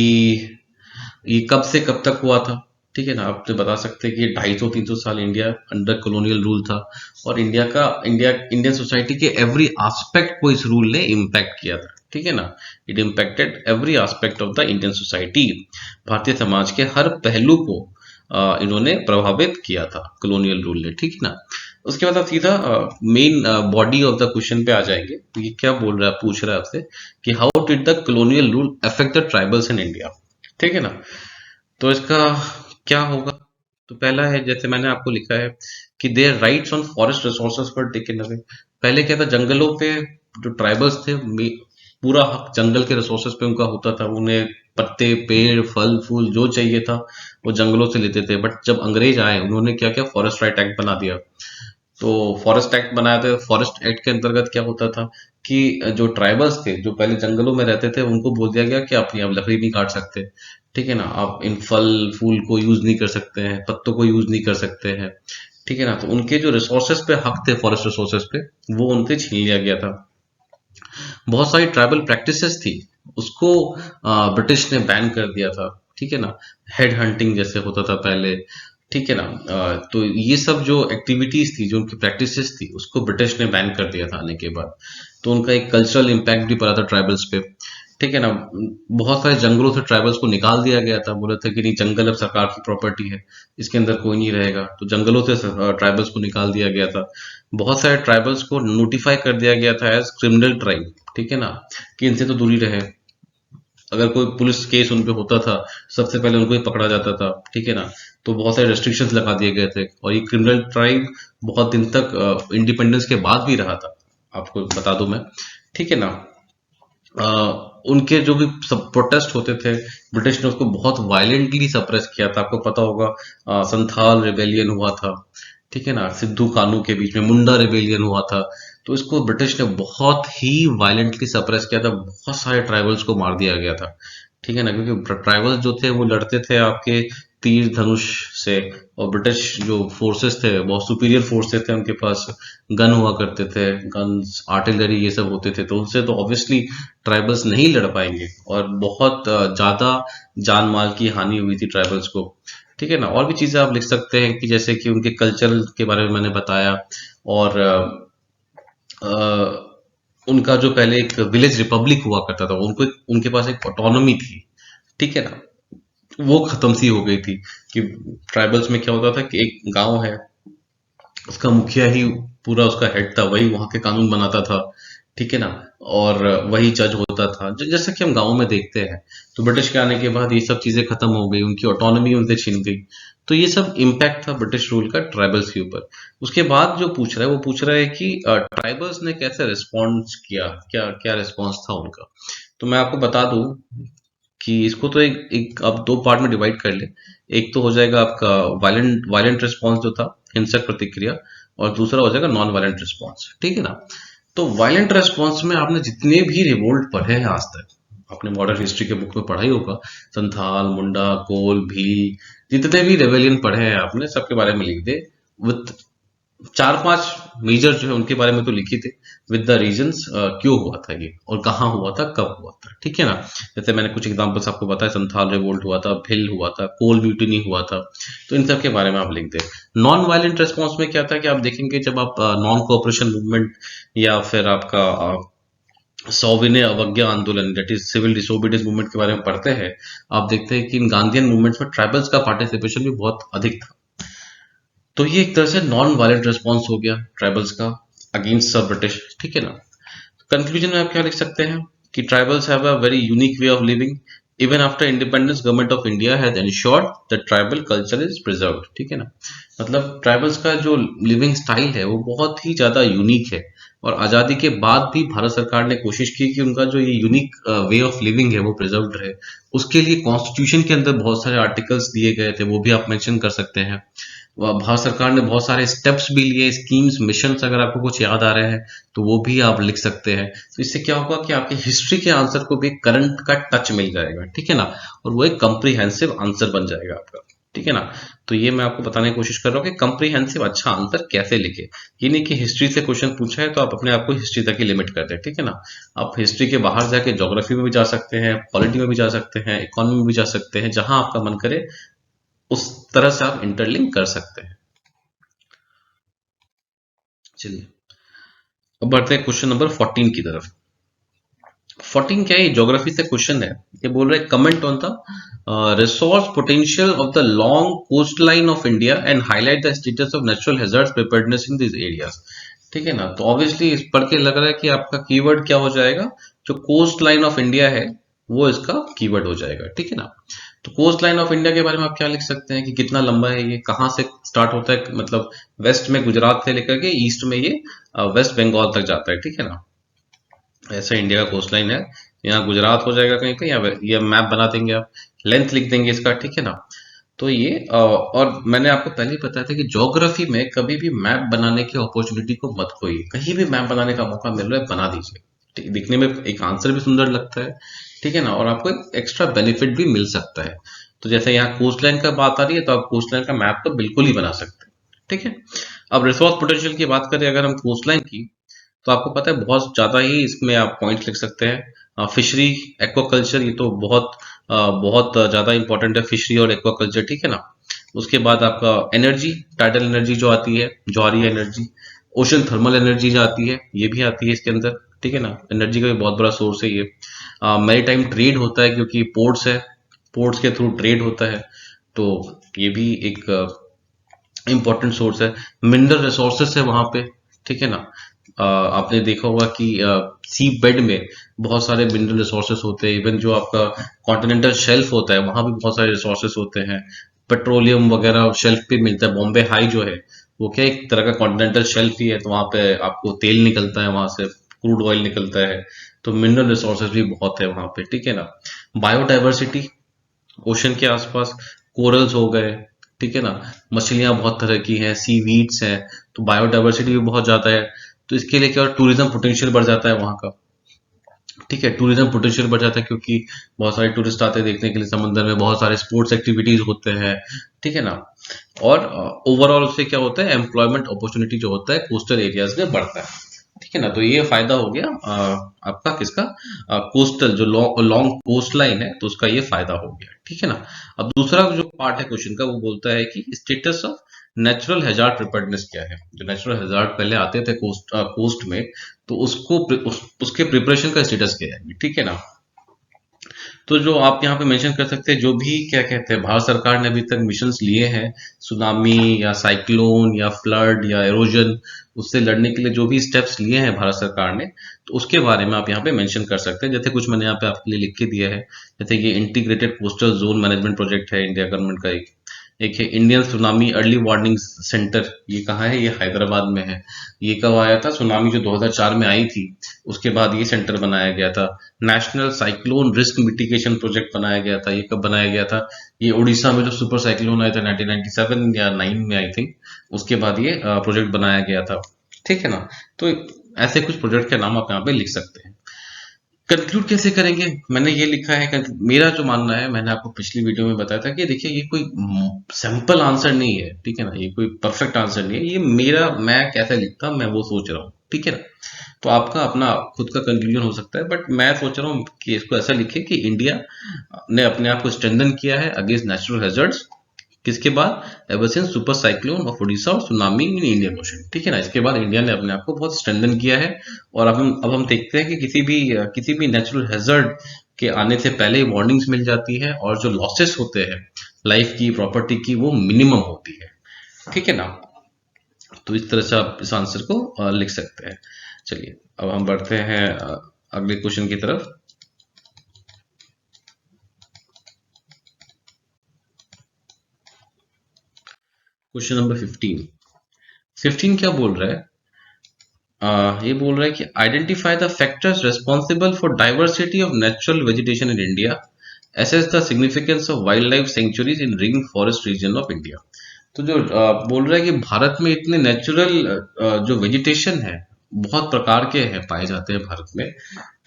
ये कब से कब तक हुआ था, ठीक है ना। आप तो बता सकते हैं कि 250-300 साल इंडिया अंडर कॉलोनियल रूल था और इंडियन सोसाइटी के एवरी एस्पेक्ट को इस रूल ने इम्पैक्ट किया था, ठीक है ना। It impacted every aspect of the Indian society. Bharatiya Samaj के हर पहलू को इन्होंने प्रभावित किया था कॉलोनियल रूल ने, ठीक है ना। उसके बाद आप सीधा main body of the question पे आ जाएंगे। तो ये क्या बोल रहा है, पूछ रहा है आपसे कि how did the colonial rule affect the tribals in India, ठीक है ना। तो इसका क्या होगा, तो पहला है जैसे मैंने आपको लिखा है कि their rights on forest resources पर टेकन अवे। पहले क्या था, जंगलों पे जो ट्राइबल्स थे पूरा हक जंगल के रिसोर्सेज पे उनका होता था। उन्हें पत्ते, पेड़, फल फूल जो चाहिए था वो जंगलों से लेते थे। बट जब अंग्रेज आए उन्होंने क्या किया, फॉरेस्ट राइट एक्ट बना दिया। तो फॉरेस्ट एक्ट बनाया था। फॉरेस्ट एक्ट के अंतर्गत क्या होता था कि जो ट्राइबल्स थे जो पहले जंगलों में रहते थे उनको बोल दिया गया कि आप यहाँ लकड़ी नहीं काट सकते, ठीक है ना, आप इन फल फूल को यूज नहीं कर सकते हैं, पत्तों को यूज नहीं कर सकते हैं, ठीक है ना। तो उनके जो रिसोर्सेज पे हक थे, फॉरेस्ट रिसोर्सेज पे, वो उनसे छीन लिया गया था। बहुत सारी ट्राइबल प्रैक्टिसेस थी, उसको ब्रिटिश ने बैन कर दिया था, ठीक है ना। हेड हंटिंग जैसे होता था पहले, ठीक है ना। तो ये सब जो एक्टिविटीज थी, जो उनकी प्रैक्टिसेस थी, उसको ब्रिटिश ने बैन कर दिया था आने के बाद। तो उनका एक कल्चरल इम्पैक्ट भी पड़ा था ट्राइबल्स पे, ठीक है ना। बहुत सारे जंगलों से ट्राइबल्स को निकाल दिया गया था, बोला था कि नहीं, जंगल अब सरकार की प्रॉपर्टी है, इसके अंदर कोई नहीं रहेगा। तो जंगलों से ट्राइबल्स को निकाल दिया गया था। बहुत सारे ट्राइबल्स को नोटिफाई कर दिया गया था एज क्रिमिनल ट्राइब, ठीक है ना, कि इनसे तो दूरी रहे। अगर कोई पुलिस केस उन पे होता था, सबसे पहले उनको ही पकड़ा जाता था, ठीक है ना। तो बहुत सारे रेस्ट्रिक्शंस लगा दिए गए थे, और ये क्रिमिनल ट्राइब बहुत दिन तक इंडिपेंडेंस के बाद भी रहा था, आपको बता दूं मैं, ठीक है ना। उनके जो भी सब प्रोटेस्ट होते थे, ब्रिटिश ने उसको बहुत वायलेंटली सप्रेस किया था। आपको पता होगा संथाल रिबेलियन हुआ था, ठीक है ना, सिद्धू कानू के बीच में मुंडा रिबेलियन हुआ था। तो इसको ब्रिटिश ने बहुत ही वायलेंटली सप्रेस किया था, बहुत सारे ट्राइबल्स को मार दिया गया था, ठीक है ना। क्योंकि ट्राइबल्स जो थे वो लड़ते थे आपके तीर धनुष से, और ब्रिटिश जो फोर्सेस थे बहुत सुपीरियर फोर्सेस थे, उनके पास गन हुआ करते थे, गन्स, आर्टिलरी, ये सब होते थे। तो उनसे तो ऑब्वियसली ट्राइबल्स नहीं लड़ पाएंगे, और बहुत ज्यादा जान माल की हानि हुई थी ट्राइबल्स को, ठीक है ना। और भी चीजें आप लिख सकते हैं कि जैसे कि उनके कल्चर के बारे में मैंने बताया, और उनका जो पहले एक विलेज रिपब्लिक हुआ करता था, उनको उनके पास एक ऑटोनॉमी थी, ठीक है ना, वो खत्म सी हो गई थी। कि ट्राइबल्स में क्या होता था कि एक गांव है, उसका मुखिया ही पूरा उसका हेड था, वही वहां के कानून बनाता था, ठीक है ना, और वही जज होता था, जैसा कि हम गाँव में देखते हैं। तो ब्रिटिश के आने के बाद ये सब चीजें खत्म हो गई, उनकी ऑटोनॉमी उनसे छिन गई। तो ये सब इम्पैक्ट था ब्रिटिश रूल का ट्राइबल्स के ऊपर। उसके बाद जो पूछ रहा है वो पूछ रहा है कि ट्राइबल्स ने कैसे रिस्पॉन्स किया, क्या क्या रिस्पॉन्स था उनका। तो मैं आपको बता दूं कि इसको तो एक आप दो पार्ट में डिवाइड कर ले। एक तो हो जाएगा आपका वायलेंट वायलेंट रिस्पॉन्स जो था, हिंसक प्रतिक्रिया, और दूसरा हो जाएगा नॉन वायलेंट रिस्पॉन्स, ठीक है ना। तो वायलेंट रिस्पॉन्स में आपने जितने भी रिवोल्ट पढ़े हैं आज तक, आपने मॉडर्न हिस्ट्री के बुक में पढ़ा ही होगा, संथाल, मुंडा, कोल, भील, जितने भी रेबेलियन पढ़े हैं आपने, सबके बारे में लिख दे, विथ चार पांच मेजर जो है उनके बारे में तो लिखी थे, विद द रीजंस क्यों हुआ था ये, और कहाँ हुआ था, कब हुआ था, ठीक है ना। जैसे मैंने कुछ एग्जांपल्स आपको बताया, संथाल रिवोल्ट हुआ था, भिल हुआ था, कोल म्यूटिनी हुआ था। तो इन सब के बारे में आप लिख दें। नॉन वायलेंट रेस्पॉन्स में क्या था कि आप देखेंगे जब आप नॉन कोऑपरेशन मूवमेंट, या फिर आपका सौविनय अवज्ञा आंदोलन, that is civil disobedience movement के बारे में पढ़ते हैं, आप देखते हैं कि इन गांधीयन मूवमेंट्स में ट्राइबल्स का पार्टिसिपेशन भी बहुत अधिक था। तो ये एक तरह से नॉन वायलेंट रिस्पॉन्स हो गया ट्राइबल्स का अगेंस्ट सब ब्रिटिश, ठीक है ना। कंक्लूजन में आप क्या लिख सकते हैं कि tribals have a very unique way of living, even after independence government of India has ensured that tribal culture is preserved, ठीक है ना। मतलब ट्राइबल्स का जो लिविंग स्टाइल है वो बहुत ही ज्यादा यूनिक है, और आजादी के बाद भी भारत सरकार ने कोशिश की कि उनका जो ये यूनिक वे ऑफ लिविंग है वो प्रिजर्व्ड रहे। उसके लिए कॉन्स्टिट्यूशन के अंदर बहुत सारे आर्टिकल्स दिए गए थे, वो भी आप मेंशन कर सकते हैं। भारत सरकार ने बहुत सारे स्टेप्स भी लिए, स्कीम्स, मिशंस, अगर आपको कुछ याद आ रहे हैं तो वो भी आप लिख सकते हैं। तो इससे क्या होगा कि आपके हिस्ट्री के आंसर को भी करंट का टच मिल जाएगा, ठीक है ना, और वो एक कंप्रीहेंसिव आंसर बन जाएगा आपका, ठीक है ना। तो ये मैं आपको बताने की कोशिश कर रहा हूँ कि कंप्रीहेंसिव अच्छा आंसर कैसे लिखे। ये नहीं कि हिस्ट्री से क्वेश्चन पूछा है तो आप अपने आप को हिस्ट्री तक ही लिमिट कर दें, ठीक है ना। आप हिस्ट्री के बाहर जाके ज्योग्राफी में भी जा सकते हैं, पॉलिटी में भी जा सकते हैं, इकोनॉमी में भी जा सकते हैं, जहां आपका मन करे उस तरह से आप इंटरलिंक कर सकते हैं। चलिए अब बढ़ते हैं क्वेश्चन नंबर 14 की तरफ। 14 क्या है, ज्योग्राफी से क्वेश्चन है। ये बोल रहे comment on the resource potential of the long coastline of India and highlight the status of natural hazards preparedness in these areas। ठीक है ना, तो ऑब्वियसली इस पढ़ के लग रहा है कि आपका कीवर्ड क्या हो जाएगा, जो कोस्ट लाइन ऑफ इंडिया है वो इसका कीवर्ड हो जाएगा। ठीक है ना, तो कोस्ट लाइन ऑफ इंडिया के बारे में आप क्या लिख सकते हैं कि कितना लंबा है ये, कहाँ से स्टार्ट होता है, मतलब वेस्ट में गुजरात से लेकर के ईस्ट में ये वेस्ट बंगाल तक जाता है। ठीक है ना, ऐसा इंडिया का कोस्ट लाइन है। यहाँ गुजरात हो जाएगा कहीं पे, या मैप बना देंगे आप, लेंथ लिख देंगे इसका। ठीक है ना, तो ये और मैंने आपको पहले ही बताया था कि ज्योग्राफी में कभी भी मैप बनाने की अपॉर्चुनिटी को मत खोइए। कहीं भी मैप बनाने का मौका मिल रहा है बना दीजिए। दिखने में एक आंसर भी सुंदर लगता है, ठीक है ना, और आपको एक एक्स्ट्रा बेनिफिट भी मिल सकता है। तो जैसे यहाँ कोस्ट लाइन का बात आ रही है तो आप कोस्ट लाइन का मैप तो बिल्कुल ही बना सकते हैं। ठीक है, अब रिसोर्स पोटेंशियल की बात करें अगर हम कोस्ट लाइन की, तो आपको पता है बहुत ज्यादा ही इसमें आप पॉइंट्स लिख सकते हैं। फिशरी, एक्वाकल्चर, ये तो बहुत ज्यादा इंपॉर्टेंट है, फिशरी और एक्वाकल्चर। ठीक है ना, उसके बाद आपका एनर्जी, टाइडल एनर्जी जो आती है, जौहरी एनर्जी, ओशन थर्मल एनर्जी जो आती है, ये भी आती है इसके अंदर। ठीक है ना, एनर्जी का भी बहुत बड़ा सोर्स है ये। मैरीटाइम ट्रेड होता है क्योंकि पोर्ट्स है, पोर्ट्स के थ्रू ट्रेड होता है, तो ये भी एक इंपॉर्टेंट सोर्स है। मिनरल रिसोर्सेस है वहां पे। ठीक है ना, आपने देखा होगा कि सी बेड में बहुत सारे मिनरल रिसोर्सेस होते हैं। इवन जो आपका कॉन्टिनेंटल शेल्फ होता है वहां भी बहुत सारे रिसोर्सेस होते हैं। पेट्रोलियम वगैरह शेल्फ पे मिलता है। बॉम्बे हाई जो है वो क्या एक तरह का कॉन्टिनेंटल शेल्फ ही है, तो वहां पे आपको तेल निकलता है, वहां से क्रूड ऑयल निकलता है, तो मिनरल रिसोर्सेज भी बहुत है वहां पे। ठीक है ना, बायोडाइवर्सिटी, ओशन के आसपास कोरल्स हो गए, ठीक है ना, मछलियां बहुत तरह की हैं, सी वीड्स हैं, तो बायोडाइवर्सिटी भी बहुत ज्यादा है। तो इसके लिए क्या, टूरिज्म पोटेंशियल बढ़ जाता है वहां का। ठीक है, टूरिज्म पोटेंशियल बढ़ जाता है क्योंकि बहुत सारे टूरिस्ट आते हैं देखने के लिए समुद्र में, बहुत सारे स्पोर्ट्स एक्टिविटीज होते हैं। ठीक है ना, और ओवरऑल से क्या होता है, एम्प्लॉयमेंट अपॉर्चुनिटी जो होता है कोस्टल एरियाज में बढ़ता है। ठीक है ना, तो ये फायदा हो गया आपका किसका, कोस्टल जो लॉन्ग कोस्ट लाइन है, तो उसका ये फायदा हो गया। ठीक है ना, अब दूसरा जो पार्ट है क्वेश्चन का वो बोलता है कि status of natural hazard preparedness क्या है। जो नेचुरल हैजार्ड पहले आते थे कोस्ट में, तो उसके प्रिपरेशन का स्टेटस क्या है। ठीक है ना, तो जो आप यहाँ पे मेंशन कर सकते हैं, जो भी क्या कहते हैं भारत सरकार ने अभी तक मिशंस लिए हैं, सुनामी या साइक्लोन या फ्लड या एरोजन, उससे लड़ने के लिए जो भी स्टेप्स लिए हैं भारत सरकार ने, तो उसके बारे में आप यहाँ पे मेंशन कर सकते हैं। जैसे कुछ मैंने यहाँ पे आपके लिए लिख के दिया है, जैसे ये integrated coastal zone management project है इंडिया गवर्नमेंट का। एक है Indian tsunami early warning centre, ये कहाँ है, ये हैदराबाद में है। ये कब आया था, सुनामी जो 2004 में आई थी उसके बाद ये सेंटर बनाया गया था। National cyclone risk mitigation project बनाया गया था, ये कब बनाया गया था, ये उड़ीसा में जो सुपर साइक्लोन आया था 1997 या 9 में आई थिंक, उसके बाद ये प्रोजेक्ट बनाया गया था। ठीक है ना, तो ऐसे कुछ प्रोजेक्ट के नाम आप यहाँ पे लिख सकते हैं। कंक्लूड कैसे करेंगे, मैंने ये लिखा है, मेरा जो मानना है, मैंने आपको पिछली वीडियो में बताया था कि देखिए ये कोई सिंपल आंसर नहीं है। ठीक है ना, ये कोई परफेक्ट आंसर नहीं है, ये मैं कैसे लिखता मैं वो सोच रहा हूँ। ठीक है ना, तो आपका अपना खुद का कंक्लूजन हो सकता है, बट मैं सोच रहा हूँ कि इसको ऐसा लिखे कि इंडिया ने अपने आप को स्ट्रेंथन किया है अगेंस्ट नेचुरल हैजर्ड्स, किसके बाद, ever since super cyclone of Odisha और सुनामी इन इंडियन ओशन। ठीक है ना, इसके बाद इंडिया ने अपने आप को बहुत स्ट्रेंथन किया है। और अब हम देखते हैं कि किसी भी नेचुरल हैजर्ड के आने से पहले वार्निंग्स मिल जाती है, और जो लॉसेस होते हैं लाइफ की, प्रॉपर्टी की, वो मिनिमम होती है। ठीक है ना, तो इस तरह से आप इस आंसर को लिख सकते हैं। चलिए अब हम बढ़ते हैं अगले क्वेश्चन की तरफ। क्वेश्चन नंबर 15 क्या बोल रहा है, ये बोल रहा है कि identify the factors responsible for diversity of natural vegetation in India, assess the significance of wild life sanctuaries in ring forest region of India. तो जो बोल रहा है कि भारत में इतने नेचुरल जो वेजिटेशन है बहुत प्रकार के हैं, पाए जाते हैं भारत में,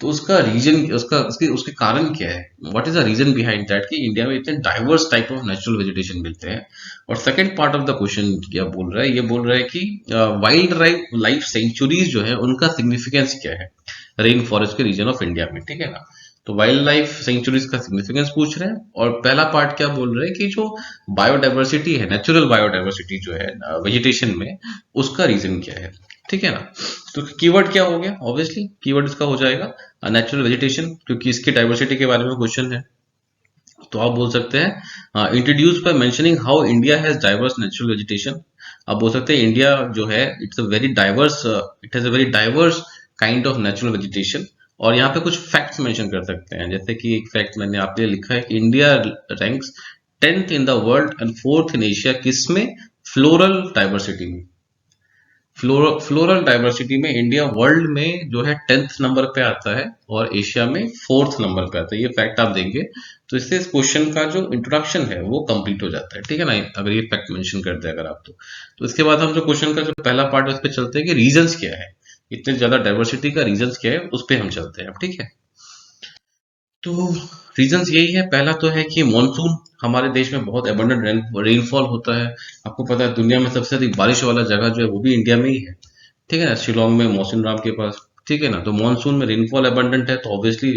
तो उसका रीजन, उसके कारण क्या है, what is the reason behind that कि इंडिया में इतने diverse type of natural vegetation मिलते हैं। और second part of the question क्या बोल रहा है, ये बोल रहा है कि वाइल्ड लाइफ सेंचुरीज जो है उनका सिग्निफिकेंस क्या है रेन फॉरेस्ट के रीजन ऑफ इंडिया में। ठीक है ना, तो वाइल्ड लाइफ सेंचुरीज का सिग्निफिकेंस पूछ रहे हैं, और पहला पार्ट क्या बोल रहे हैं कि जो बायोडाइवर्सिटी है, नेचुरल बायोडाइवर्सिटी जो है वेजिटेशन में, उसका रीजन क्या है। ठीक है ना, तो कीवर्ड क्या हो गया, ऑब्वियसली कीवर्ड इसका हो जाएगा नेचुरल वेजिटेशन, क्योंकि इसकी डाइवर्सिटी के बारे में क्वेश्चन है। तो आप बोल सकते हैं introduce by mentioning how India has diverse natural vegetation. आप बोल सकते हैं इंडिया जो है it's a very diverse, it has a very diverse kind of natural vegetation. और यहाँ पे कुछ फैक्ट्स मेंशन कर सकते हैं, जैसे कि एक फैक्ट मैंने आपके लिए लिखा है, India ranks 10th in the world and 4th in Asia, किसमें? फ्लोरल डाइवर्सिटी में। फ्लोरल डाइवर्सिटी में इंडिया वर्ल्ड में जो है 10th नंबर पे आता है और एशिया में 4th नंबर पे आता है। ये फैक्ट आप देंगे तो इससे इस क्वेश्चन का जो इंट्रोडक्शन है वो कंप्लीट हो जाता है, ठीक है ना, अगर ये फैक्ट मेंशन करते हैं अगर आप तो इसके बाद हम जो क्वेश्चन का जो पहला पार्ट है उस पर चलते हैं कि रीजंस क्या है, इतने ज्यादा डाइवर्सिटी का रीजंस क्या है, उस पर हम चलते हैं, ठीक है। तो रीजंस यही है, पहला तो है कि मॉनसून हमारे देश में बहुत एबंडेंट रेनफॉल होता है। आपको पता है दुनिया में सबसे अधिक बारिश वाला जगह जो है वो भी इंडिया में ही है, ठीक है ना, शिलोंग में मौसिन राम के पास, ठीक है ना। तो मॉनसून में रेनफॉल एबंडेंट है तो ऑब्वियसली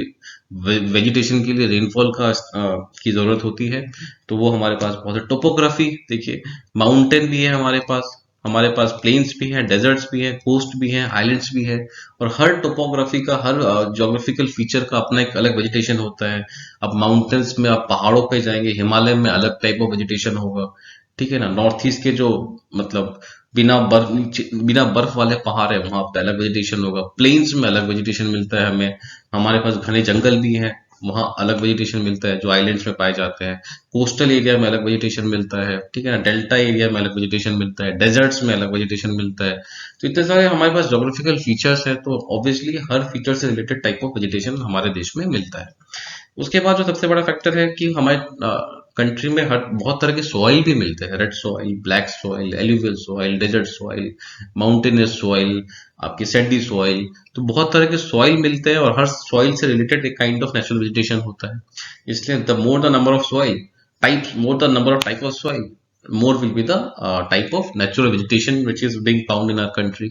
वेजिटेशन के लिए रेनफॉल का की जरूरत होती है। तो वो हमारे पास बहुत है। टोपोग्राफी देखिए, माउंटेन भी है हमारे पास प्लेन्स भी है, डेजर्ट्स भी है, कोस्ट भी है, आइलैंड्स भी है। और हर टोपोग्राफी का, हर ज्योग्राफिकल फीचर का अपना एक अलग वेजिटेशन होता है। अब माउंटेन्स में आप पहाड़ों पे जाएंगे, हिमालय में अलग टाइप ऑफ वेजिटेशन होगा, ठीक है ना। नॉर्थ ईस्ट के जो मतलब बिना बर्फ वाले पहाड़ है वहां पे अलग वेजिटेशन होगा। प्लेन्स में अलग वेजिटेशन मिलता है हमें, हमारे पास घने जंगल भी है, वहां अलग वेजिटेशन मिलता है जो आइलैंड्स में पाए जाते हैं। कोस्टल एरिया में अलग वेजिटेशन मिलता है, ठीक है ना। डेल्टा एरिया में अलग वेजिटेशन मिलता है, डेजर्ट्स में अलग वेजिटेशन मिलता है। तो इतने सारे हमारे पास जोग्राफिकल फीचर्स है, तो ऑब्वियसली हर फीचर से रिलेटेड टाइप ऑफ वेजिटेशन हमारे देश में मिलता है। उसके बाद जो सबसे बड़ा फैक्टर है कि हमारे कंट्री में हर बहुत तरह के सॉइल भी मिलते हैं, red soil, black soil, alluvial soil, desert soil, mountainous soil, आपकी सैंडी सॉइल। तो बहुत तरह के सॉइल मिलते हैं और हर सॉइल से रिलेटेड एक काइंड ऑफ नेचुरल वेजिटेशन होता है। इसलिए the more the number of soil types, more the number of type of soil, more will be the type of natural vegetation which is being found in our country।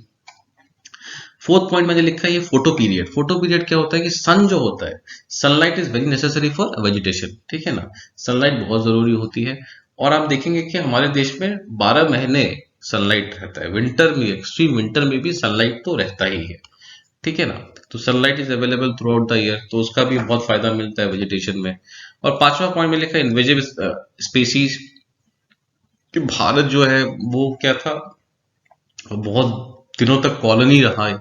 Fourth point मैंने लिखा है ये photo period. Photo period क्या होता है कि सन जो होता है, sunlight is very necessary for vegetation, ठीक है ना, सनलाइट बहुत जरूरी होती है। और आप देखेंगे कि हमारे देश में 12 महीने सनलाइट रहता है, विंटर में, एक्सट्रीम विंटर में भी सनलाइट तो रहता ही है, ठीक है ना। तो sunlight is available through out the year, तो उसका भी बहुत फायदा मिलता है वेजिटेशन में। और पांचवा पॉइंट में लिखा है इन्वेजिव स्पेसीज, कि भारत जो है वो क्या था, बहुत दिनों तक कॉलोनी रहा है,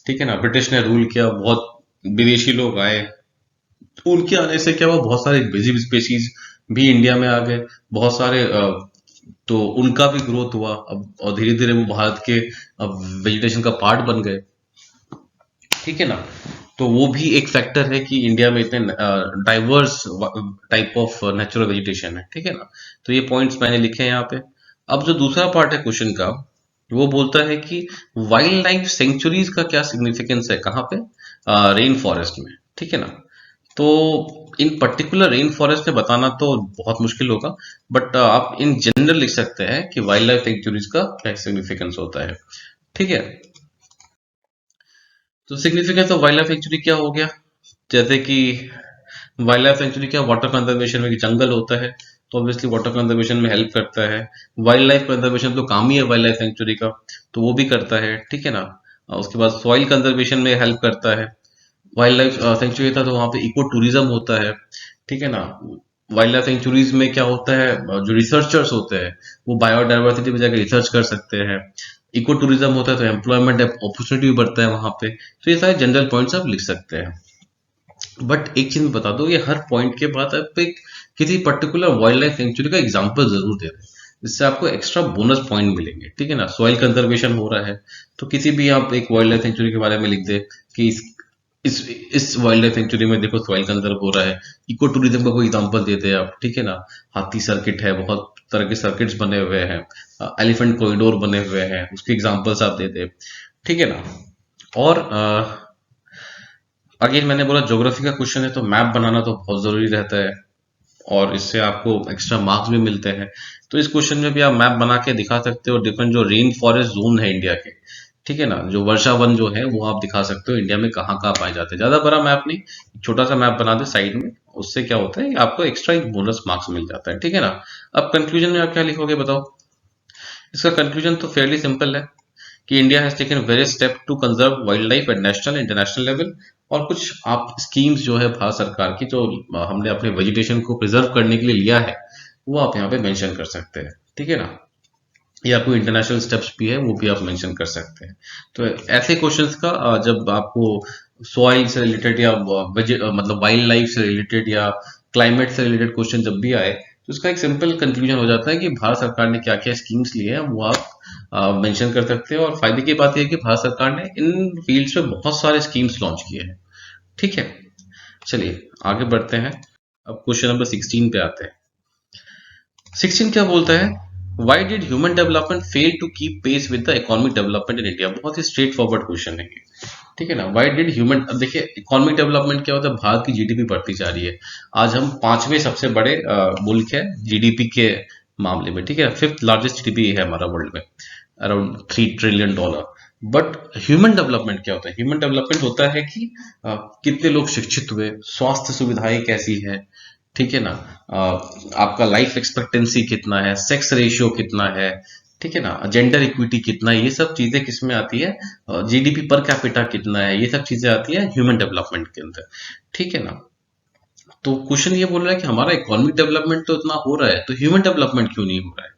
ठीक है ना। ब्रिटिश ने रूल किया, बहुत विदेशी लोग आए, तो उनके आने से क्या हुआ, बहुत सारे इन्वेजिव स्पेसीज भी इंडिया में आ गए, बहुत सारे तो उनका भी ग्रोथ हुआ अब, और धीरे धीरे वो भारत के अब वेजिटेशन का पार्ट बन गए, ठीक है ना। तो वो भी एक फैक्टर है कि इंडिया में इतने diverse type of natural vegetation है, ठीक है ना। तो ये पॉइंट्स मैंने लिखे हैं यहाँ पे। अब जो दूसरा पार्ट है क्वेश्चन का, वो बोलता है कि वाइल्ड लाइफ सेंचुरीज का क्या सिग्निफिकेंस है, कहाँ पे? रेन फॉरेस्ट में, ठीक है ना। तो इन पर्टिकुलर रेन फॉरेस्ट में बताना तो बहुत मुश्किल होगा, बट आप इन जनरल लिख सकते हैं कि वाइल्ड लाइफ सेंचुरीज का क्या सिग्निफिकेंस होता है, ठीक है। तो significance of wild life sanctuary क्या हो गया, जैसे कि वाइल्ड लाइफ सेंचुरी क्या, वाटर कंजर्वेशन में, जंगल होता है तो ऑब्वियसली वाटर कंजर्वेशन में हेल्प करता है। वाइल्ड लाइफ कंजर्वेशन तो काम ही है वाइल्ड लाइफ सेंचुरी का, तो वो भी करता है, ठीक है ना। उसके बाद सॉइल कंजर्वेशन में हेल्प करता है। वाइल्ड लाइफ सेंचुरी था तो वहां पे इको टूरिज्म होता है, ठीक है ना। वाइल्ड लाइफ सेंचुरीज में क्या होता है, जो रिसर्चर्स होते हैं वो बायोडाइवर्सिटी पे जाकर रिसर्च कर सकते हैं। इको टूरिज्म होता है तो एम्प्लॉयमेंट अपॉर्चुनिटी भी बढ़ता है वहां पे। तो ये सारे जनरल पॉइंट्स आप लिख सकते हैं। बट एक चीज बता दो, ये हर पॉइंट के बाद आप एक किसी पर्टिकुलर वाइल्ड लाइफ सेंचुरी का एग्जाम्पल जरूर दे रहे हैं, जिससे आपको एक्स्ट्रा बोनस पॉइंट मिलेंगे, ठीक है ना। सॉइल कंजर्वेशन हो रहा है तो किसी भी आप एक वाइल्ड लाइफ सेंचुरी के बारे में लिख दे कि इस वाइल्ड लाइफ सेंचुरी में देखो सॉइल कंजर्व हो रहा है। इको टूरिज्म का कोई एग्जांपल देते हैं आप, ठीक है ना। हाथी सर्किट है, बहुत तरह के सर्किट्स बने हुए हैं, एलिफेंट कॉरिडोर बने हुए हैं, उसके एग्जांपल्स आप देते, ठीक है ना। और अगेन मैंने बोला ज्योग्राफी का क्वेश्चन है तो मैप बनाना तो बहुत जरूरी रहता है, और इससे आपको एक्स्ट्रा मार्क्स भी मिलते हैं। तो इस क्वेश्चन में भी आप मैप बना के दिखा सकते हो डिफरेंट जो रेन फॉरेस्ट जोन है इंडिया के, ठीक है ना। जो वर्षा वन जो है वो आप दिखा सकते हो इंडिया में कहाँ कहाँ पाए जाते हैं। ज्यादा बड़ा मैप नहीं, छोटा सा मैप बना दे साइड में, उससे क्या होता है आपको एक्स्ट्रा एक बोनस मार्क्स मिल जाता है, ठीक है ना। अब कंक्लूजन में आप क्या लिखोगे बताओ। इसका कंक्लूजन तो फेयरली सिंपल है कि India has taken various step to conserve wild life at national international level, और कुछ आप स्कीम्स जो है भारत सरकार की जो हमने अपने वेजिटेशन को प्रिजर्व करने के लिए लिया है वो आप यहाँ पे मेंशन कर सकते हैं, ठीक है ना। या कोई इंटरनेशनल स्टेप्स भी है वो भी आप मेंशन कर सकते हैं। तो ऐसे क्वेश्चंस का जब आपको सॉइल से रिलेटेड या मतलब वाइल्ड लाइफ से रिलेटेड या क्लाइमेट से रिलेटेड क्वेश्चन जब भी आए तो उसका एक सिंपल कंक्लूजन हो जाता है कि भारत सरकार ने क्या क्या स्कीम्स लिए हैं वो आप मेंशन कर सकते हैं। और फायदे की बात यह है कि भारत सरकार ने इन फील्ड्स में बहुत सारे स्कीम्स लॉन्च किए हैं, ठीक है। चलिए आगे बढ़ते हैं, अब क्वेश्चन नंबर 16 पे आते हैं। 16 क्या बोलता है, why did human development fail to keep pace with the economic development in India. बहुत ही स्ट्रेट फॉरवर्ड क्वेश्चन है ये, ठीक है ना। वाई डिड ह्यूमन, अब देखिए इकोनॉमिक डेवलपमेंट क्या होता है, भारत की जीडीपी बढ़ती जा रही है, आज हम 5वें सबसे बड़े मुल्क है जीडीपी के मामले में, ठीक है। 5th लार्जेस्ट जीडीपी है हमारा वर्ल्ड में, around $3 trillion. But human development क्या होता है, ह्यूमन डेवलपमेंट होता है कि कितने लोग शिक्षित हुए, स्वास्थ्य सुविधाएं कैसी है, ठीक है ना, आपका लाइफ एक्सपेक्टेंसी कितना है, सेक्स रेशियो कितना है, ठीक है ना, जेंडर इक्विटी कितना है, ये सब चीजें किस में आती है, जीडीपी पर कैपिटा कितना है, ये सब चीजें आती है ह्यूमन डेवलपमेंट के अंदर, ठीक है ना। तो क्वेश्चन ये बोल रहा है कि हमारा इकोनॉमिक डेवलपमेंट तो इतना हो रहा है तो ह्यूमन डेवलपमेंट क्यों नहीं हो रहा है।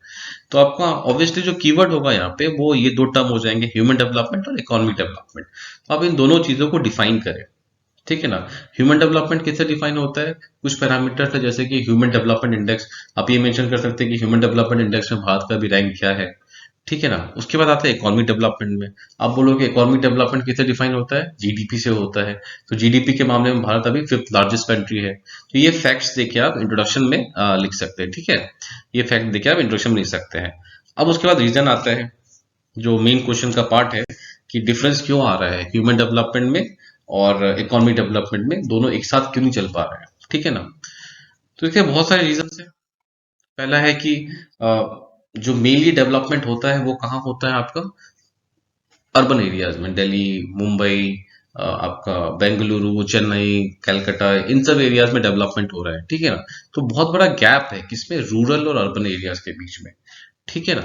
तो आपका ऑब्वियसली जो कीवर्ड होगा यहाँ पे वो ये दो टर्म हो जाएंगे, ह्यूमन डेवलपमेंट और इकोनॉमिक डेवलपमेंट। तो आप इन दोनों चीजों को डिफाइन करें, ठीक है ना। ह्यूमन डेवलपमेंट कैसे डिफाइन होता है, कुछ पैरामीटर्स है जैसे कि ह्यूमन डेवलपमेंट इंडेक्स, आप ये मेंशन कर सकते हैं कि ह्यूमन डेवलपमेंट इंडेक्स में भारत का भी रैंक क्या है, ठीक है ना। उसके बाद आता है इकोनॉमिक डेवलपमेंट में, आप बोलोगे इकोनॉमिक डेवलपमेंट कैसे डिफाइन होता है, जीडीपी से होता है, तो जीडीपी के मामले में भारत अभी 5th लार्जेस्ट कंट्री है। तो ये फैक्ट्स देके आप इंट्रोडक्शन में लिख सकते हैं, ठीक है, ये फैक्ट देके आप इंट्रोडक्शन में लिख सकते हैं। अब उसके बाद रीजन आता है, जो मेन क्वेश्चन का पार्ट है कि डिफरेंस क्यों आ रहा है ह्यूमन डेवलपमेंट में और इकोनॉमिक डेवलपमेंट में, दोनों एक साथ क्यों नहीं चल पा रहे हैं, ठीक है ना। तो इसके बहुत सारे रीजन है। पहला है कि जो मेनली डेवलपमेंट होता है वो कहाँ होता है, आपका अर्बन एरियाज में, दिल्ली, मुंबई, आपका बेंगलुरु, चेन्नई, कलकत्ता, इन सब एरियाज में डेवलपमेंट हो रहा है, ठीक है ना। तो बहुत बड़ा गैप है किसमें, रूरल और अर्बन एरियाज के बीच में, ठीक है ना।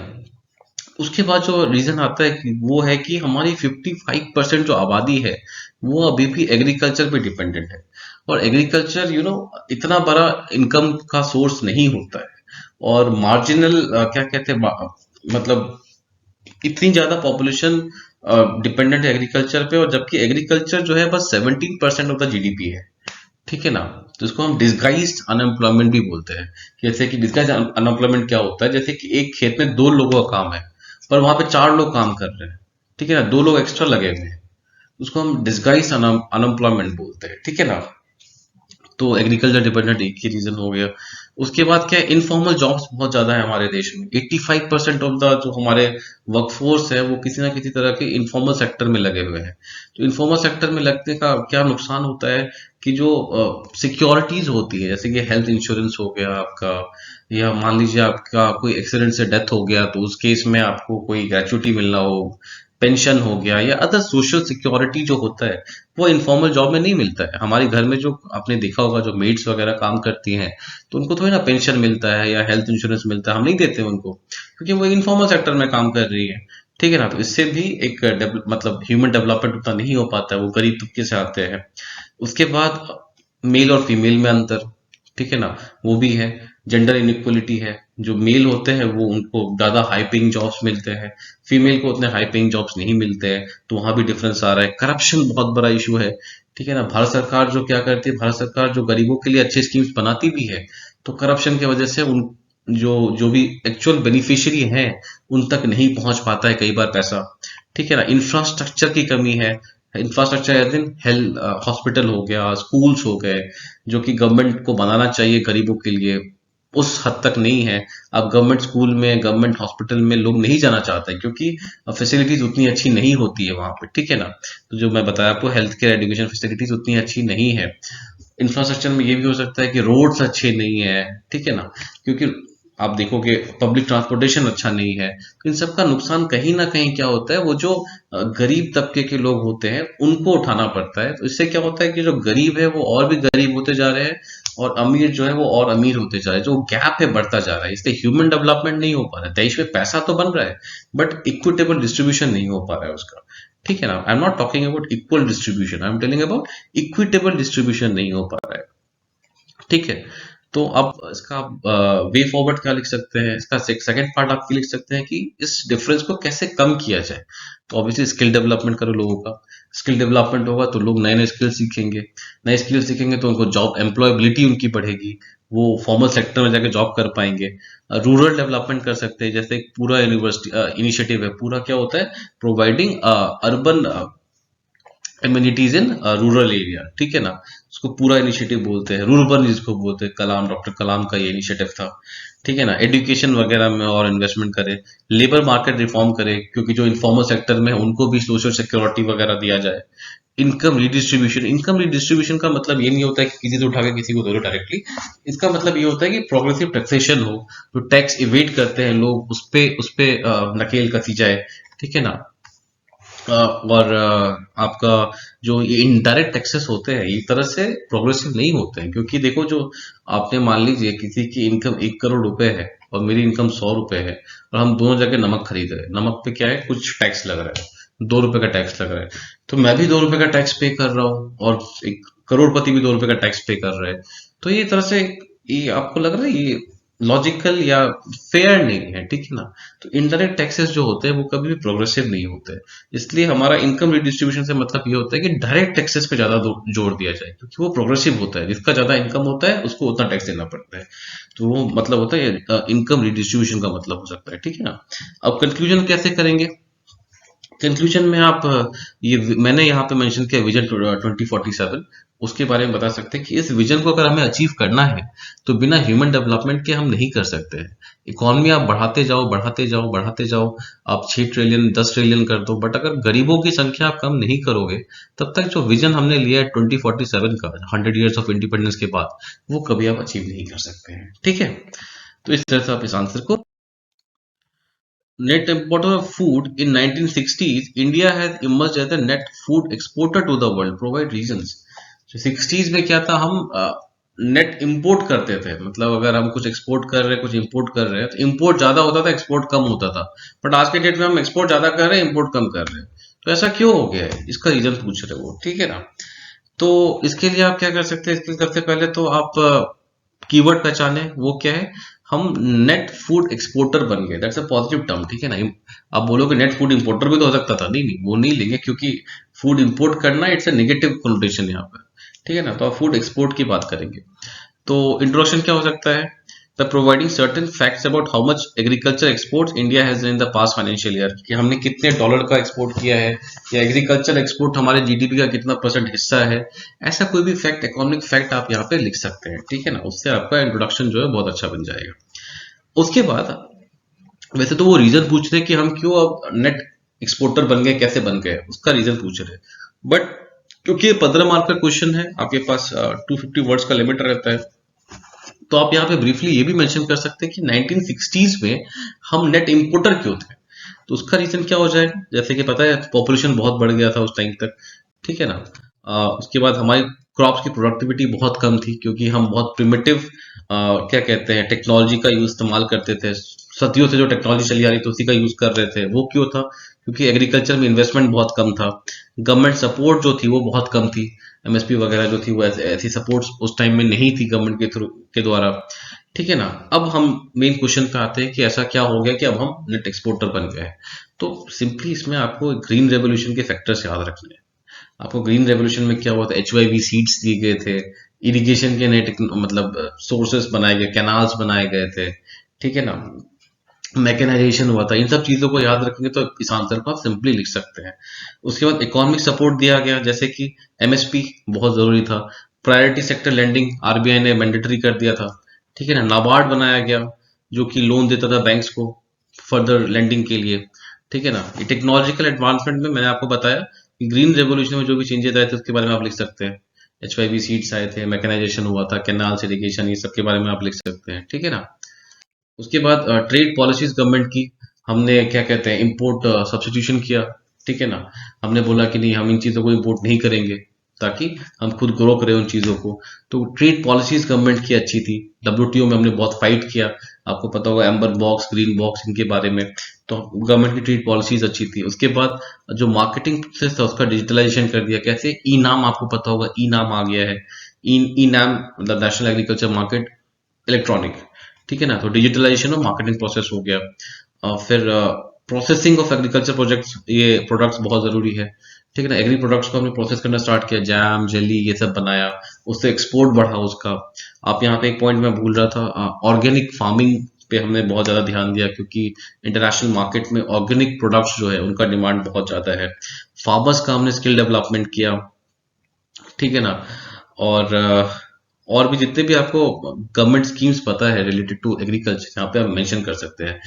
उसके बाद जो रीजन आता है कि वो है कि हमारी 55% जो आबादी है वो अभी भी एग्रीकल्चर पे डिपेंडेंट है, और एग्रीकल्चर इतना बड़ा इनकम का सोर्स नहीं होता है, और मार्जिनल क्या कहते हैं मतलब इतनी ज्यादा पॉपुलेशन डिपेंडेंट है एग्रीकल्चर पे, और जबकि एग्रीकल्चर जो है बस 17% ऑफ द जीडीपी है, ठीक है ना। तो इसको हम डिस्गाइज्ड अनएम्प्लॉयमेंट भी बोलते हैं। जैसे कि डिस्गाइज्ड अनएम्प्लॉयमेंट क्या होता है, जैसे कि एक खेत में 2 लोगों का काम है पर वहां पे 4 लोग काम कर रहे हैं, ठीक है ना, 2 लोग एक्स्ट्रा लगे हुए हैं, उसको हम डिस्गाइज्ड अनएम्प्लॉयमेंट बोलते हैं, ठीक है ना। तो एग्रीकल्चर डिपेंडेंट एक ही रीजन हो गया। उसके बाद क्या है, इनफॉर्मल जॉब्स बहुत ज्यादा है हमारे देश में, 85% ऑफ द जो हमारे वर्कफोर्स है वो किसी ना किसी तरह के इनफॉर्मल सेक्टर में लगे हुए हैं। तो इनफॉर्मल सेक्टर में लगने का क्या नुकसान होता है कि जो सिक्योरिटीज होती है, जैसे कि हेल्थ इंश्योरेंस हो गया आपका, या मान लीजिए आपका कोई एक्सीडेंट से डेथ हो गया तो उस केस में आपको कोई ग्रेच्युटी मिलना हो, पेंशन हो गया, या अदर सोशल सिक्योरिटी जो होता है वो इनफॉर्मल जॉब में नहीं मिलता है। हमारे घर में जो आपने देखा होगा जो मेड्स वगैरह काम करती हैं तो उनको थोड़ी ना पेंशन मिलता है या हेल्थ इंश्योरेंस मिलता है, हम नहीं देते उनको, क्योंकि वो इनफॉर्मल सेक्टर में काम कर रही है, ठीक है ना। तो इससे भी एक मतलब ह्यूमन डेवलपमेंट उतना नहीं हो पाता है, वो गरीब तबके से आते हैं। उसके बाद मेल और फीमेल में अंतर, ठीक है ना, वो भी है। जेंडर इनइक्वलिटी है, जो मेल होते हैं वो उनको ज्यादा हाई पेइंग जॉब्स मिलते हैं, फीमेल को उतने हाई पेइंग जॉब्स नहीं मिलते हैं, तो वहां भी डिफरेंस आ रहा है। करप्शन बहुत बड़ा इशू है, ठीक है ना। भारत सरकार जो क्या करती है, भारत सरकार जो गरीबों के लिए अच्छी स्कीम्स बनाती भी है तो करप्शन की वजह से उन जो जो भी एक्चुअल बेनिफिशियरी हैं उन तक नहीं पहुंच पाता है कई बार पैसा, ठीक है ना। इंफ्रास्ट्रक्चर की कमी है, infrastructure as in health, hospital हो गया, स्कूल्स हो गए, जो कि गवर्नमेंट को बनाना चाहिए गरीबों के लिए, उस हद तक नहीं है। अब गवर्नमेंट स्कूल में, गवर्नमेंट हॉस्पिटल में लोग नहीं जाना चाहते क्योंकि फैसिलिटीज उतनी अच्छी नहीं होती है वहां पे, ठीक है ना। तो जो मैं बताया आपको, हेल्थ केयर एजुकेशन फैसिलिटीज उतनी अच्छी नहीं है। इंफ्रास्ट्रक्चर में ये भी हो सकता है कि रोड्स अच्छे नहीं है, ठीक है ना, क्योंकि आप देखोगे पब्लिक ट्रांसपोर्टेशन अच्छा नहीं है, तो इन सब का नुकसान कहीं ना कहीं क्या होता है, वो जो गरीब तबके के लोग होते हैं उनको उठाना पड़ता है। तो इससे क्या होता है कि जो गरीब है वो और भी गरीब होते जा रहे हैं, और अमीर जो है वो और अमीर होते जा रहे हैं, जो गैप है बढ़ता जा रहा है। इसलिए ह्यूमन डेवलपमेंट नहीं हो पा रहा है, देश में पैसा तो बन रहा है बट इक्विटेबल डिस्ट्रीब्यूशन नहीं हो पा रहा है उसका। ठीक है ना, I am not talking about equal distribution, I am telling about equitable distribution नहीं हो पा रहा है। ठीक है, तो अब इसका वे फॉरवर्ड क्या लिख सकते हैं, इसका सेकंड पार्ट आप लिख सकते हैं कि इस डिफरेंस को कैसे कम किया जाए। तो ऑब्वियसली स्किल डेवलपमेंट करो लोगों का, स्किल डेवलपमेंट होगा तो लोग नए नए स्किल सीखेंगे, नए स्किल सीखेंगे तो उनको जॉब एम्प्लॉयबिलिटी उनकी बढ़ेगी, वो फॉर्मल सेक्टर में जाके जॉब कर पाएंगे। रूरल डेवलपमेंट कर सकते हैं, जैसे एक पूरा यूनिवर्सिटी इनिशिएटिव है, पूरा क्या होता है, providing urban amenities in rural area. ठीक है ना, उसको पूरा इनिशिएटिव बोलते हैं, रूरबन जिसको बोलते हैं, कलाम, डॉक्टर कलाम का ये इनिशिएटिव था। ठीक है ना, एजुकेशन वगैरह में और इन्वेस्टमेंट करे, लेबर मार्केट रिफॉर्म करे, क्योंकि जो इनफॉर्मल सेक्टर में है उनको भी सोशल सिक्योरिटी वगैरह दिया जाए। इनकम रिडिस्ट्रीब्यूशन का मतलब ये नहीं होता है कि किसी से उठा के किसी को दो डायरेक्टली, इसका मतलब ये होता है कि प्रोग्रेसिव टैक्सेशन हो, जो टैक्स इवेट करते हैं लोग उस पे नकेल कसी जाए। ठीक है ना, और आपका जो ये इनडायरेक्ट टैक्सेस होते हैं एक तरह से प्रोग्रेसिव नहीं होते हैं, क्योंकि देखो जो आपने मान लीजिए किसी की इनकम 1 करोड़ रुपए है और मेरी इनकम 100 रुपए है, और हम दोनों जगह नमक खरीद रहे हैं, नमक पे क्या है, कुछ टैक्स लग रहा है, 2 रुपए का टैक्स लग रहा है, तो मैं भी 2 रुपए का टैक्स पे कर रहा हूँ और एक करोड़पति भी 2 रुपए का टैक्स पे कर रहा है। तो ये तरह से ये आपको लग रहा है ये लॉजिकल या फेयर नहीं है। ठीक है ना, तो इनडायरेक्ट टैक्सेस जो होते हैं वो कभी भी प्रोग्रेसिव नहीं होते, इसलिए हमारा इनकम रिडिस्ट्रीब्यूशन से मतलब ये होता है कि डायरेक्ट टैक्सेस पे ज्यादा जोर दिया जाए, क्योंकि वो प्रोग्रेसिव होता है, जिसका ज्यादा इनकम होता है उसको उतना टैक्स देना पड़ता है। तो वो मतलब होता है इनकम रिडिस्ट्रीब्यूशन का मतलब हो सकता है। ठीक है ना, अब कंक्लूजन कैसे करेंगे, कंक्लूजन में आप ये मैंने यहाँ पे मेंशन किया विजन 2047, उसके बारे में बता सकते हैं कि इस विजन को अगर हमें अचीव करना है तो बिना ह्यूमन डेवलपमेंट के हम नहीं कर सकते हैं। इकोनॉमी आप बढ़ाते जाओ बढ़ाते जाओ बढ़ाते जाओ, आप 6 ट्रिलियन 10 ट्रिलियन कर दो, बट अगर गरीबों की संख्या आप कम नहीं करोगे तब तक जो विजन हमने लिया है 2047 का, 100 ईयर्स ऑफ इंडिपेंडेंस के बाद, वो कभी आप अचीव नहीं कर सकते हैं। ठीक है, तो इस तरह से आप इस आंसर को net importer of food in 1960s, India has emerged as a net food exporter to the world. Provide reasons. तो 60s में क्या था, हम नेट इंपोर्ट करते थे, मतलब अगर हम कुछ एक्सपोर्ट कर रहे हैं कुछ इंपोर्ट कर रहे हैं तो इंपोर्ट ज्यादा होता था एक्सपोर्ट कम होता था, बट आज के डेट में हम एक्सपोर्ट ज्यादा कर रहे हैं इंपोर्ट कम कर रहे हैं। तो ऐसा क्यों हो गया है, इसका रीजन पूछ रहे हो। ठीक है ना, तो इसके लिए आप क्या कर सकते हैं, इसके लिए सबसे पहले तो आप कीवर्ड पहचाने, वो क्या है, हम नेट फूड एक्सपोर्टर बन गए, दैट्स अ पॉजिटिव टर्म। ठीक है ना, आप बोलोगे नेट फूड इंपोर्टर भी तो हो सकता था, नहीं नहीं वो नहीं लेंगे, क्योंकि फूड इंपोर्ट करना इट्स अ नेगेटिव कोनोटेशन यहाँ पर। ठीक है ना, तो आप फूड एक्सपोर्ट की बात करेंगे। तो इंट्रोडक्शन क्या हो सकता है, the providing certain facts about how much agriculture exports India has in the past financial year, कि हमने कितने डॉलर का एक्सपोर्ट किया है, या एग्रीकल्चर एक्सपोर्ट हमारे जीडीपी का कितना परसेंट हिस्सा है। ऐसा कोई भी फैक्ट, इकोनॉमिक फैक्ट आप यहाँ पे लिख सकते हैं। ठीक है ना, उससे आपका इंट्रोडक्शन जो है बहुत अच्छा बन जाएगा। उसके बाद वैसे तो वो रीजन पूछ रहे कि हम क्यों अब नेट एक्सपोर्टर बन गए, कैसे बन गए, उसका रीजन पूछ रहे, बट क्योंकि ये 15 मार्क का क्वेश्चन है, आपके पास 250 वर्ड्स का लिमिट रहता है, तो आप यहाँ पे ब्रीफली ये भी मेंशन कर सकते हैं कि 1960s में हम नेट इंपोर्टर क्यों थे। तो उसका रीजन क्या हो जाएगा, जैसे कि पता है पॉपुलेशन बहुत बढ़ गया था उस टाइम तक। ठीक है ना, उसके बाद हमारी क्रॉप्स की प्रोडक्टिविटी बहुत कम थी, क्योंकि हम बहुत प्रिमिटिव क्या कहते हैं टेक्नोलॉजी का यूज इस्तेमाल करते थे, सदियों से जो टेक्नोलॉजी चली आ रही थी उसी का यूज कर रहे थे। वो क्यों था, क्योंकि एग्रीकल्चर में इन्वेस्टमेंट बहुत कम था, गवर्नमेंट सपोर्ट जो थी वो बहुत कम थी, एमएसपी वगैरह जो थी वो ऐसी सपोर्ट उस टाइम में नहीं थी गवर्नमेंट के थ्रू के द्वारा। ठीक है ना, अब हम मेन क्वेश्चन पे आते हैं कि ऐसा क्या हो गया कि अब हम नेट एक्सपोर्टर बन गए हैं। तो सिंपली इसमें आपको ग्रीन रेवोल्यूशन के फैक्टर्स याद रखने हैं। आपको ग्रीन रेवोल्यूशन में क्या हुआ था, HYV सीड्स दिए गए थे, इरिगेशन के नए मतलब सोर्सेस बनाए गए, कैनाल्स बनाए गए थे। ठीक है ना, मैकेनाइजेशन हुआ था, इन सब चीजों को याद रखेंगे तो इस आंसर को आप सिंपली लिख सकते हैं। उसके बाद इकोनॉमिक सपोर्ट दिया गया, जैसे कि एमएसपी बहुत जरूरी था, प्रायोरिटी सेक्टर लैंडिंग आरबीआई ने मैंडेटरी कर दिया था। ठीक है ना, नाबार्ड बनाया गया जो कि लोन देता था बैंक्स को फर्दर लैंडिंग के लिए। ठीक है ना, ये टेक्नोलॉजिकल एडवांसमेंट में मैंने आपको बताया कि ग्रीन रेवोल्यूशन में जो भी चेंजेस आए थे उसके बारे में आप लिख सकते हैं, HYV सीड्स आए थे, मैकेनाइजेशन हुआ था, कैनाल्स, इरिगेशन, ये सब के बारे में आप लिख सकते हैं। ठीक है ना, उसके बाद ट्रेड पॉलिसीज गवर्नमेंट की, हमने क्या कहते हैं इंपोर्ट सब्स्टिट्यूशन किया, ठीक है ना। हमने बोला कि नहीं, हम इन चीज़ों को इंपोर्ट नहीं करेंगे ताकि हम खुद ग्रो करें उन चीज़ों को। तो ट्रेड पॉलिसीज गवर्नमेंट की अच्छी थी। डब्ल्यूटीओ में हमने बहुत फाइट किया, आपको पता होगा एम्बर बॉक्स, ग्रीन बॉक्स, इनके बारे में। तो गवर्नमेंट की ट्रेड पॉलिसीज अच्छी थी। उसके बाद जो मार्केटिंग प्रोसेस था उसका डिजिटलाइजेशन कर दिया। कैसे? ई नाम, आपको पता होगा ई नाम आ गया है। ई नाम मतलब नेशनल एग्रीकल्चर मार्केट इलेक्ट्रॉनिक, ठीक है ना। तो डिजिटलाइजेशन और मार्केटिंग प्रोसेस हो गया। फिर प्रोसेसिंग ऑफ एग्रीकल्चर प्रोजेक्ट्स, ये प्रोडक्ट्स बहुत जरूरी है, ठीक है ना। एग्री प्रोडक्ट्स को हमने प्रोसेस करना स्टार्ट किया, जैम, जेली, ये सब बनाया, उससे एक्सपोर्ट बढ़ा उसका। आप यहाँ पे एक पॉइंट मैं भूल रहा था, ऑर्गेनिक फार्मिंग पे हमने बहुत ज्यादा ध्यान दिया, क्योंकि इंटरनेशनल मार्केट में ऑर्गेनिक प्रोडक्ट्स जो है उनका डिमांड बहुत ज्यादा है। फार्मर्स का हमने स्किल डेवलपमेंट किया, ठीक है ना। और और भी जितने भी आपको गवर्नमेंट स्कीम्स पता है रिलेटेड टू एग्रीकल्चर, यहाँ पे आप मेंशन कर सकते हैं,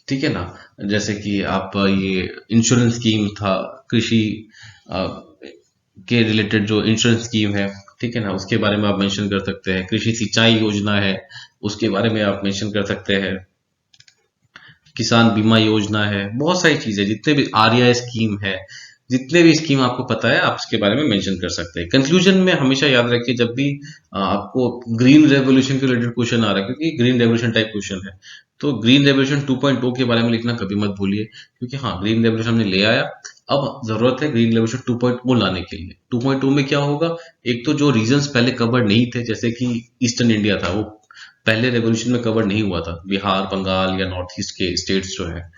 ठीक है ना। जैसे कि आप ये इंश्योरेंस स्कीम था, कृषि अ, के रिलेटेड जो इंश्योरेंस स्कीम है, ठीक है ना, उसके बारे में आप मेंशन कर सकते हैं। कृषि सिंचाई योजना है, उसके बारे में आप मेंशन कर सकते हैं। किसान बीमा योजना है, बहुत सारी चीजें, जितने भी आरआई स्कीम है, जितने भी स्कीम आपको पता है आप इसके बारे में मेंशन कर सकते हैं। कंक्लूजन में हमेशा याद रखिए, जब भी आपको ग्रीन रेवोल्यूशन के रिलेटेड क्वेश्चन आ रहा है, क्योंकि ग्रीन रेवोल्यूशन टाइप क्वेश्चन है, तो ग्रीन रेवोल्यूशन 2.0 के बारे में लिखना कभी मत भूलिए, क्योंकि हाँ, ग्रीन रेवोल्यूशन हमने ले आया, अब जरूरत है ग्रीन रेवोल्यूशन 2.0 लाने के लिए। 2.0 में क्या होगा? एक तो जो रीजन्स पहले कवर नहीं थे, जैसे कि ईस्टर्न इंडिया था, वो पहले रेवोल्यूशन में कवर नहीं हुआ था, बिहार, बंगाल या नॉर्थ ईस्ट के स्टेट्स जो है,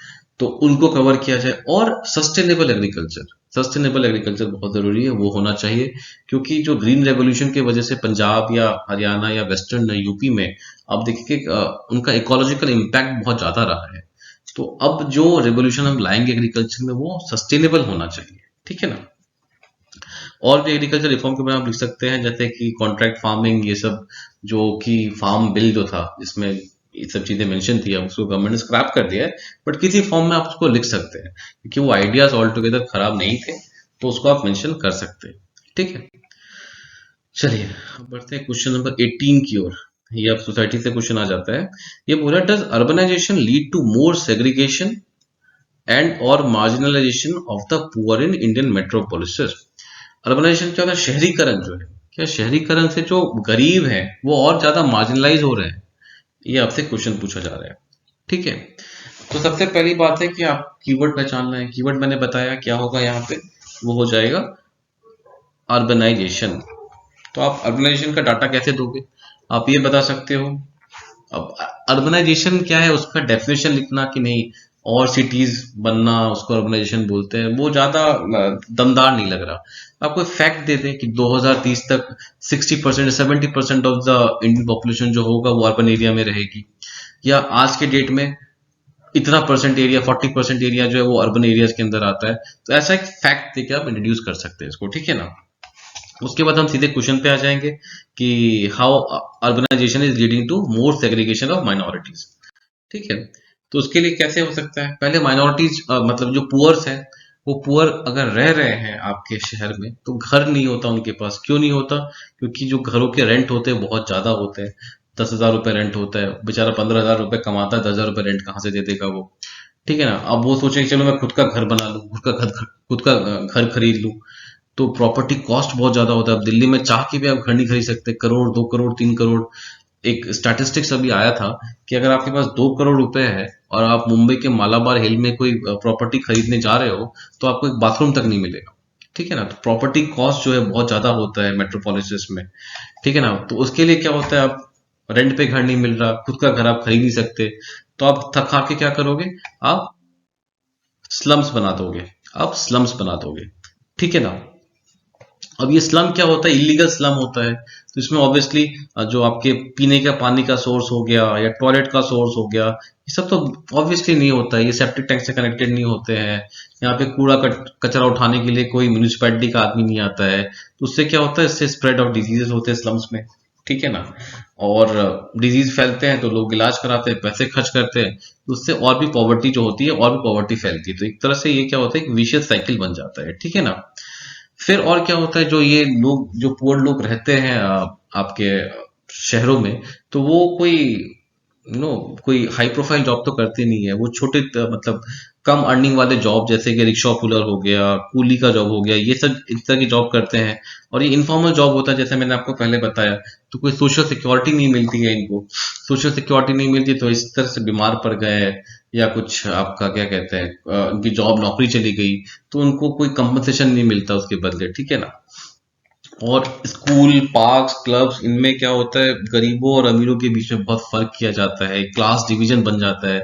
तो उनको कवर किया जाए। और सस्टेनेबल एग्रीकल्चर, सस्टेनेबल एग्रीकल्चर बहुत जरूरी है, वो होना चाहिए, क्योंकि जो ग्रीन रेवोल्यूशन की वजह से पंजाब या हरियाणा या वेस्टर्न यूपी में आप देखिए कि उनका इकोलॉजिकल इम्पैक्ट बहुत ज्यादा रहा है। तो अब जो रेवोल्यूशन हम लाएंगे एग्रीकल्चर में, वो सस्टेनेबल होना चाहिए, ठीक है ना। और भी एग्रीकल्चर रिफॉर्म के बारे में आप लिख सकते हैं, जैसे कि कॉन्ट्रैक्ट फार्मिंग, ये सब, जो कि फार्म बिल जो था जिसमें ये सब चीजें मेंशन थी, अब उसको गवर्नमेंट ने स्क्रैप कर दिया है, बट किसी फॉर्म में आप उसको लिख सकते हैं, क्योंकि वो आइडियाज ऑल टुगेदर खराब नहीं थे, तो उसको आप मेंशन कर सकते हैं, ठीक है। चलिए, अब बढ़ते हैं क्वेश्चन नंबर 18 की ओर। ये अब सोसाइटी से क्वेश्चन आ जाता है। ये बोला, does urbanisation lead to more segregation and और marginalisation of the poor in Indian metropolises? Urbanisation क्या होता है? शहरीकरण जो है, क्या शहरीकरण से जो गरीब हैं वो और ज्यादा मार्जिनलाइज हो रहे हैं? ये आपसे क्वेश्चन पूछा जा रहा है, ठीक है। तो सबसे पहली बात है कि आप कीवर्ड पहचानना है। कीवर्ड मैंने बताया क्या होगा यहाँ पे, वो हो जाएगा अर्बनाइजेशन। तो आप अर्बनाइजेशन का डाटा कैसे दोगे? आप ये बता सकते हो। अब अर्बनाइजेशन क्या है, उसका डेफिनेशन लिखना कि नहीं, और सिटीज बनना उसको अर्बनाइजेशन बोलते हैं, वो ज्यादा दमदार नहीं लग रहा। आपको फैक्ट दे दें कि 2030 तक 60% 70% ऑफ द इंडियन पॉपुलेशन जो होगा वो अर्बन एरिया में रहेगी, या आज के डेट में इतना परसेंट एरिया, 40% एरिया जो है वो अर्बन एरियाज के अंदर आता है। तो ऐसा एक फैक्ट देके आप इंट्रोड्यूस कर सकते हैं इसको, ठीक है ना। उसके बाद हम सीधे क्वेश्चन पे आ जाएंगे कि how urbanization is leading to more segregation of minorities, ठीक है। तो उसके लिए कैसे हो सकता है? पहले माइनॉरिटीज मतलब जो पुअर्स है, वो पुअर अगर रह रहे हैं आपके शहर में, तो घर नहीं होता उनके पास। क्यों नहीं होता? क्योंकि जो घरों के रेंट होते हैं बहुत ज्यादा होते हैं। 10,000 रुपए रेंट होता है, बेचारा 15,000 रुपए कमाता है, 10,000 रुपए रेंट कहाँ से दे देगा वो, ठीक है ना। अब वो सोचे कि चलो मैं खुद का घर बना लूं, खुद का घर खरीद लूं, तो प्रॉपर्टी कॉस्ट बहुत ज्यादा होता है। अब दिल्ली में चाह के भी आप घर नहीं खरीद सकते, करोड़, 2 करोड़, 3 करोड़। एक स्टैटिस्टिक्स अभी आया था कि अगर आपके पास 2 करोड़ रुपए है और आप मुंबई के मालाबार हिल में कोई प्रॉपर्टी खरीदने जा रहे हो, तो आपको एक बाथरूम तक नहीं मिलेगा, ठीक है ना। तो प्रॉपर्टी कॉस्ट जो है बहुत ज्यादा होता है मेट्रोपोलिस में, ठीक है ना। तो उसके लिए क्या होता है, आप रेंट पे घर नहीं मिल रहा, खुद का घर आप खरीद नहीं सकते, तो आप थक खा के क्या करोगे? आप स्लम्स बना दोगे, आप स्लम्स बना दोगे, ठीक है ना। अब ये स्लम क्या होता है? इलीगल स्लम होता है। तो इसमें ऑब्वियसली जो आपके पीने का पानी का सोर्स हो गया या टॉयलेट का सोर्स हो गया, ये सब तो ऑब्वियसली नहीं होता है, ये सेप्टिक टैंक से कनेक्टेड नहीं होते हैं। यहाँ पे कूड़ा कचरा उठाने के लिए कोई म्यूनिसिपैलिटी का आदमी नहीं आता है, तो उससे क्या होता है? इससे स्प्रेड ऑफ डिजीजेस होते हैं स्लम्स में, ठीक है ना। और डिजीज फैलते हैं तो लोग इलाज कराते हैं, पैसे खर्च करते हैं, तो उससे और भी पॉवर्टी जो होती है, और भी पॉवर्टी फैलती है। तो एक तरह से ये क्या होता है, एक विशियस साइकिल बन जाता है, ठीक है ना। फिर और क्या होता है, जो ये लोग, जो पुअर लोग रहते हैं आपके शहरों में, तो वो कोई नो, कोई हाई प्रोफाइल जॉब तो करते नहीं है, वो छोटे मतलब कम अर्निंग वाले जॉब, जैसे कि रिक्शा पुलर हो गया, कूली का जॉब हो गया, ये सब इस तरह की जॉब करते हैं। और ये इनफॉर्मल जॉब होता है, जैसे मैंने आपको पहले बताया। तो कोई सोशल सिक्योरिटी नहीं मिलती है इनको, सोशल सिक्योरिटी नहीं मिलती, तो इस तरह से बीमार पड़ गए या कुछ आपका क्या कहते हैं, उनकी जॉब नौकरी चली गई, तो उनको कोई कंपनसेशन नहीं मिलता उसके बदले, ठीक है ना। और स्कूल, पार्क्स, क्लब्स, इनमें क्या होता है, गरीबों और अमीरों के बीच में बहुत फर्क किया जाता है, क्लास डिवीजन बन जाता है।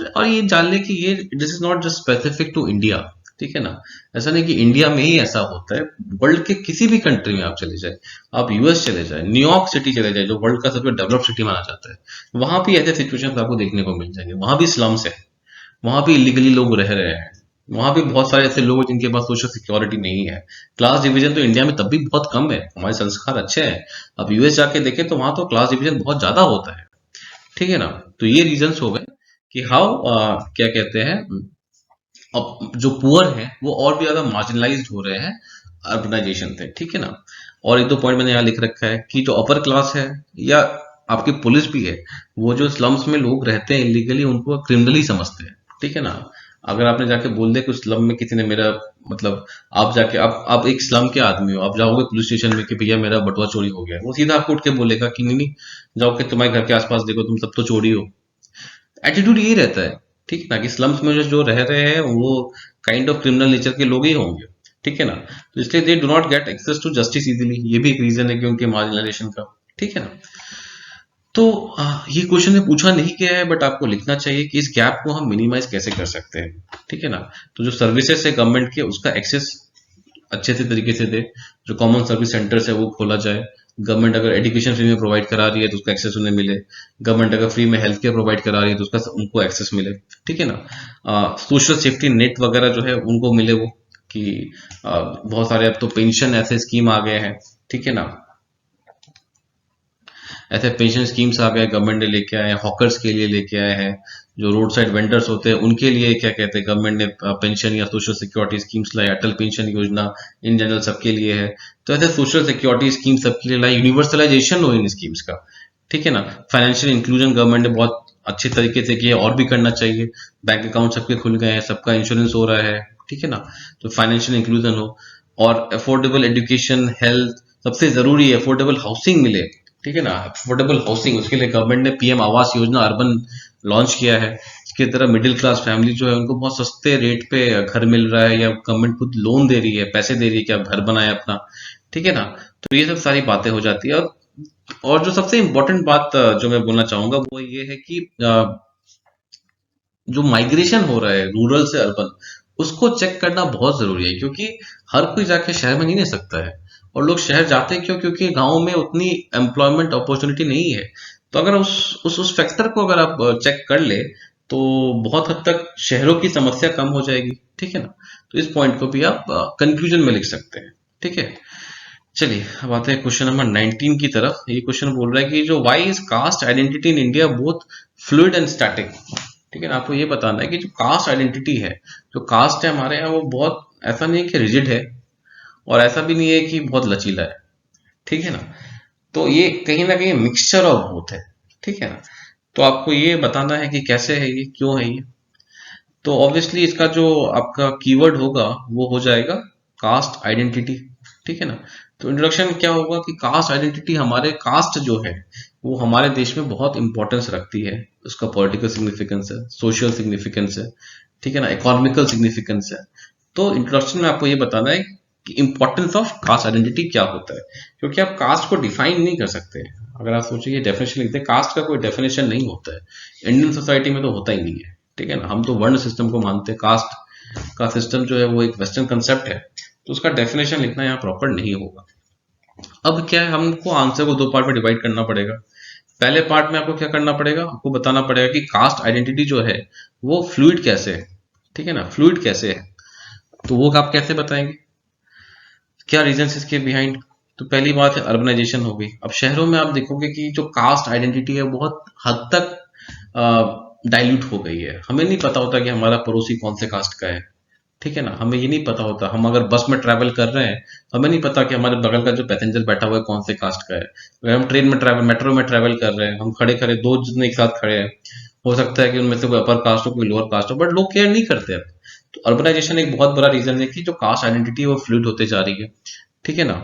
और ये जान ले कि ये this is not just specific to India, ठीक है ना। ऐसा नहीं कि इंडिया में ही ऐसा होता है, वर्ल्ड के किसी भी कंट्री में आप चले जाए, आप यूएस चले जाए, न्यूयॉर्क सिटी चले जाए, जो वर्ल्ड का सबसे डेवलप सिटी माना जाता है, वहां भी ऐसे सिचुएशन आपको देखने को मिल जाएंगे। वहां भी स्लम्स है, वहां भी इलीगली लोग रह रहे हैं, वहां भी बहुत सारे ऐसे लोग हैं जिनके पास सोशल सिक्योरिटी नहीं है। क्लास डिवीजन तो इंडिया में तब भी बहुत कम है, हमारे संस्कार अच्छे हैं। अब यूएस जाके देखें तो वहां तो क्लास डिवीजन बहुत ज्यादा होता है, ठीक है ना। तो ये रीजंस हो गए कि हाउ क्या कहते हैं, अब जो पुअर है वो और भी ज्यादा मार्जिनलाइज्ड हो रहे हैं अर्बनाइजेशन से, ठीक है ना। और एक दो पॉइंट मैंने यहाँ लिख रखा है कि जो अपर क्लास है या आपकी पुलिस भी है, वो जो स्लम्स में लोग रहते हैं इलीगली, उनको क्रिमिनली समझते हैं, ठीक है ना। अगर आपने जाके बोल दिया कि उस स्लम में किसी ने मेरा मतलब, आप जाके आप एक स्लम के आदमी हो, आप जाओगे पुलिस स्टेशन में कि भैया मेरा बटुआ चोरी हो गया, वो सीधा आपको उठ के बोलेगा कि नहीं नहीं, जाओ कि तुम्हारे घर के आसपास देखो, तुम सब तो चोरी हो। एटीट्यूड यही रहता है, ठीक है ना, कि स्लम्स में जो रह रहे हैं वो काइंड ऑफ क्रिमिनल नेचर के लोग ही होंगे, ठीक है ना। तो इसलिए they do not get access to justice easily, ये भी एक रीजन है कि उनके मार्जिनलाइजेशन का, ठीक है ना। तो ये क्वेश्चन ने पूछा नहीं गया है, बट आपको लिखना चाहिए कि इस गैप को हम मिनिमाइज कैसे कर सकते हैं, ठीक है ना। तो जो सर्विसेज है गवर्नमेंट के, उसका एक्सेस अच्छे से तरीके से दे, जो कॉमन सर्विस सेंटर्स है वो खोला जाए। गवर्नमेंट अगर एजुकेशन फ्री में प्रोवाइड करा रही है तो उसका एक्सेस उन्हें मिले, गवर्नमेंट अगर फ्री में हेल्थ केयर प्रोवाइड करा रही है तो उसका उनको एक्सेस मिले, ठीक है ना। सोशल सेफ्टी नेट वगैरह जो है उनको मिले वो, कि बहुत सारे अब तो पेंशन ऐसे स्कीम आ गए हैं, ठीक है ना। ऐसे पेंशन स्कीम्स आ गए, गवर्नमेंट ने लेके आए हैं, हॉकर्स के लिए लेके आए हैं, जो रोड साइड वेंडर्स होते हैं उनके लिए क्या कहते हैं, गवर्नमेंट ने पेंशन या सोशल सिक्योरिटी स्कीम्स लाई, अटल पेंशन योजना इन जनरल सबके लिए है। तो ऐसे सोशल सिक्योरिटी स्कीम सबके लिए लाई, यूनिवर्सलाइजेशन हो इन स्कीम्स का, ठीक है ना। फाइनेंशियल इंक्लूजन गवर्नमेंट ने बहुत अच्छे तरीके से किया, और भी करना चाहिए। बैंक अकाउंट सबके खुल गए हैं, सबका इंश्योरेंस हो रहा है, ठीक है ना। तो फाइनेंशियल इंक्लूजन हो, और अफोर्डेबल एजुकेशन, हेल्थ, सबसे जरूरी है अफोर्डेबल हाउसिंग मिले, ठीक है ना। अफोर्डेबल हाउसिंग, उसके लिए गवर्नमेंट ने PM Awas Yojana urban launch किया है। इसकी तरह मिडिल क्लास फैमिली जो है उनको बहुत सस्ते रेट पे घर मिल रहा है, या गवर्नमेंट खुद लोन दे रही है, पैसे दे रही है कि आप घर बनाए अपना, ठीक है ना। तो ये सब सारी बातें हो जाती है। और जो सबसे इम्पोर्टेंट बात जो मैं बोलना चाहूंगा वो ये है कि जो माइग्रेशन हो रहा है रूरल से अर्बन, उसको चेक करना बहुत जरूरी है, क्योंकि हर कोई जाके शहर में नहीं रह सकता है। और लोग शहर जाते क्यों, क्योंकि गांव में उतनी एम्प्लॉयमेंट अपॉर्चुनिटी नहीं है। तो अगर उस फैक्टर को अगर आप चेक कर ले, तो बहुत हद तक शहरों की समस्या कम हो जाएगी, ठीक है ना। तो इस पॉइंट को भी आप कंक्लूजन में लिख सकते हैं, ठीक है। चलिए अब आते हैं क्वेश्चन नंबर 19 की तरफ। ये क्वेश्चन बोल रहा है कि जो why is caste identity in India both fluid and static, ठीक है ना। आपको ये बताना है कि जो कास्ट आइडेंटिटी है, जो कास्ट है हमारे यहाँ, वो बहुत ऐसा नहीं है कि रिजिड है, और ऐसा भी नहीं है कि बहुत लचीला है, ठीक है ना। तो ये कहीं ना कहीं मिक्सचर ऑफ बोथ है, ठीक है ना। तो आपको ये बताना है कि कैसे है ये, क्यों है ये। तो ऑब्वियसली इसका जो आपका कीवर्ड होगा वो हो जाएगा कास्ट आइडेंटिटी, ठीक है ना। तो इंट्रोडक्शन क्या होगा कि कास्ट आइडेंटिटी, हमारे कास्ट जो है वो हमारे देश में बहुत इंपॉर्टेंस रखती है। उसका पॉलिटिकल सिग्निफिकेंस है, सोशल सिग्निफिकेंस है, ठीक है ना, इकोनॉमिकल सिग्निफिकेंस है। तो इंट्रोडक्शन में आपको ये बताना है कि इंपॉर्टेंस ऑफ कास्ट आइडेंटिटी क्या होता है, क्योंकि आप कास्ट को डिफाइन नहीं कर सकते। अगर आप सोचिए डेफिनेशन लिखते हैं, कास्ट का कोई डेफिनेशन नहीं होता है इंडियन सोसाइटी में, तो होता ही नहीं है, ठीक है ना। हम तो वर्ण सिस्टम को मानते हैं, कास्ट का सिस्टम जो है वो एक वेस्टर्न कंसेप्ट है, तो उसका डेफिनेशन लिखना यहाँ प्रॉपर नहीं होगा। अब क्या है, हमको आंसर को दो पार्ट में डिवाइड करना पड़ेगा। पहले पार्ट में आपको क्या करना पड़ेगा, आपको बताना पड़ेगा कि कास्ट आइडेंटिटी जो है वो फ्लूइड कैसे है, ठीक है ना, फ्लूइड कैसे है। तो वो आप कैसे बताएंगे, क्या रीजन इसके बिहाइंड। तो पहली बात है अर्बनाइजेशन हो गई। अब शहरों में आप देखोगे कि जो कास्ट आइडेंटिटी है बहुत हद तक डाइल्यूट हो गई है। हमें नहीं पता होता कि हमारा पड़ोसी कौन से कास्ट का है, ठीक है ना, हमें ये नहीं पता होता। हम अगर बस में ट्रैवल कर रहे हैं, हमें नहीं पता कि हमारे बगल का जो पैसेंजर बैठा हुआ है कौन से कास्ट का है। अगर हम ट्रेन में ट्रैवल, मेट्रो में ट्रैवल कर रहे हैं, हम खड़े खड़े दो जने एक साथ खड़े हैं, हो सकता है कि उनमें से कोई अपर कास्ट हो, कोई लोअर कास्ट हो, बट लोग केयर नहीं करते अब। तो अर्बनाइजेशन एक बहुत बड़ा रीजन है कि जो कास्ट आइडेंटिटी है वो फ्लूइड होते जा रही है। ठीक है ना।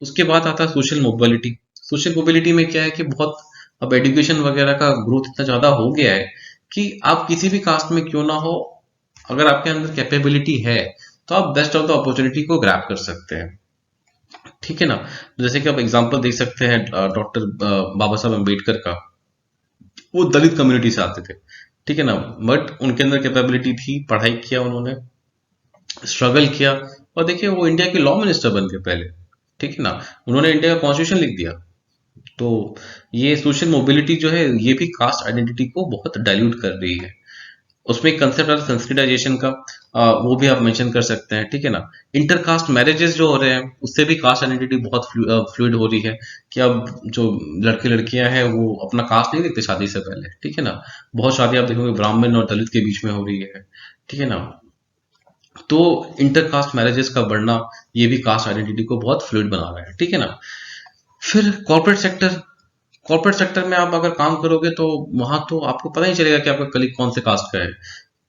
उसके बाद आता है सोशल मोबिलिटी। सोशल मोबिलिटी में क्या है कि बहुत अब एजुकेशन वगैरह का ग्रोथ इतना ज्यादा हो गया है कि आप किसी भी कास्ट में क्यों ना हो, अगर आपके अंदर कैपेबिलिटी है तो आप बेस्ट ऑफ द अपॉर्चुनिटी को ग्रैब कर सकते हैं। ठीक है ना। जैसे कि आप एग्जांपल देख सकते हैं डॉक्टर बाबा साहब अम्बेडकर का। वो दलित कम्युनिटी से आते थे, ठीक है ना, बट उनके अंदर कैपेबिलिटी थी, पढ़ाई किया उन्होंने, स्ट्रगल किया, और देखिए वो इंडिया के लॉ मिनिस्टर बन गए पहले। ठीक है ना। उन्होंने इंडिया का कॉन्स्टिट्यूशन लिख दिया। तो ये सोशल मोबिलिटी जो है ये भी कास्ट आइडेंटिटी को बहुत डाइल्यूट कर रही है। उसमें एक कंसेप्ट आता है संस्कृताइजेशन का, वो भी आप मेंशन कर सकते हैं। ठीक है ना। इंटरकास्ट मैरिजेस जो हो रहे हैं उससे भी कास्ट आइडेंटिटी बहुत फ्लूइड हो रही है कि अब जो लड़के लड़कियां हैं वो अपना कास्ट नहीं देखते शादी से पहले। ठीक है ना। बहुत शादी आप देखोगे ब्राह्मण और दलित के बीच में हो रही है। ठीक है ना। तो इंटरकास्ट मैरिजेस का बढ़ना ये भी कास्ट आइडेंटिटी को बहुत फ्लूइड बना रहा है। ठीक है ना। फिर कॉर्पोरेट सेक्टर। कॉर्पोरेट सेक्टर में आप अगर काम करोगे तो वहां तो आपको पता ही चलेगा कि आपका कलीग कौन से कास्ट का है।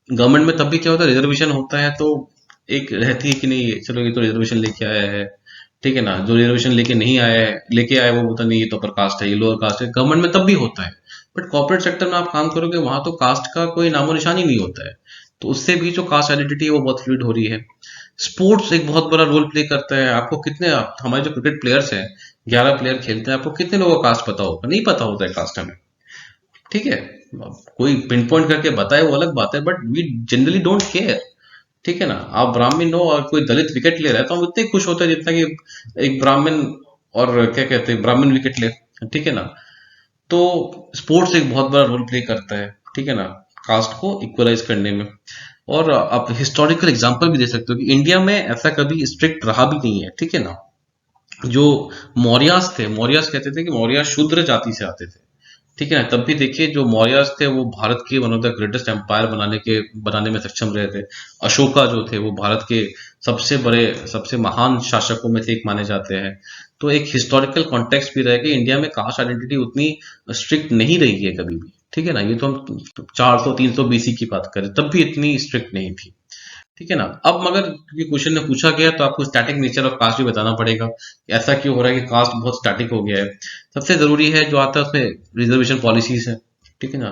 गवर्नमेंट में तब भी क्या होता है, रिजर्वेशन होता है तो एक रहती है कि नहीं चलो ये तो रिजर्वेशन लेके आया है। ठीक है ना। जो रिजर्वेशन लेके नहीं आया है, लेके आया वो पता नहीं ये तो अपर कास्ट है, ये लोअर कास्ट है। गवर्नमेंट में तब भी होता है, बट कॉर्पोरेट सेक्टर में आप काम करोगे वहां तो कास्ट का कोई नामो निशान ही नहीं होता है। तो उससे भी जो कास्ट आइडेंटिटी है वो बहुत फ्लूइड हो रही है। स्पोर्ट्स एक बहुत बड़ा रोल प्ले करता है। आपको कितने, हमारे जो क्रिकेट प्लेयर्स हैं, 11 प्लेयर खेलते हैं, आपको कितने लोगों का कास्ट पता होगा? नहीं पता होता है कास्ट हमें। ठीक है। अब कोई पिन पॉइंट करके बताए वो अलग बात है, but we generally don't care. ठीक है ना। आप ब्राह्मण हो और कोई दलित विकेट ले रहा है तो हम इतने खुश होते हैं जितना कि एक ब्राह्मण और क्या कहते हैं ब्राह्मण विकेट ले। ठीक है ना। तो स्पोर्ट्स एक बहुत बड़ा रोल प्ले करता है। ठीक है ना, कास्ट को इक्वलाइज करने में। और आप हिस्टोरिकल एग्जांपल भी दे सकते हो कि इंडिया में ऐसा कभी स्ट्रिक्ट रहा भी नहीं है। ठीक है ना। जो मौर्यास थे, मौर्यास कहते थे कि मौर्य शूद्र जाति से आते थे। ठीक है ना। तब भी देखिए जो मौर्यास थे वो भारत के one of the greatest empire बनाने में सक्षम रहे थे। अशोका जो थे वो भारत के सबसे बड़े, सबसे महान शासकों में से एक माने जाते हैं। तो एक हिस्टोरिकल कॉन्टेक्स्ट भी रहे कि इंडिया में कास्ट आइडेंटिटी उतनी स्ट्रिक्ट नहीं रही है कभी भी। ठीक है ना। ये तो हम 400-300 बीसी की बात करें तब भी इतनी स्ट्रिक्ट नहीं थी। ठीक है ना। अब मगर क्योंकि क्वेश्चन में पूछा गया तो आपको स्टैटिक नेचर ऑफ कास्ट भी बताना पड़ेगा। ऐसा क्यों हो रहा है कि कास्ट बहुत स्टैटिक हो गया है? सबसे जरूरी है जो आता है उसमें रिजर्वेशन पॉलिसीज है। ठीक है ना।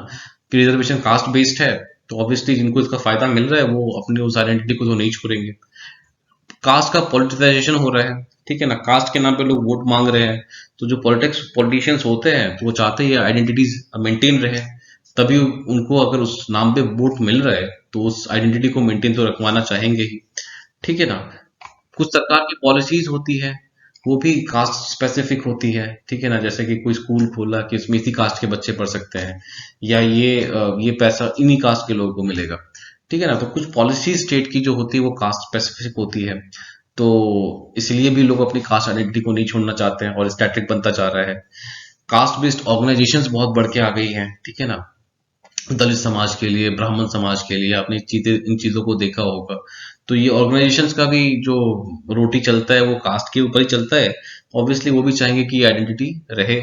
कि रिजर्वेशन कास्ट बेस्ड है तो ऑब्वियसली जिनको इसका फायदा मिल रहा है वो अपनी उस आइडेंटिटी को तो नहीं छोड़ेंगे। कास्ट का पॉलिटिसाइजेशन हो रहा है। ठीक है ना। कास्ट के नाम पे लोग वोट मांग रहे हैं। तो जो पॉलिटिशियंस होते हैं तो वो चाहते हैं ये आइडेंटिटीज मेंटेन रहे, तभी उनको अगर उस नाम पे वोट मिल रहा है तो उस आइडेंटिटी को मेंटेन तो रखवाना चाहेंगे ही। ठीक है ना। कुछ सरकार की पॉलिसीज होती है वो भी कास्ट स्पेसिफिक होती है। ठीक है ना। जैसे कि कोई स्कूल खोला कि इसमें इसी कास्ट के बच्चे पढ़ सकते हैं, या ये पैसा इन्हीं कास्ट के लोगों को मिलेगा। ठीक है ना। तो कुछ पॉलिसी स्टेट की जो होती है वो कास्ट स्पेसिफिक होती है। तो इसलिए भी लोग अपनी कास्ट आइडेंटिटी को नहीं छोड़ना चाहते हैं और स्टैटिक बनता जा रहा है। कास्ट बेस्ड ऑर्गेनाइजेशंस बहुत बढ़ के आ गई हैं। ठीक है ना। दलित समाज के लिए, ब्राह्मण समाज के लिए, आपने इन चीजों को देखा होगा। तो ये ऑर्गेनाइजेशंस का भी जो रोटी चलता है वो कास्ट के ऊपर ही चलता है। ऑब्वियसली वो भी चाहेंगे कि आइडेंटिटी रहे।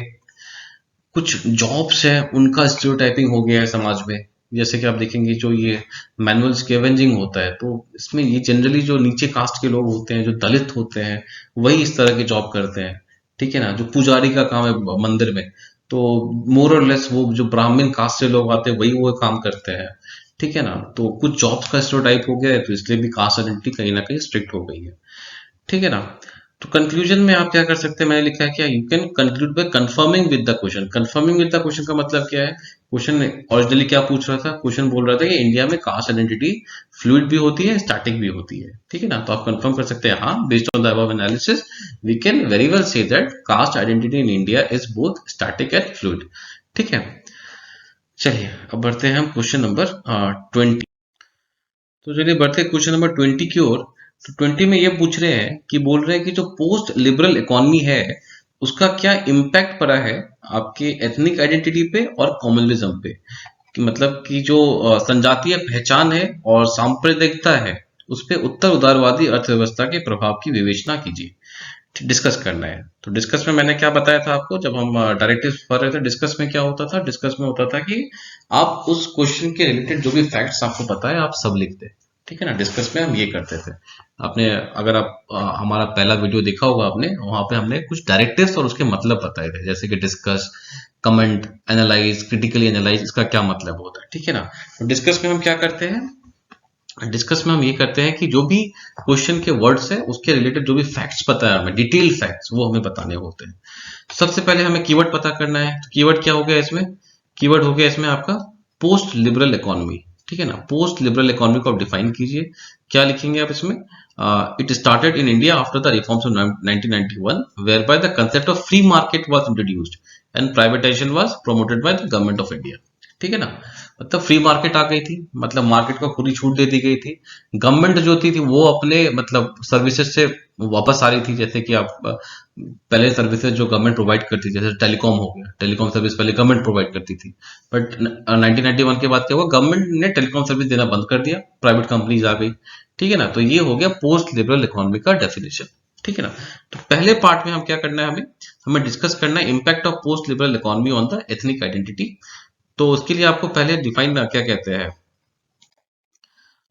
कुछ जॉब्स है उनका स्टीरियोटाइपिंग हो गया है समाज में। जैसे कि आप देखेंगे जो ये मैनुअल स्केवेंजिंग होता है तो इसमें ये जनरली जो नीचे कास्ट के लोग होते हैं, जो दलित होते हैं, वही इस तरह के जॉब करते हैं। ठीक है ना। जो पुजारी का काम है मंदिर में, तो मोर और लेस वो जो ब्राह्मण कास्ट से लोग आते हैं वही वो काम करते हैं। ठीक है ना। तो कुछ जॉब्स का स्टीरियोटाइप हो गया है तो इसलिए भी कास्ट आइडेंटिटी कहीं ना कहीं स्ट्रिक्ट हो गई है। ठीक है ना। तो कंक्लूजन में आप क्या कर सकते हैं, मैंने लिखा है क्या, you can conclude by conforming with the question. Conforming with the question का मतलब क्या है? क्वेश्चन ओरिजिनली क्या पूछ रहा था? क्वेश्चन बोल रहा था कि इंडिया में कास्ट आइडेंटिटी फ्लूइड भी होती है, स्टैटिक भी होती है। ठीक है ना। तो आप कंफर्म कर सकते हैं हाँ, based on the above analysis we can very well say that caste identity in India is both static and fluid. ठीक है। चलिए अब बढ़ते हैं हम क्वेश्चन नंबर 20। तो चलिए बढ़ते हैं क्वेश्चन नंबर 20 की ओर। तो 20 में ये पूछ रहे हैं कि बोल रहे हैं कि जो पोस्ट लिबरल इकोनॉमी है उसका क्या इम्पैक्ट पड़ा है आपके एथनिक आइडेंटिटी पे और कॉमनलिज्म पे। कि मतलब कि जो संजातीय पहचान है और सांप्रदायिकता है उस पे उत्तर उदारवादी अर्थव्यवस्था के प्रभाव की विवेचना कीजिए। डिस्कस करना है। तो डिस्कस में मैंने क्या बताया था आपको, जब हम डायरेक्टिव्स पढ़ रहे थे, डिस्कस में क्या होता था, डिस्कस में होता था कि आप उस क्वेश्चन के रिलेटेड जो भी फैक्ट्स आपको पता है आप सब लिख दें। ठीक है ना, डिस्कस में हम ये करते थे। आपने, अगर आप हमारा पहला वीडियो देखा होगा आपने, वहां पे हमने कुछ डायरेक्टिव्स और उसके मतलब बताए थे, जैसे कि discuss, comment, analyse, critically analyse, इसका क्या मतलब होता है। ठीक है ना, तो डिस्कस में हम क्या करते हैं, डिस्कस में हम ये करते हैं कि जो भी क्वेश्चन के वर्ड्स है उसके रिलेटेड जो भी फैक्ट्स पता है हमें, डिटेल फैक्ट्स, वो हमें बताने होते हैं। सबसे पहले हमें कीवर्ड पता करना है। तो कीवर्ड क्या हो गया इसमें, कीवर्ड हो गया इसमें आपका पोस्ट लिबरल इकोनॉमी। ठीक है ना, पोस्ट लिबरल इकोनॉमी को आप डिफाइन कीजिए। क्या लिखेंगे आप इसमें, it started in India after the reforms of 1991 whereby the concept of free market was introduced and privatization was promoted by the government of India. ठीक है ना, मतलब फ्री मार्केट आ गई थी, मतलब मार्केट को पूरी छूट दे दी गई थी। गवर्नमेंट जो थी वो अपने मतलब सर्विसेज से वापस आ रही थी। जैसे कि आप पहले सर्विसेज जो गवर्नमेंट प्रोवाइड करती थी, जैसे टेलीकॉम हो गया, टेलीकॉम सर्विस पहले गवर्नमेंट प्रोवाइड करती थी, बट 1991 के बाद क्या हुआ, गवर्नमेंट ने टेलीकॉम सर्विस देना बंद कर दिया, प्राइवेट कंपनीज आ गई। ठीक है ना, तो ये हो गया पोस्ट लिबरल इकोनॉमी का डेफिनेशन। ठीक है ना, तो पहले पार्ट में हम क्या करना है, हमें हमें डिस्कस करना है impact of post liberal economy on the ethnic identity. तो उसके लिए आपको पहले डिफाइन क्या कहते हैं,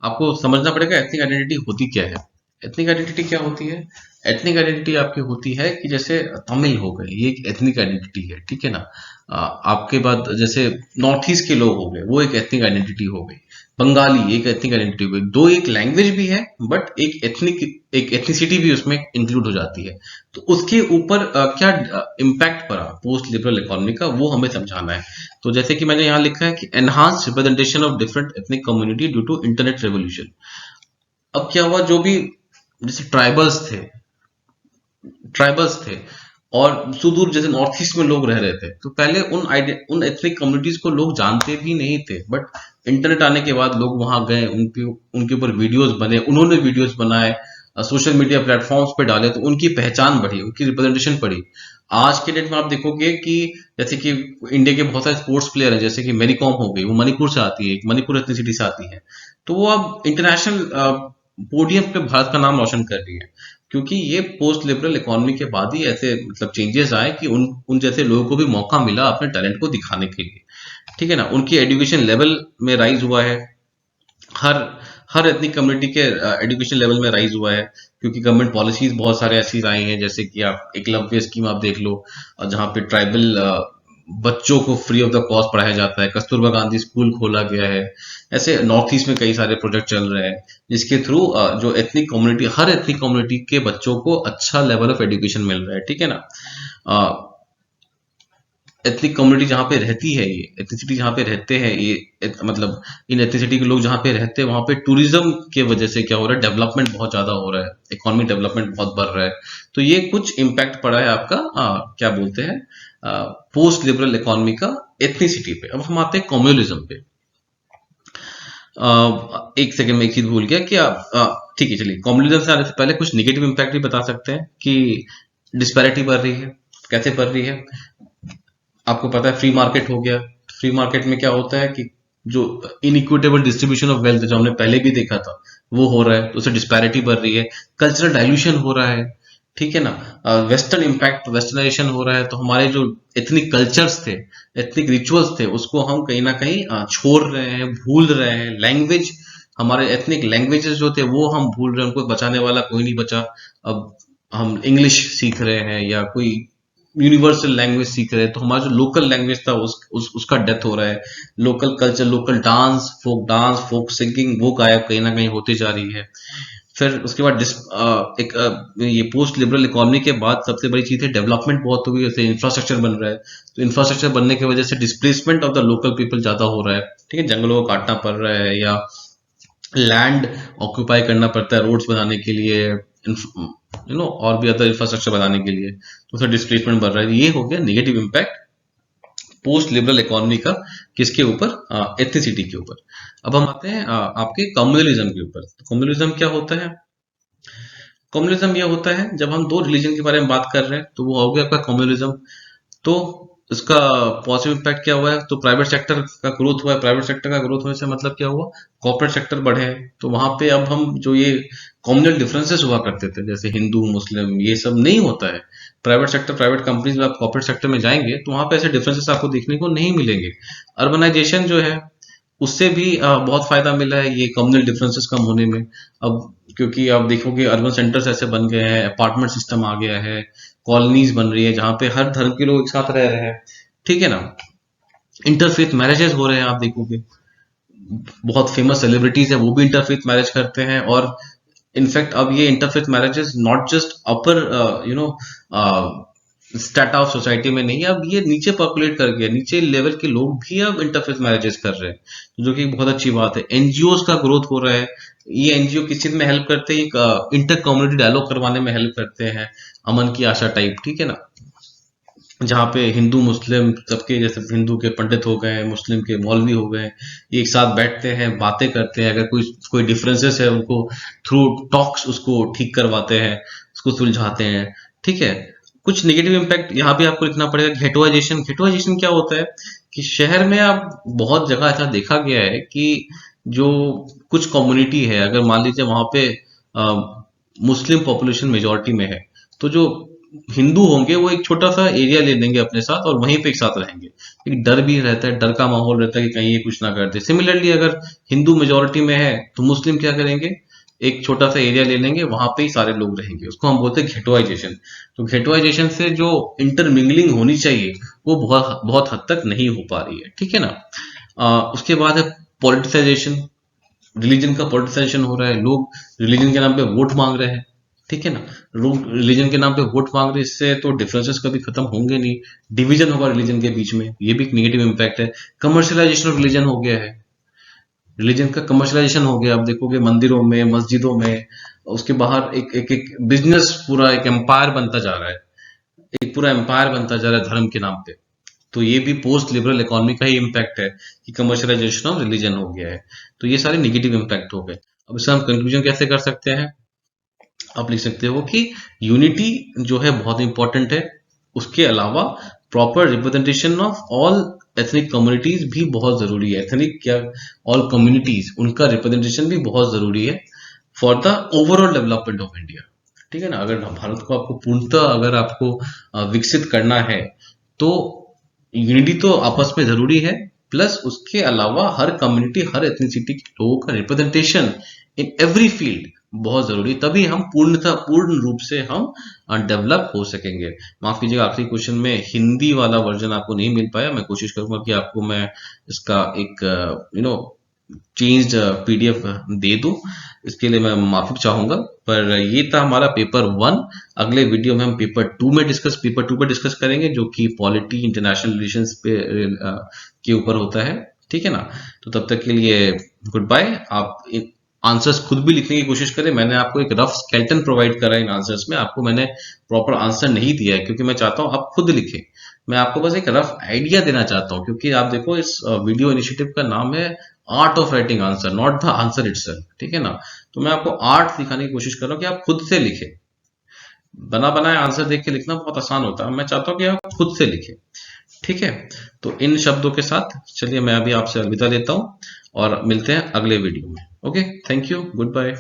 आपको समझना पड़ेगा एथनिक आइडेंटिटी होती क्या है। एथनिक आइडेंटिटी क्या होती है, एथनिक आइडेंटिटी आपकी होती है कि जैसे तमिल हो गए, ये एक एथनिक आइडेंटिटी है। ठीक है ना, आपके बाद जैसे नॉर्थ ईस्ट के लोग हो गए, वो एक एथनिक आइडेंटिटी हो गई। बंगाली एक एथनिक आइडेंटिटी हो गई। दो एक लैंग्वेज भी है, बट एक एथनिसिटी भी उसमें इंक्लूड हो जाती है। तो उसके ऊपर क्या इम्पैक्ट पड़ा पोस्ट लिबरल इकोनॉमी का, वो हमें समझाना है। तो जैसे कि मैंने यहाँ लिखा है कि enhance representation of different ethnic community due to internet revolution. अब क्या हुआ, जो भी जैसे ट्राइबल्स थे और सुदूर जैसे नॉर्थ ईस्ट में लोग रह रहे थे, तो पहले उन एथनिक कम्युनिटीज को लोग जानते भी नहीं थे, बट इंटरनेट आने के बाद लोग वहां गए, उनके उनके ऊपर वीडियोस बने, उन्होंने वीडियोस बनाए, सोशल मीडिया प्लेटफॉर्म्स पे डाले, तो उनकी पहचान बढ़ी, उनकी रिप्रेजेंटेशन बढ़ी। आज के डेट में आप देखोगे कि जैसे कि इंडिया के बहुत सारे स्पोर्ट्स प्लेयर हैं, जैसे कि मेरी कॉम हो गई, वो मणिपुर से आती है, एक मणिपुर एथनिसिटी से आती है, तो वो अब इंटरनेशनल पोडियम पे भारत का नाम रोशन कर रही है, क्योंकि ये पोस्ट लिबरल इकोनॉमी के बाद ही ऐसे मतलब चेंजेस आए कि उन उन जैसे लोगों को भी मौका मिला अपने टैलेंट को दिखाने के लिए। ठीक है ना, उनकी एजुकेशन लेवल में राइज हुआ है, हर हर एथनिक कम्युनिटी के एजुकेशन लेवल में राइज हुआ है, क्योंकि गवर्नमेंट पॉलिसीज बहुत सारे ऐसी आई हैं, जैसे कि आप एकलव्य स्कीम आप देख लो, जहाँ पे ट्राइबल बच्चों को फ्री ऑफ द कॉस्ट पढ़ाया जाता है, कस्तूरबा गांधी स्कूल खोला गया है। ऐसे नॉर्थ ईस्ट में कई सारे प्रोजेक्ट चल रहे हैं, जिसके थ्रू जो एथनिक कम्युनिटी, हर एथनिक कम्युनिटी के बच्चों को अच्छा लेवल ऑफ एजुकेशन मिल रहा है। ठीक है ना, एथनिक कम्युनिटी जहाँ पे रहती है, ये एथनिसिटी जहाँ पे रहते हैं, ये मतलब इन एथनिसिटी के लोग जहाँ पे रहते हैं, वहाँ पे टूरिज्म के वजह से क्या हो रहा है, डेवलपमेंट बहुत ज्यादा हो रहा है, इकोनॉमिक डेवलपमेंट बहुत बढ़ रहा है। तो ये कुछ इम्पैक्ट पड़ा है आपका क्या बोलते हैं पोस्ट लिबरल इकोनॉमी का एथनिसिटी पे। अब हम आते हैं कम्युनलिज्म पे। एक सेकंड में एक चीज भूल गया कि आप ठीक है, चलिए कम्युनलिज्म से आने से पहले कुछ निगेटिव इम्पैक्ट भी बता सकते हैं कि डिस्पैरिटी बढ़ रही है। कैसे बढ़ रही है, आपको पता है फ्री मार्केट हो गया। फ्री मार्केट में क्या होता है कि जो इनइक्विटेबल डिस्ट्रीब्यूशन ऑफ वेल्थ जो हमने पहले भी देखा था, वो हो रहा है, तो उससे डिस्पैरिटी बढ़ रही है, कल्चरल डाइल्यूशन हो रहा है। ठीक है ना, वेस्टर्न इम्पैक्ट, वेस्टर्नाइजेशन हो रहा है, तो हमारे जो एथनिक कल्चर्स थे, एथनिक रिचुअल्स थे, उसको हम कहीं ना कहीं छोड़ रहे हैं, भूल रहे हैं। लैंग्वेज, हमारे एथनिक लैंग्वेजेस जो थे वो हम भूल रहे हैं, उनको बचाने वाला कोई नहीं बचा। अब हम इंग्लिश सीख रहे हैं या कोई यूनिवर्सल लैंग्वेज सीख रहे हैं, तो हमारा जो लोकल लैंग्वेज था उसका डेथ हो रहा है। लोकल कल्चर, लोकल डांस, फोक सिंगिंग, वो गायब कहीं ना कहीं होती जा रही है। फिर उसके बाद ये पोस्ट लिबरल इकोनॉमी के बाद सबसे बड़ी चीज है डेवलपमेंट बहुत हो गई, जैसे इंफ्रास्ट्रक्चर बन रहा है, तो इंफ्रास्ट्रक्चर बनने की वजह से displacement of the local people ज्यादा हो रहा है। ठीक है, जंगलों को काटना पड़ रहा है या लैंड ऑक्यूपाई करना पड़ता है रोड्स बनाने के लिए, और भी अदर इंफ्रास्ट्रक्चर बनाने के लिए, तो उसका डिस्प्लेसमेंट बढ़ रहा है। ये हो गया negative impact post liberal economy का, किसके ऊपर, एथनिसिटी के ऊपर। अब हम आते हैं आपके कम्युनलिज्म के ऊपर। कम्युनलिज्म क्या होता है, कम्युनलिज्म यह होता है जब हम दो रिलीजन के बारे में बात कर रहे हैं, तो वो हो गया आपका कम्युनलिज्म। तो इसका पॉजिटिव इम्पैक्ट क्या हुआ है, तो प्राइवेट सेक्टर का ग्रोथ हुआ है। प्राइवेट सेक्टर का ग्रोथ होने से मतलब क्या हुआ, कॉर्पोरेट सेक्टर बढ़े हैं। तो वहां पे अब हम जो ये कॉम्युनल डिफरेंसेस हुआ करते थे, जैसे हिंदू मुस्लिम, ये सब नहीं होता है। प्राइवेट सेक्टर, प्राइवेट कंपनीज में आप कॉर्पोरेट सेक्टर में जाएंगे तो वहां पे ऐसे डिफरेंसेस आपको देखने को नहीं मिलेंगे। अर्बनाइजेशन जो है उससे भी बहुत फायदा मिला है ये कम्युनल डिफरेंसेस कम होने में। अब क्योंकि आप देखोगे अर्बन सेंटर्स ऐसे बन गए हैं, अपार्टमेंट सिस्टम आ गया है, कॉलोनीज बन रही है जहां पे हर धर्म के लोग एक साथ रह रहे हैं, ठीक है ना। इंटरफेथ मैरिजेस हो रहे हैं, आप देखोगे बहुत फेमस सेलिब्रिटीज हैं वो भी इंटरफेथ मैरिज करते हैं। और इनफैक्ट अब ये interfaith marriages not just upper strata of society में नहीं, अब ये नीचे पॉपुलेट कर गया, नीचे लेवल के लोग भी अब इंटरफेथ मैरिजेस कर रहे हैं, जो कि बहुत अच्छी बात है। एनजीओ का ग्रोथ हो रहा है। ये एनजीओ किस चीज में हेल्प करते हैं, इंटर कम्युनिटी डायलॉग करवाने में हेल्प करते हैं, अमन की आशा टाइप, ठीक है ना। जहाँ पे हिंदू मुस्लिम सबके, जैसे हिंदू के पंडित हो गए, मुस्लिम के मौलवी हो गए, ये एक साथ बैठते हैं, बातें करते हैं, अगर कोई कोई डिफरेंसेस है उनको थ्रू टॉक्स उसको ठीक करवाते हैं, उसको सुलझाते हैं, ठीक है। कुछ नेगेटिव इम्पैक्ट यहाँ भी आपको लिखना पड़ेगा। घेटोइजेशन, घेटोइजेशन क्या होता है कि शहर में आप बहुत जगह ऐसा देखा गया है कि जो कुछ कम्युनिटी है, अगर मान लीजिए वहां पे मुस्लिम पॉपुलेशन मेजोरिटी में है, तो जो हिंदू होंगे वो एक छोटा सा एरिया ले लेंगे अपने साथ और वहीं पे एक साथ रहेंगे। एक डर भी रहता है, डर का माहौल रहता है कि कहीं ये कुछ ना कर दे। सिमिलरली अगर हिंदू मेजोरिटी में है तो मुस्लिम क्या करेंगे, एक छोटा सा एरिया ले लेंगे, वहां पे ही सारे लोग रहेंगे। उसको हम बोलते हैं घेटोइजेशन। तो घेटोइजेशन से जो इंटरमिंगलिंग होनी चाहिए वो बहुत बहुत हद तक नहीं हो पा रही है, ठीक है ना। उसके बाद है पॉलिटिसाइजेशन। रिलीजन का पॉलिटिसाइजेशन हो रहा है, लोग रिलीजन के नाम पे वोट मांग रहे हैं, ठीक है ना। लोग रिलीजन के नाम पे वोट मांग रहे हैं, इससे तो डिफरेंसेस कभी खत्म होंगे नहीं, डिवीजन होगा रिलीजन के बीच में, ये भी एक नेगेटिव इम्पैक्ट है। कमर्शियलाइजेशन ऑफ रिलीजन हो गया है, रिलीजन का कमर्शियलाइजेशन हो गया। आप देखोगे मंदिरों में, मस्जिदों में, उसके बाहर एक एक एक बिजनेस, पूरा एक एम्पायर बनता जा रहा है, एक पूरा एम्पायर बनता जा रहा है धर्म के नाम पे। तो ये भी पोस्ट लिबरल इकोनॉमी का ही इम्पैक्ट है कि कमर्शियलाइजेशन ऑफ रिलीजन हो गया है। तो ये सारे नेगेटिव इम्पैक्ट हो गए। अब इसका हम कंक्लूजन कैसे कर सकते हैं, आप लिख सकते हो कि यूनिटी जो है बहुत इंपॉर्टेंट है, उसके अलावा proper representation of all ethnic communities भी बहुत जरूरी है। एथनिक क्या, ऑल कम्युनिटीज, उनका रिप्रेजेंटेशन भी बहुत जरूरी है for the overall development of India, ठीक है ना। अगर भारत को आपको पूर्णतः अगर आपको विकसित करना है तो यूनिटी तो आपस में जरूरी है, प्लस उसके अलावा हर कम्युनिटी, हर एथनिसिटी के लोगों का रिप्रेजेंटेशन इन एवरी फील्ड बहुत जरूरी, तभी हम पूर्ण रूप से हम डेवलप हो सकेंगे। माफ कीजिएगा, आखिरी क्वेश्चन में हिंदी वाला वर्जन आपको नहीं मिल पाया, मैं कोशिश करूंगा कि आपको मैं इसका एक चेंज्ड पीडीएफ दे दूं, इसके लिए मैं माफी चाहूंगा। पर ये था हमारा पेपर 1। अगले वीडियो में हम पेपर टू पे डिस्कस करेंगे, जो कि पॉलिटी इंटरनेशनल रिलेशंस पे के ऊपर होता है, ठीक है ना। तो तब तक के लिए गुड बाय। आप आंसर्स खुद भी लिखने की कोशिश करें। मैंने आपको एक रफ स्केलेटन प्रोवाइड करा इन आंसर्स में, आपको मैंने प्रॉपर आंसर नहीं दिया है क्योंकि मैं चाहता हूं आप खुद लिखें। मैं आपको बस एक रफ आइडिया देना चाहता हूं, क्योंकि आप देखो इस वीडियो इनिशिएटिव का नाम है art of writing answer, not the answer itself, ठीक है ना। तो मैं आपको आर्ट दिखाने की कोशिश कर रहा हूं कि आप खुद से लिखें। बना बनाया आंसर देख के लिखना बहुत आसान होता है, मैं चाहता हूं कि आप खुद से लिखें, ठीक है। तो इन शब्दों के साथ चलिए मैं अभी आपसे अलविदा लेता हूं और मिलते हैं अगले वीडियो में। Okay, thank you, good bye.